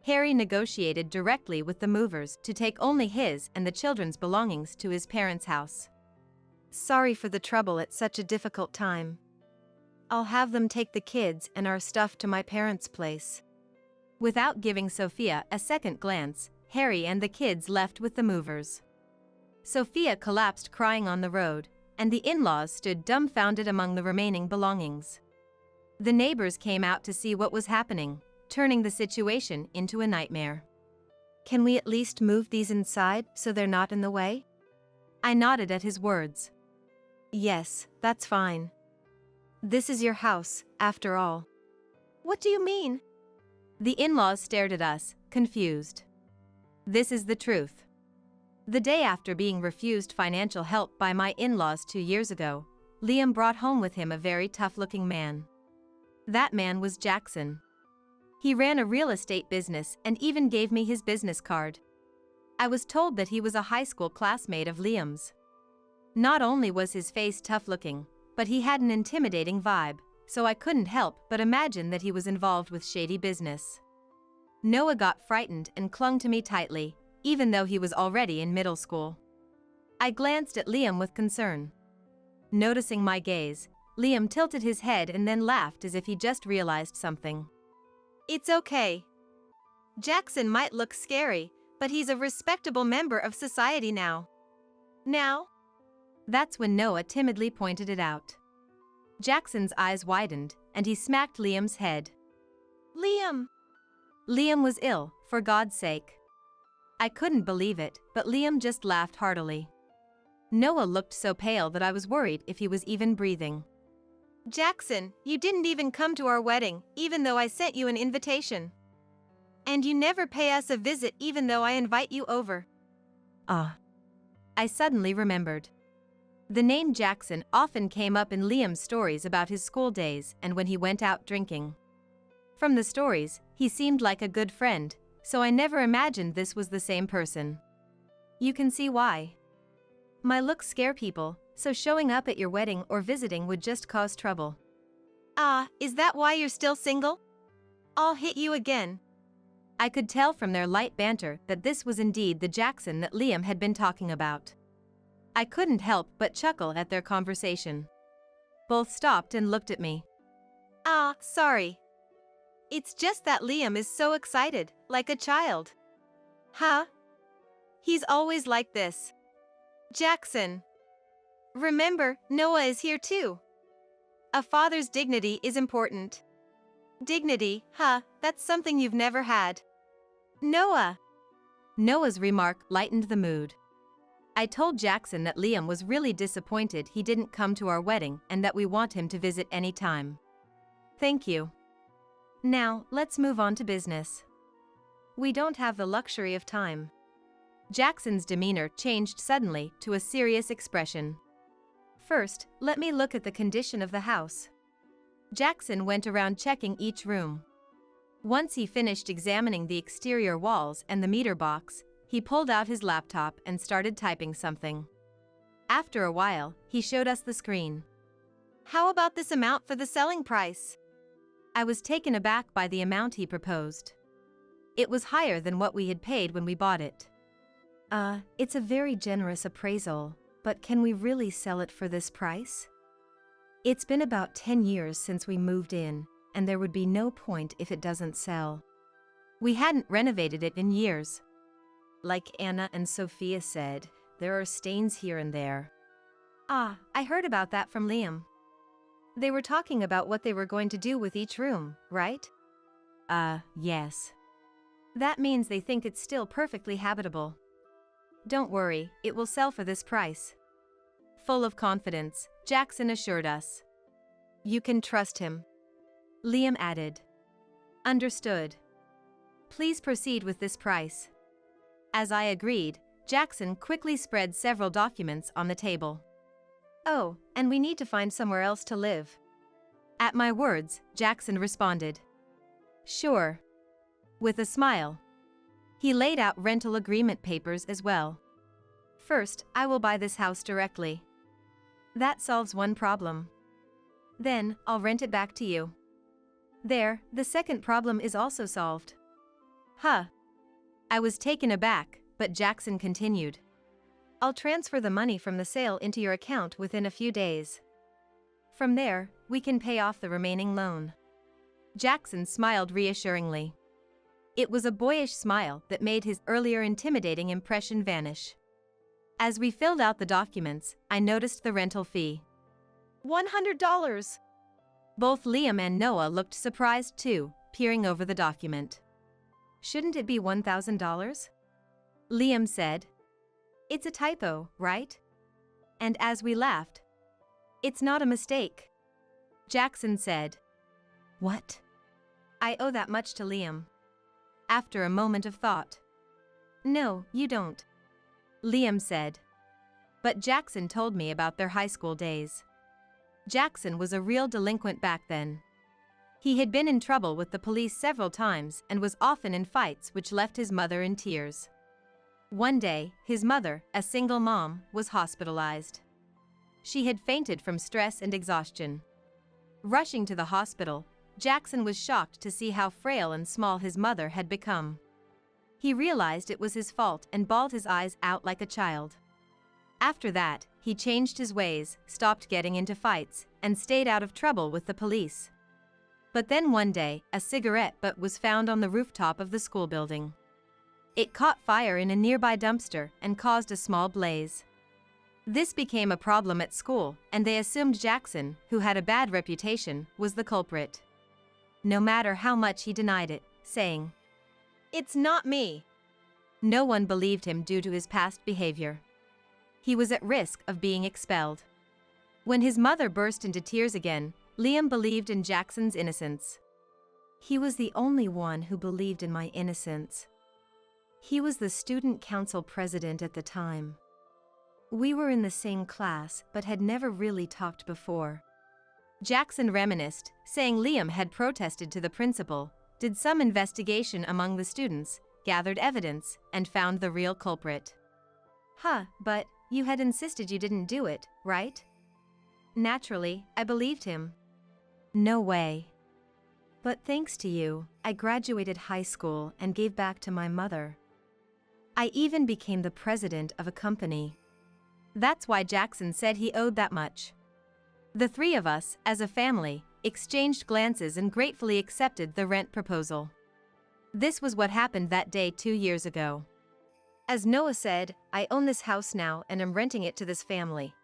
Harry negotiated directly with the movers to take only his and the children's belongings to his parents' house. Sorry for the trouble at such a difficult time. I'll have them take the kids and our stuff to my parents' place. Without giving Sophia a second glance, Harry and the kids left with the movers. Sophia collapsed crying on the road, and the in-laws stood dumbfounded among the remaining belongings. The neighbors came out to see what was happening, turning the situation into a nightmare. Can we at least move these inside so they're not in the way? I nodded at his words. Yes, that's fine. This is your house, after all. What do you mean? The in-laws stared at us, confused. This is the truth. The day after being refused financial help by my in-laws 2 years ago, Liam brought home with him a very tough-looking man. That man was Jackson. He ran a real estate business and even gave me his business card. I was told that he was a high school classmate of Liam's. Not only was his face tough-looking, but he had an intimidating vibe, so I couldn't help but imagine that he was involved with shady business. Noah got frightened and clung to me tightly, even though he was already in middle school. I glanced at Liam with concern. Noticing my gaze, Liam tilted his head and then laughed as if he just realized something. It's okay. Jackson might look scary, but he's a respectable member of society now. Now? That's when Noah timidly pointed it out. Jackson's eyes widened, and he smacked Liam's head. Liam! Liam was ill, for God's sake. I couldn't believe it, but Liam just laughed heartily. Noah looked so pale that I was worried if he was even breathing. Jackson, you didn't even come to our wedding, even though I sent you an invitation. And you never pay us a visit even though I invite you over. I suddenly remembered. The name Jackson often came up in Liam's stories about his school days and when he went out drinking. From the stories, he seemed like a good friend, so I never imagined this was the same person. You can see why. My looks scare people, so showing up at your wedding or visiting would just cause trouble. Is that why you're still single? I'll hit you again. I could tell from their light banter that this was indeed the Jackson that Liam had been talking about. I couldn't help but chuckle at their conversation. Both stopped and looked at me. Sorry. It's just that Liam is so excited, like a child. Huh? He's always like this. Jackson. Remember, Noah is here too. A father's dignity is important. Dignity, that's something you've never had. Noah. Noah's remark lightened the mood. I told Jackson that Liam was really disappointed he didn't come to our wedding and that we want him to visit any time. Thank you. Now, let's move on to business. We don't have the luxury of time. Jackson's demeanor changed suddenly to a serious expression. First, let me look at the condition of the house. Jackson went around checking each room. Once he finished examining the exterior walls and the meter box, he pulled out his laptop and started typing something. After a while, he showed us the screen. How about this amount for the selling price? I was taken aback by the amount he proposed. It was higher than what we had paid when we bought it. It's a very generous appraisal, but can we really sell it for this price? It's been about 10 years since we moved in, and there would be no point if it doesn't sell. We hadn't renovated it in years. Like Anna and Sophia said, there are stains here and there. I heard about that from Liam. They were talking about what they were going to do with each room, right? Yes. That means they think it's still perfectly habitable. Don't worry, it will sell for this price. Full of confidence, Jackson assured us. You can trust him. Liam added. Understood. Please proceed with this price. As I agreed, Jackson quickly spread several documents on the table. Oh, and we need to find somewhere else to live. At my words, Jackson responded. Sure. With a smile. He laid out rental agreement papers as well. First, I will buy this house directly. That solves one problem. Then, I'll rent it back to you. There, the second problem is also solved. I was taken aback, but Jackson continued. I'll transfer the money from the sale into your account within a few days. From there, we can pay off the remaining loan. Jackson smiled reassuringly. It was a boyish smile that made his earlier intimidating impression vanish. As we filled out the documents, I noticed the rental fee. $100. Both Liam and Noah looked surprised too, peering over the document. Shouldn't it be $1,000? Liam said. It's a typo, right? And as we laughed, "It's not a mistake," Jackson said. What? "I owe that much to Liam." After a moment of thought. "No, you don't," Liam said. But Jackson told me about their high school days. Jackson was a real delinquent back then. He had been in trouble with the police several times and was often in fights which left his mother in tears. One day, his mother, a single mom, was hospitalized. She had fainted from stress and exhaustion. Rushing to the hospital, Jackson was shocked to see how frail and small his mother had become. He realized it was his fault and bawled his eyes out like a child. After that, he changed his ways, stopped getting into fights, and stayed out of trouble with the police. But then one day, a cigarette butt was found on the rooftop of the school building. It caught fire in a nearby dumpster and caused a small blaze. This became a problem at school, and they assumed Jackson, who had a bad reputation, was the culprit. No matter how much he denied it, saying, "It's not me." No one believed him due to his past behavior. He was at risk of being expelled. When his mother burst into tears again, Liam believed in Jackson's innocence. He was the only one who believed in my innocence. He was the student council president at the time. We were in the same class but had never really talked before. Jackson reminisced, saying Liam had protested to the principal, did some investigation among the students, gathered evidence, and found the real culprit. But you had insisted you didn't do it, right? Naturally, I believed him. No way. But thanks to you, I graduated high school and gave back to my mother. I even became the president of a company. That's why Jackson said he owed that much. The three of us, as a family, exchanged glances and gratefully accepted the rent proposal. This was what happened that day 2 years ago. As Noah said, I own this house now and am renting it to this family.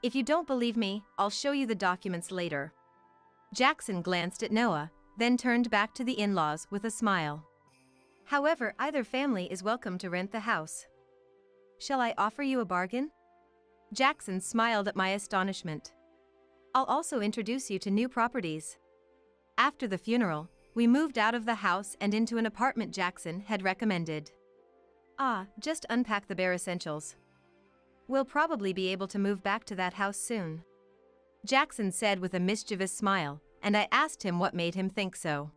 If you don't believe me, I'll show you the documents later. Jackson glanced at Noah, then turned back to the in-laws with a smile. However, either family is welcome to rent the house. Shall I offer you a bargain? Jackson smiled at my astonishment. I'll also introduce you to new properties. After the funeral, we moved out of the house and into an apartment Jackson had recommended. Just unpack the bare essentials. We'll probably be able to move back to that house soon, Jackson said with a mischievous smile, and I asked him what made him think so.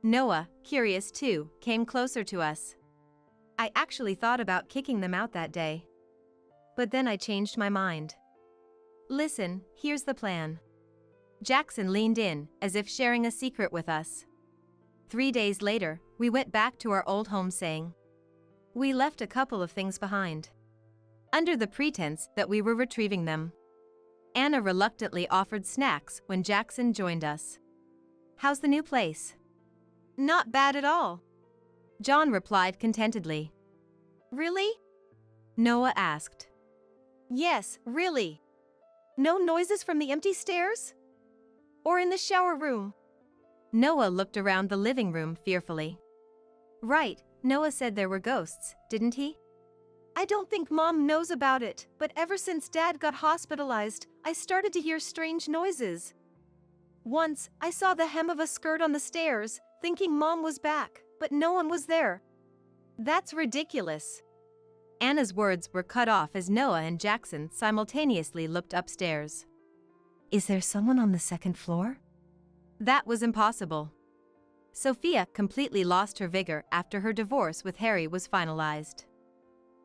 Noah, curious too, came closer to us. I actually thought about kicking them out that day. But then I changed my mind. Listen, here's the plan. Jackson leaned in, as if sharing a secret with us. 3 days later, we went back to our old home saying, we left a couple of things behind. Under the pretense that we were retrieving them. Anna reluctantly offered snacks when Jackson joined us. How's the new place? Not bad at all, John replied contentedly. Really? Noah asked. Yes, really. No noises from the empty stairs? Or in the shower room? Noah looked around the living room fearfully. Right, Noah said there were ghosts, didn't he? I don't think Mom knows about it, but ever since Dad got hospitalized, I started to hear strange noises. Once, I saw the hem of a skirt on the stairs, thinking Mom was back, but no one was there. That's ridiculous. Anna's words were cut off as Noah and Jackson simultaneously looked upstairs. Is there someone on the second floor? That was impossible. Sophia completely lost her vigor after her divorce with Harry was finalized.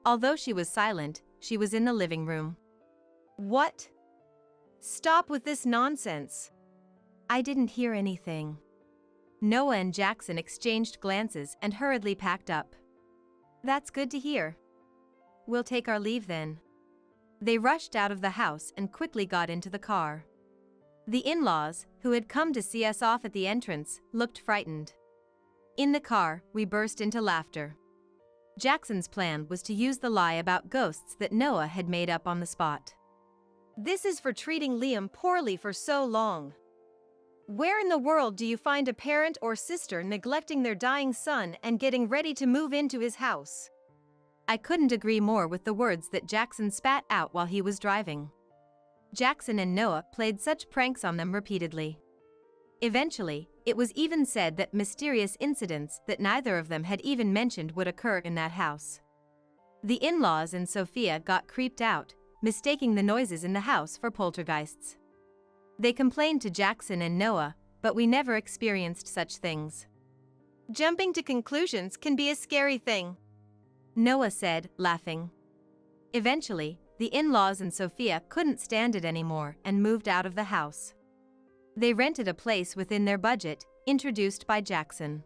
Although she was silent, she was in the living room. What? Stop with this nonsense. I didn't hear anything. Noah and Jackson exchanged glances and hurriedly packed up. That's good to hear. We'll take our leave then. They rushed out of the house and quickly got into the car. The in-laws, who had come to see us off at the entrance, looked frightened. In the car, we burst into laughter. Jackson's plan was to use the lie about ghosts that Noah had made up on the spot. This is for treating Liam poorly for so long. Where in the world do you find a parent or sister neglecting their dying son and getting ready to move into his house? I couldn't agree more with the words that Jackson spat out while he was driving. Jackson and Noah played such pranks on them repeatedly. Eventually, it was even said that mysterious incidents that neither of them had even mentioned would occur in that house. The in-laws and Sophia got creeped out, mistaking the noises in the house for poltergeists. They complained to Jackson and Noah, but we never experienced such things. Jumping to conclusions can be a scary thing, Noah said, laughing. Eventually, the in-laws and Sophia couldn't stand it anymore and moved out of the house. They rented a place within their budget, introduced by Jackson.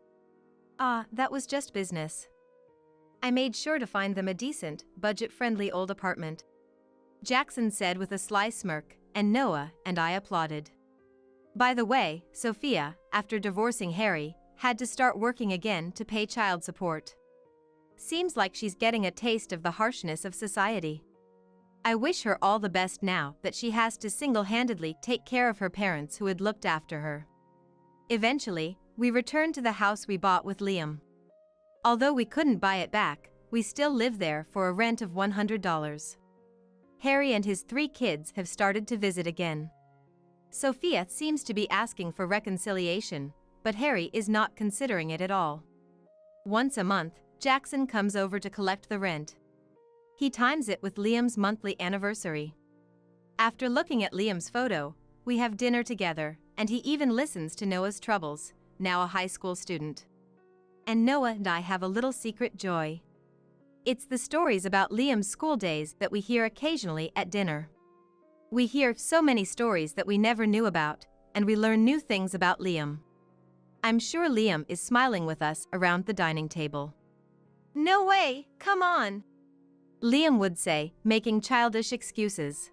That was just business. I made sure to find them a decent, budget-friendly old apartment, Jackson said with a sly smirk, and Noah and I applauded. By the way, Sophia, after divorcing Harry, had to start working again to pay child support. Seems like she's getting a taste of the harshness of society. I wish her all the best now that she has to single-handedly take care of her parents who had looked after her. Eventually, we returned to the house we bought with Liam. Although we couldn't buy it back, we still live there for a rent of $100. Harry and his 3 kids have started to visit again. Sophia seems to be asking for reconciliation, but Harry is not considering it at all. Once a month, Jackson comes over to collect the rent. He times it with Liam's monthly anniversary. After looking at Liam's photo, we have dinner together, and he even listens to Noah's troubles, now a high school student. And Noah and I have a little secret joy. It's the stories about Liam's school days that we hear occasionally at dinner. We hear so many stories that we never knew about, and we learn new things about Liam. I'm sure Liam is smiling with us around the dining table. No way, come on, Liam would say, making childish excuses.